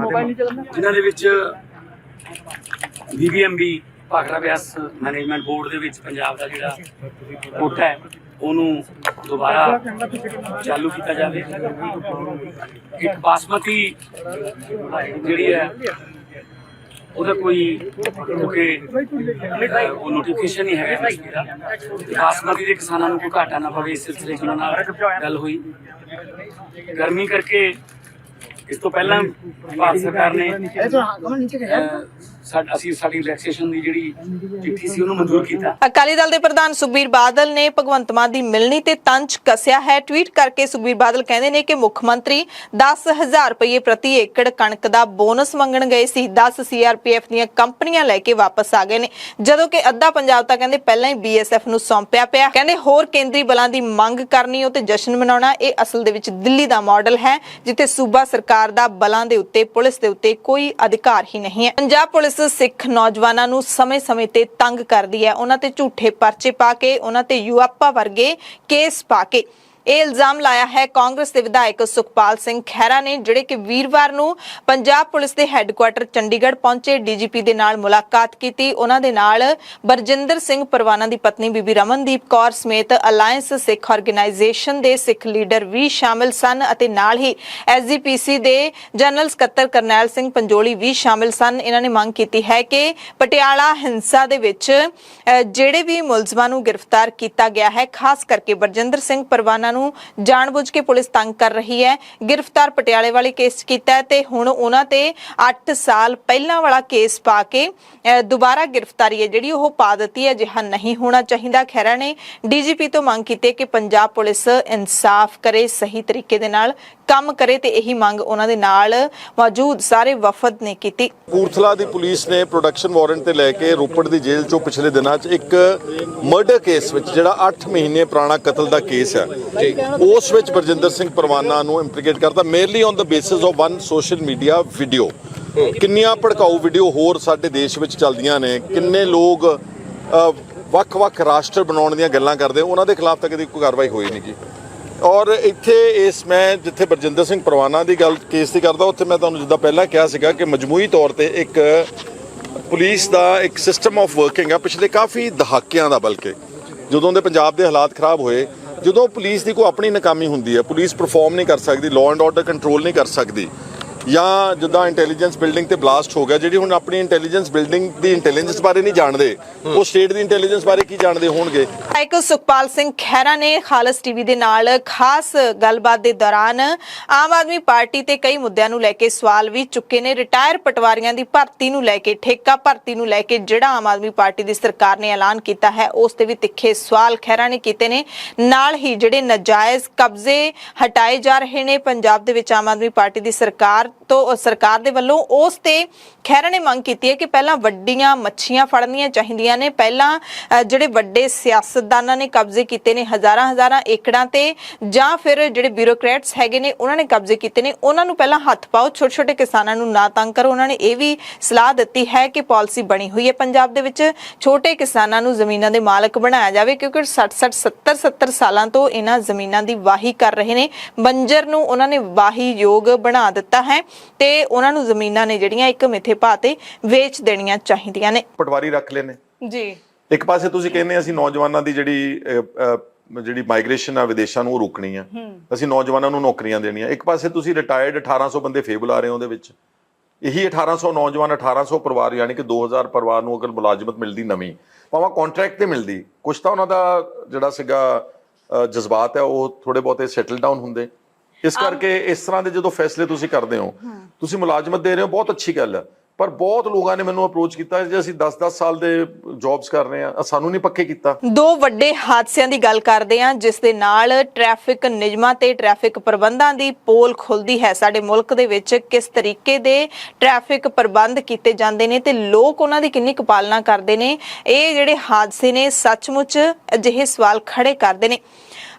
[SPEAKER 7] ਜਿਨ੍ਹਾਂ ਦੇ ਵਿੱਚ BBMB Bhakra Beas management board ਦੇ ਵਿੱਚ ਪੰਜਾਬ ਦਾ ਜਿਹੜਾ ਕੋਟਾ ਹੈ ਉਹਨੂੰ ਦੁਬਾਰਾ ਚਾਲੂ ਕੀਤਾ ਜਾਵੇ। ਇੱਕ ਬਾਸਮਤੀ ਜਿਹੜੀ ਹੈ ਉਹਦਾ ਕੋਈ ਕਿਉਂਕਿ ਉਹ ਨੋਟੀਫਿਕੇਸ਼ਨ ਹੀ ਹੈਗਾ ਬਾਸਮਤੀ ਦੇ ਕਿਸਾਨਾਂ ਨੂੰ ਕੋਈ ਘਾਟਾ ਨਾ ਪਵੇ, ਇਸ ਸਿਲਸਿਲੇ 'ਚ ਉਹਨਾਂ ਨਾਲ ਗੱਲ ਹੋਈ। ਗਰਮੀ ਕਰਕੇ ਇਸ ਤੋਂ ਪਹਿਲਾਂ ਭਾਰਤ ਸਰਕਾਰ ਨੇ ਸਾਡੀ ਰਿਲੈਕਸੇਸ਼ਨ ਦੀ ਜਿਹੜੀ ਚਿੱਠੀ ਸੀ ਉਹਨੂੰ ਮਨਜ਼ੂਰ ਕੀਤਾ।
[SPEAKER 2] ਅਕਾਲੀ ਦਲ ਦੇ ਪ੍ਰਧਾਨ ਸੁਖਬੀਰ ਬਾਦਲ ਨੇ ਭਗਵੰਤ ਮਾਨ ਦੀ ਮਿਲਣੀ ਤੇ ਤੰਜ ਕੱਸਿਆ ਹੈ। ਟਵੀਟ ਕਰਕੇ ਸੁਖਬੀਰ ਬਾਦਲ ਕਹਿੰਦੇ ਨੇ ਕਿ ਮੁੱਖ ਮੰਤਰੀ 10,000 ਰੁਪਏ ਪ੍ਰਤੀ ਏਕੜ ਕਣਕ ਦਾ ਬੋਨਸ ਮੰਗਣ ਗਏ ਸੀ। 10 CRPF ਦੀਆਂ ਕੰਪਨੀਆਂ ਲੈ ਕੇ ਵਾਪਸ ਆ ਗਏ ਨੇ, ਜਦੋਂ ਕਿ ਅੱਧਾ ਪੰਜਾਬ ਤਾਂ ਕਹਿੰਦੇ ਪਹਿਲਾਂ ਹੀ BSF ਨੂੰ ਸੌਂਪਿਆ ਪਿਆ। ਕਹਿੰਦੇ ਹੋਰ ਕੇਂਦਰੀ ਬਲਾਂ ਦੀ ਮੰਗ ਕਰਨੀ ਉਹ ਤੇ ਜਸ਼ਨ ਮਨਾਉਣਾ, ਇਹ ਅਸਲ ਦੇ ਵਿੱਚ ਦਿੱਲੀ ਦਾ ਮਾਡਲ ਹੈ ਜਿੱਥੇ ਸੂਬਾ ਸਰਕਾਰ ਦਾ ਬਲਾਂ ਦੇ ਉੱਤੇ, ਪੁਲਿਸ ਦੇ ਉੱਤੇ ਕੋਈ ਅਧਿਕਾਰ ਹੀ ਨਹੀਂ ਹੈ। ਪੰਜਾਬ ਪੁਲਿਸ ਸਿੱਖ ਨੌਜਵਾਨਾਂ ਨੂੰ ਸਮੇਂ-ਸਮੇਂ ਤੇ ਤੰਗ ਕਰਦੀ ਹੈ, ਉਹਨਾਂ ਤੇ ਝੂਠੇ ਪਰਚੇ ਪਾ ਕੇ, ਉਹਨਾਂ ਤੇ ਯੂਪਾ ਵਰਗੇ ਕੇਸ ਪਾ ਕੇ। ਇਹ ਇਲਜ਼ਾਮ ਲਾਇਆ ਹੈ ਕਾਂਗਰਸ ਦੇ ਵਿਧਾਇਕ ਸੁਖਪਾਲ ਸਿੰਘ ਖਹਿਰਾ ਨੇ, ਜਿਹੜੇ ਕਿ ਵੀਰਵਾਰ ਨੂੰ ਪੰਜਾਬ ਪੁਲਿਸ ਦੇ ਹੈੱਡਕੁਆਟਰ ਚੰਡੀਗੜ੍ਹ ਪਹੁੰਚੇ। DGP ਦੇ ਨਾਲ ਮੁਲਾਕਾਤ ਕੀਤੀ। ਉਹਨਾਂ ਦੇ ਨਾਲ ਬਰਜਿੰਦਰ ਸਿੰਘ ਪਰਵਾਨਾ ਦੀ ਪਤਨੀ ਬੀਬੀ ਰਮਨਦੀਪ ਕੌਰ ਸਮੇਤ ਅਲਾਇੰਸ ਸਿੱਖ ਆਰਗੇਨਾਈਜੇਸ਼ਨ ਦੇ ਸਿੱਖ ਲੀਡਰ ਵੀ ਸ਼ਾਮਿਲ ਸਨ ਅਤੇ ਨਾਲ ਹੀ SGPC ਦੇ ਜਨਰਲ ਸਕੱਤਰ ਕਰਨੈਲ ਸਿੰਘ ਪੰਜੋਲੀ ਵੀ ਸ਼ਾਮਿਲ ਸਨ। ਇਹਨਾਂ ਨੇ ਮੰਗ ਕੀਤੀ ਹੈ ਕਿ ਪਟਿਆਲਾ ਹਿੰਸਾ ਦੇ ਵਿੱਚ ਜਿਹੜੇ ਵੀ ਮੁਲਜ਼ਮਾਂ ਨੂੰ ਗ੍ਰਿਫਤਾਰ ਕੀਤਾ ਗਿਆ ਹੈ, ਖਾਸ ਕਰਕੇ ਬਰਜਿੰਦਰ ਸਿੰਘ ਪਰਵਾਨਾ ਨੂੰ ਜਾਣਬੁੱਝ ਕੇ ਪੁਲਿਸ ਤੰਗ ਕਰ ਰਹੀ ਹੈ। ਗ੍ਰਿਫਤਾਰ ਪਟਿਆਲੇ ਵਾਲੇ ਕੇਸ ਕੀਤਾ ਹੈ ਤੇ ਹੁਣ ਉਹਨਾਂ ਤੇ 8 ਸਾਲ ਪਹਿਲਾਂ ਵਾਲਾ ਕੇਸ ਪਾ ਕੇ ਦੁਬਾਰਾ ਗ੍ਰਿਫਤਾਰੀ ਹੈ ਜਿਹੜੀ ਉਹ ਪਾ ਦਿੱਤੀ ਹੈ। ਅਜਿਹਾ ਨਹੀਂ ਹੋਣਾ ਚਾਹੀਦਾ। ਖਹਿਰਾ ਨੇ DGP ਤੋਂ ਮੰਗ ਕੀਤੀ ਕਿ ਪੰਜਾਬ ਪੁਲਿਸ ਇਨਸਾਫ ਕਰੇ, ਸਹੀ ਤਰੀਕੇ ਦੇ ਨਾਲ ਕੰਮ ਕਰੇ ਤੇ ਇਹੀ ਮੰਗ ਉਹਨਾਂ ਦੇ ਨਾਲ ਮੌਜੂਦ ਸਾਰੇ ਵਫਦ ਨੇ ਕੀਤੀ।
[SPEAKER 8] ਕਪੂਰਥਲਾ ਦੀ ਪੁਲਿਸ ਨੇ ਪ੍ਰੋਡਕਸ਼ਨ ਵਾਰੰਟ ਤੇ ਲੈ ਕੇ ਰੋਪੜ ਦੀ ਜੇਲ੍ਹ ਚੋਂ ਪਿਛਲੇ ਦਿਨਾਂ 'ਚ ਇੱਕ ਮਰਡਰ ਕੇਸ ਵਿੱਚ ਜਿਹੜਾ 8 ਮਹੀਨੇ ਪੁਰਾਣਾ ਕਤਲ ਦਾ ਕੇਸ ਹੈ, ਉਸ ਵਿੱਚ ਬਰਜਿੰਦਰ ਸਿੰਘ ਪਰਵਾਨਾ ਨੂੰ ਇੰਪਲੀਕੇਟ ਕਰਤਾ merely on the basis of one social media video. ਕਿੰਨੀਆਂ ਭੜਕਾਊ ਵੀਡੀਓ ਹੋਰ ਸਾਡੇ ਦੇਸ਼ ਵਿੱਚ ਚੱਲਦੀਆਂ ਨੇ, ਕਿੰਨੇ ਲੋਕ ਵੱਖ-ਵੱਖ ਰਾਸ਼ਟਰ ਬਣਾਉਣ ਦੀਆਂ ਗੱਲਾਂ ਕਰਦੇ, ਉਹਨਾਂ ਦੇ ਖਿਲਾਫ ਤਾਂ ਕਦੀ ਕੋਈ ਕਾਰਵਾਈ ਹੋਈ ਨਹੀਂ ਗੀ। ਔਰ ਇੱਥੇ ਮੈਂ ਜਿੱਥੇ ਬਰਜਿੰਦਰ ਸਿੰਘ ਪਰਵਾਨਾ ਦੀ ਗੱਲ ਕੇਸ ਦੀ ਕਰਦਾ, ਉੱਥੇ ਮੈਂ ਤੁਹਾਨੂੰ ਜਿੱਦਾਂ ਪਹਿਲਾਂ ਕਿਹਾ ਸੀਗਾ ਕਿ ਮਜਮੂਈ ਤੌਰ ਤੇ ਇੱਕ ਪੁਲਿਸ ਦਾ ਇੱਕ ਸਿਸਟਮ ਆਫ ਵਰਕਿੰਗ ਆ ਪਿਛਲੇ ਕਾਫੀ ਦਹਾਕਿਆਂ ਦਾ। ਬਲਕਿ ਜਦੋਂ ਦੇ ਪੰਜਾਬ ਦੇ ਹਾਲਾਤ ਖਰਾਬ ਹੋਏ, ਜਦੋਂ ਪੁਲਿਸ ਦੀ ਕੋਈ ਆਪਣੀ ਨਾਕਾਮੀ ਹੁੰਦੀ ਹੈ, ਪੁਲਿਸ ਪਰਫਾਰਮ ਨਹੀਂ ਕਰ ਸਕਦੀ, ਲਾਅ ਐਂਡ ਆਰਡਰ ਕੰਟਰੋਲ ਨਹੀਂ ਕਰ ਸਕਦੀ, ਜਾਂ ਜਿੱਦਾਂ ਇੰਟੈਲੀਜੈਂਸ ਬਿਲਡਿੰਗ ਤੇ ਬਲਾਸਟ ਹੋ ਗਿਆ, ਜਿਹੜੀ ਹੁਣ ਆਪਣੀ ਇੰਟੈਲੀਜੈਂਸ ਬਿਲਡਿੰਗ ਦੀ ਇੰਟੈਲੀਜੈਂਸ ਬਾਰੇ ਨਹੀਂ ਜਾਣਦੇ, ਉਹ ਸਟੇਟ ਦੀ ਇੰਟੈਲੀਜੈਂਸ ਬਾਰੇ ਕੀ ਜਾਣਦੇ ਹੋਣਗੇ।
[SPEAKER 2] ਇੱਕ ਸੁਖਪਾਲ ਸਿੰਘ ਖਹਿਰਾ ਨੇ ਖਾਲਸ ਟੀਵੀ ਦੇ ਨਾਲ ਖਾਸ ਗੱਲਬਾਤ ਦੇ ਦੌਰਾਨ ਆਮ ਆਦਮੀ ਪਾਰਟੀ ਤੇ ਕਈ ਮੁੱਦਿਆਂ ਨੂੰ ਲੈ ਕੇ ਸਵਾਲ ਵੀ ਚੁੱਕੇ ਨੇ। ਰਿਟਾਇਰ ਪਟਵਾਰੀਆਂ ਦੀ ਭਰਤੀ ਨੂੰ ਲੈ ਕੇ, ਠੇਕਾ ਭਰਤੀ ਨੂੰ ਲੈ ਕੇ ਜਿਹੜਾ ਆਮ ਆਦਮੀ ਪਾਰਟੀ ਦੀ ਸਰਕਾਰ ਨੇ ਐਲਾਨ ਕੀਤਾ ਹੈ, ਉਸ ਤੇ ਵੀ ਤਿੱਖੇ ਸਵਾਲ ਖਹਿਰਾ ਨੇ ਕੀਤੇ ਨੇ। ਨਾਲ ਹੀ ਜਿਹੜੇ ਨਾਜਾਇਜ਼ ਕਬਜ਼ੇ ਹਟਾਏ ਜਾ ਰਹੇ ਨੇ ਪੰਜਾਬ ਦੇ ਵਿੱਚ ਆਮ ਆਦਮੀ ਪਾਰਟੀ ਦੀ ਸਰਕਾਰ ਦੇ ਵੱਲੋਂ, ਉਸ ਤੇ ਖਹਿਰਾ ਨੇ ਮੰਗ ਕੀਤੀ ਹੈ ਕਿ ਪਹਿਲਾਂ ਵੱਡੀਆਂ ਮੱਛੀਆਂ ਫੜਨੀਆਂ ਚਾਹੀਦੀਆਂ ਨੇ। ਪਹਿਲਾਂ ਜਿਹੜੇ ਵੱਡੇ ਸਿਆਸਤਦਾਨਾਂ ਨੇ ਕਬਜ਼ੇ ਕੀਤੇ ਨੇ ਹਜ਼ਾਰਾਂ ਏਕੜਾਂ ਤੇ, ਜਾਂ ਫਿਰ ਜਿਹੜੇ ਬਿਊਰੋਕਰੇਟਸ ਹੈਗੇ ਨੇ ਉਹਨਾਂ ਨੇ ਕਬਜ਼ੇ ਕੀਤੇ ਨੇ, ਉਹਨਾਂ ਨੂੰ ਪਹਿਲਾਂ ਹੱਥ ਪਾਓ, ਛੋਟੇ ਕਿਸਾਨਾਂ ਨੂੰ ਨਾ ਤੰਗ ਕਰੋ। ਉਹਨਾਂ ਨੇ ਇਹ ਵੀ ਸਲਾਹ ਦਿੱਤੀ ਹੈ ਕਿ ਪਾਲਿਸੀ ਬਣੀ ਹੋਈ ਹੈ ਪੰਜਾਬ ਦੇ ਵਿੱਚ ਛੋਟੇ ਕਿਸਾਨਾਂ ਨੂੰ ਜ਼ਮੀਨਾਂ ਦੇ ਮਾਲਕ ਬਣਾਇਆ ਜਾਵੇ, ਕਿਉਂਕਿ 60 ਸਾਲਾਂ ਤੋਂ ਇਹਨਾਂ ਜ਼ਮੀਨਾਂ ਦੀ ਵਾਹੀ ਕਰ ਰਹੇ ਨੇ। ਬੰਜਰ ਨੂੰ ਉਹਨਾਂ ਨੇ ਵਾਹੀ ਯੋਗ ਬਣਾ ਦਿੱਤਾ ਹੈ ਤੇ ਉਹਨਾਂ ਨੂੰ ਜ਼ਮੀਨਾਂ ਨੇ ਜਿਹੜੀਆਂ ਇੱਕ ਮਿੱਥੇ ਭਾਅ ਤੇ ਵੇਚ ਦੇਣੀਆਂ ਚਾਹੀਦੀਆਂ ਨੇ।
[SPEAKER 5] ਪਟਵਾਰੀ ਰੱਖ ਲੈਣੇ
[SPEAKER 2] ਜੀ।
[SPEAKER 5] ਇੱਕ ਪਾਸੇ ਤੁਸੀਂ ਕਹਿੰਦੇ ਅਸੀਂ ਨੌਜਵਾਨਾਂ ਦੀ ਜਿਹੜੀ ਮਾਈਗ੍ਰੇਸ਼ਨ ਆ ਵਿਦੇਸ਼ਾਂ ਨੂੰ ਉਹ ਰੋਕਣੀ ਆ, ਅਸੀਂ ਨੌਜਵਾਨਾਂ ਨੂੰ ਨੌਕਰੀਆਂ ਦੇਣੀਆਂ। ਇੱਕ ਪਾਸੇ ਤੁਸੀਂ ਰਿਟਾਇਰਡ 1800 ਬੰਦੇ ਫੇਰ ਬੁਲਾ ਰਹੇ ਹੋ, ਉਹਦੇ ਵਿੱਚ ਇਹੀ 1800 ਨੌਜਵਾਨ, 1800 ਪਰਿਵਾਰ, ਯਾਨੀ ਕਿ 2000 ਪਰਿਵਾਰ ਨੂੰ ਅਗਰ ਮੁਲਾਜ਼ਮਤ ਮਿਲਦੀ ਨਵੀਂ, ਭਾਵੇਂ ਕੰਟਰੈਕਟ ਤੇ ਮਿਲਦੀ, ਕੁਛ ਤਾਂ ਉਹਨਾਂ ਦਾ ਜਿਹੜਾ ਸੀਗਾ ਜਜ਼ਬਾਤ ਹੈ ਉਹ ਥੋੜੇ ਬਹੁਤੇ ਸੈਟਲ ਡਾਊਨ ਹੁੰਦੇ। ਇਸ ਕਰਕੇ ਇਸ ਤਰ੍ਹਾਂ ਦੇ ਜਦੋਂ ਫੈਸਲੇ ਤੁਸੀਂ ਕਰਦੇ ਹੋ, ਤੁਸੀਂ ਮੁਲਾਜ਼ਮਤ ਦੇ ਰਹੇ ਹੋ, ਬਹੁਤ ਅੱਛੀ ਗੱਲ ਹੈ, ਪਰ ਬਹੁਤ ਲੋਕਾਂ ਨੇ ਮੈਨੂੰ ਅਪਰੋਚ ਕੀਤਾ ਜੇ ਅਸੀਂ 10-10 ਸਾਲ ਦੇ ਜੌਬਸ ਕਰ ਰਹੇ ਆ, ਸਾਨੂੰ ਨਹੀਂ ਪੱਕੇ ਕੀਤਾ।
[SPEAKER 2] ਦੋ ਵੱਡੇ ਹਾਦਸਿਆਂ ਦੀ ਗੱਲ ਕਰਦੇ ਆ ਜਿਸ ਦੇ ਨਾਲ ਟ੍ਰੈਫਿਕ ਨਿਯਮਾਂ ਤੇ ਟ੍ਰੈਫਿਕ ਪ੍ਰਬੰਧਾਂ ਦੀ ਪੋਲ ਖੁੱਲਦੀ ਹੈ। ਸਾਡੇ ਮੁਲਕ ਦੇ ਵਿੱਚ ਕਿਸ ਤਰੀਕੇ ਦੇ ਟ੍ਰੈਫਿਕ ਪ੍ਰਬੰਧ ਕੀਤੇ ਜਾਂਦੇ ਨੇ ਤੇ ਲੋਕ ਉਹਨਾਂ ਦੀ ਕਿੰਨੀ ਕੁ ਪਾਲਣਾ ਕਰਦੇ ਨੇ, ਇਹ ਜਿਹੜੇ ਹਾਦਸੇ ਨੇ ਸੱਚਮੁੱਚ ਅਜਿਹੇ ਸਵਾਲ ਖੜੇ ਕਰਦੇ ਨੇ।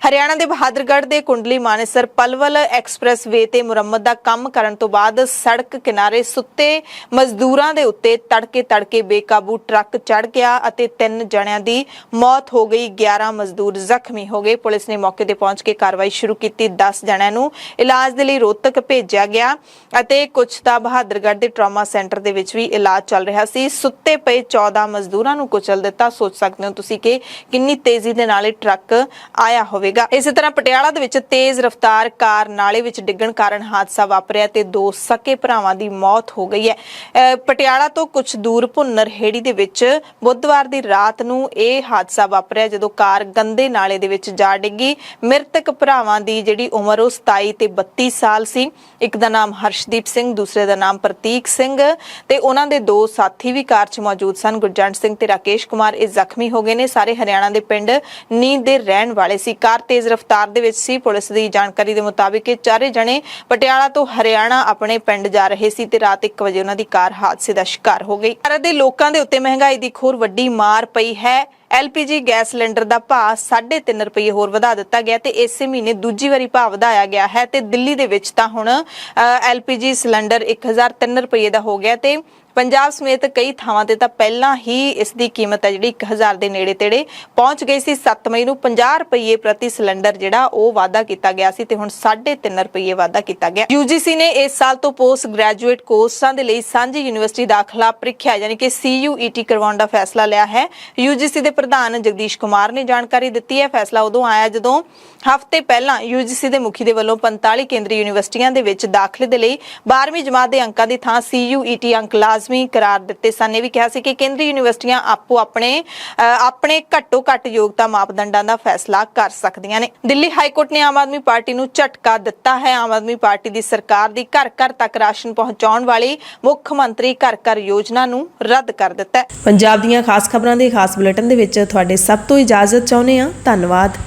[SPEAKER 2] ਹਰਿਆਣਾ ਦੇ ਬਹਾਦਰਗੜ੍ਹ ਦੇ ਕੁੰਡਲੀ ਮਾਨੇਸਰ ਪਲਵਲ ਐਕਸਪ੍ਰੈਸ ਵੇ ਤੇ ਮੁਰੰਮਤ ਦਾ ਕੰਮ ਕਰਨ ਤੋਂ ਬਾਅਦ ਸੜਕ ਕਿਨਾਰੇ ਸੁੱਤੇ ਮਜ਼ਦੂਰਾਂ ਦੇ ਉੱਤੇ ਤੜਕੇ ਬੇਕਾਬੂ ਟਰੱਕ ਚੜ੍ਹ ਗਿਆ ਅਤੇ 3 ਜਣਿਆਂ ਦੀ ਮੌਤ ਹੋ ਗਈ, 11 ਮਜ਼ਦੂਰ ਜ਼ਖਮੀ ਹੋ ਗਏ। ਪੁਲਿਸ ਨੇ ਮੌਕੇ ਤੇ ਪਹੁੰਚ ਕੇ ਕਾਰਵਾਈ ਸ਼ੁਰੂ ਕੀਤੀ। 10 ਜਣਿਆਂ ਨੂੰ ਇਲਾਜ ਦੇ ਲਈ ਰੋਹਤਕ ਭੇਜਿਆ ਗਿਆ ਅਤੇ ਕੁਝ ਦਾ ਬਹਾਦਰਗੜ੍ਹ ਦੇ ਟਰਾਮਾ ਸੈਂਟਰ ਦੇ ਵਿੱਚ ਵੀ ਇਲਾਜ ਚੱਲ ਰਿਹਾ ਸੀ। ਸੁੱਤੇ ਪਏ 14 ਮਜ਼ਦੂਰਾਂ ਨੂੰ ਕੁਚਲ ਦਿੱਤਾ। ਸੋਚ ਸਕਦੇ ਹੋ ਤੁਸੀਂ ਕਿ ਕਿੰਨੀ ਤੇਜ਼ੀ ਦੇ ਨਾਲ ਇਹ ਟਰੱਕ ਆਇਆ ਹੋਵੇਗਾ। ਇਸੇ ਤਰ੍ਹਾਂ ਪਟਿਆਲਾ ਦੇ ਵਿੱਚ ਤੇਜ਼ ਰਫ਼ਤਾਰ ਕਾਰ ਨਾਲੇ ਵਿੱਚ ਡਿੱਗਣ ਕਾਰਨ ਹਾਦਸਾ ਵਾਪਰਿਆ ਤੇ 2 ਸਕੇ ਭਰਾਵਾਂ ਦੀ ਮੌਤ ਹੋ ਗਈ ਹੈ। ਪਟਿਆਲਾ ਤੋਂ ਕੁਝ ਦੂਰ ਭੁੰਨਰ ਹੇੜੀ ਦੇ ਵਿੱਚ ਬੁੱਧਵਾਰ ਦੀ ਰਾਤ ਨੂੰ ਇਹ ਹਾਦਸਾ ਵਾਪਰਿਆ ਜਦੋਂ ਕਾਰ ਗੰਦੇ ਨਾਲੇ ਦੇ ਵਿੱਚ ਜਾ ਡਿੱਗੀ। ਮ੍ਰਿਤਕ ਭਰਾਵਾਂ ਦੀ ਜਿਹੜੀ ਉਮਰ ਉਹ 27 ਤੇ 32 ਸਾਲ ਸੀ। ਇੱਕ ਦਾ ਨਾਮ ਹਰਸ਼ਦੀਪ ਸਿੰਘ, ਦੂਸਰੇ ਦਾ ਨਾਮ ਪ੍ਰਤੀਕ ਸਿੰਘ ਤੇ ਉਹਨਾਂ ਦੇ 2 ਸਾਥੀ ਵੀ ਕਾਰ 'ਚ ਮੌਜੂਦ ਸਨ। ਗੁਰਜੰਟ ਸਿੰਘ ਤੇ ਰਾਕੇਸ਼ ਕੁਮਾਰ ਇਹ ਜ਼ਖਮੀ ਹੋ ਗਏ ਨੇ। ਸਾਰੇ ਹਰਿਆਣਾ ਦੇ ਪਿੰਡ ਨੀਂਦ ਦੇ ਰਹਿਣ ਵਾਲੇ ਸੀ। ਕਾਰ ਤੇਜ਼ ਰਫ਼ਤਾਰ ਦੇ ਵਿੱਚ ਸੀ। ਪੁਲਿਸ ਦੀ ਜਾਣਕਾਰੀ ਦੇ ਮੁਤਾਬਿਕ ਇਹ ਚਾਰੇ ਜਣੇ ਪਟਿਆਲਾ ਤੋਂ ਹਰਿਆਣਾ ਆਪਣੇ ਪਿੰਡ ਜਾ ਰਹੇ ਸੀ ਤੇ ਰਾਤ 1 ਵਜੇ ਉਹਨਾਂ ਦੀ ਕਾਰ ਹਾਦਸੇ ਦਾ ਸ਼ਿਕਾਰ ਹੋ ਗਈ। ਭਾਰਤ ਦੇ ਲੋਕਾਂ ਦੇ ਉੱਤੇ ਮਹਿੰਗਾਈ ਦੀ ਖੋਰ ਵੱਡੀ ਮਾਰ ਪਈ ਹੈ। LPG ਗੈਸ ਸਿਲੰਡਰ ਦਾ ਭਾਅ 3.5 ਰੁਪਏ ਹੋਰ ਵਧਾ ਦਿੱਤਾ ਗਿਆ ਤੇ ਇਸੇ ਮਹੀਨੇ ਦੂਜੀ ਵਾਰੀ ਭਾਅ ਵਧਾਇਆ ਗਿਆ ਹੈ ਤੇ ਦਿੱਲੀ ਦੇ ਵਿੱਚ ਤਾਂ ਹੁਣ LPG ਸਿਲੰਡਰ 1003 ਰੁਪਏ ਦਾ ਹੋ ਗਿਆ ਤੇ ਪੰਜਾਬ ਸਮੇਤ ਕਈ ਥਾਵਾਂ ਤੇ ਤਾਂ ਪਹਿਲਾਂ ਹੀ ਇਸ ਦੀ ਕੀਮਤ ਹੈ ਜਿਹੜੀ 1000 ਦੇ ਨੇੜੇ ਤੇੜੇ ਪਹੁੰਚ ਗਈ ਸੀ। 7 ਮਈ ਨੂੰ 50 ਰੁਪਏ ਪ੍ਰਤੀ ਸਿਲੰਡਰ ਜਿਹੜਾ ਉਹ ਵਾਅਦਾ ਕੀਤਾ ਗਿਆ ਸੀ ਤੇ ਹੁਣ 3.5 ਰੁਪਏ ਵਾਅਦਾ ਕੀਤਾ ਗਿਆ। UGC ਨੇ ਇਸ ਸਾਲ ਤੋਂ ਪੋਸਟ ਗ੍ਰੈਜੂਏਟ ਕੋਰਸਾਂ ਦੇ ਲਈ ਸਾਂਝੀ ਯੂਨੀਵਰਸਿਟੀ ਦਾਖਲਾ ਪ੍ਰੀਖਿਆ ਯਾਨੀ ਕਿ CUET ਕਰਵਾਉਣ ਦਾ ਫੈਸਲਾ ਲਿਆ ਹੈ। UGC ਦੇ ਪ੍ਰਧਾਨ ਜਗਦੀਸ਼ ਕੁਮਾਰ ਨੇ ਜਾਣਕਾਰੀ ਦਿੱਤੀ ਹੈ। ਫੈਸਲਾ ਉਦੋਂ ਆਇਆ ਜਦੋਂ ਹਫ਼ਤੇ ਪਹਿਲਾਂ UGC ਦੇ ਮੁਖੀ ਦੇ ਵੱਲੋਂ 45 ਕੇਂਦਰੀ ਯੂਨੀਵਰਸਿਟੀਆਂ ਦੇ ਵਿੱਚ ਦਾਖਲੇ ਦੇ ਲਈ 12ਵੀਂ ਜਮਾਤ ਦੇ ਅੰਕਾਂ ਦੀ ਥਾਂ CUET ਅੰਕ ਲਾਜ਼ਮੀ ਕਰਾਰ ਦਿੱਤੇ ਸਨ। ਇਹ ਵੀ ਕਿਹਾ ਸੀ ਕਿ ਕੇਂਦਰੀ ਯੂਨੀਵਰਸਿਟੀਆਂ ਆਪੋ ਆਪਣੇ ਘੱਟੋ ਘੱਟ ਯੋਗਤਾ ਮਾਪਦੰਡਾਂ ਦਾ ਫੈਸਲਾ ਕਰ ਸਕਦੀਆਂ ਨੇ। ਦਿੱਲੀ ਹਾਈ ਕੋਰਟ ਨੇ ਆਮ ਆਦਮੀ ਪਾਰਟੀ ਨੂੰ ਝਟਕਾ ਦਿੱਤਾ ਹੈ। ਆਮ ਆਦਮੀ ਪਾਰਟੀ ਦੀ ਸਰਕਾਰ ਦੀ ਘਰ ਘਰ ਤੱਕ ਰਾਸ਼ਨ ਪਹੁੰਚਾਉਣ ਵਾਲੀ ਮੁੱਖ ਮੰਤਰੀ ਘਰ ਘਰ ਯੋਜਨਾ ਨੂੰ ਰੱਦ ਕਰ ਦਿੱਤਾ ਹੈ।
[SPEAKER 1] ਪੰਜਾਬ ਦੀਆਂ ਖਾਸ ਖਬਰਾਂ ਦੇ ਖਾਸ ਬੁਲੇਟਿਨ ਦੇ ਵਿੱਚ ਤੁਹਾਡੇ ਸਭ ਤੋਂ ਇਜਾਜ਼ਤ ਚਾਹੁੰਦੇ ਹਾਂ। ਧੰਨਵਾਦ।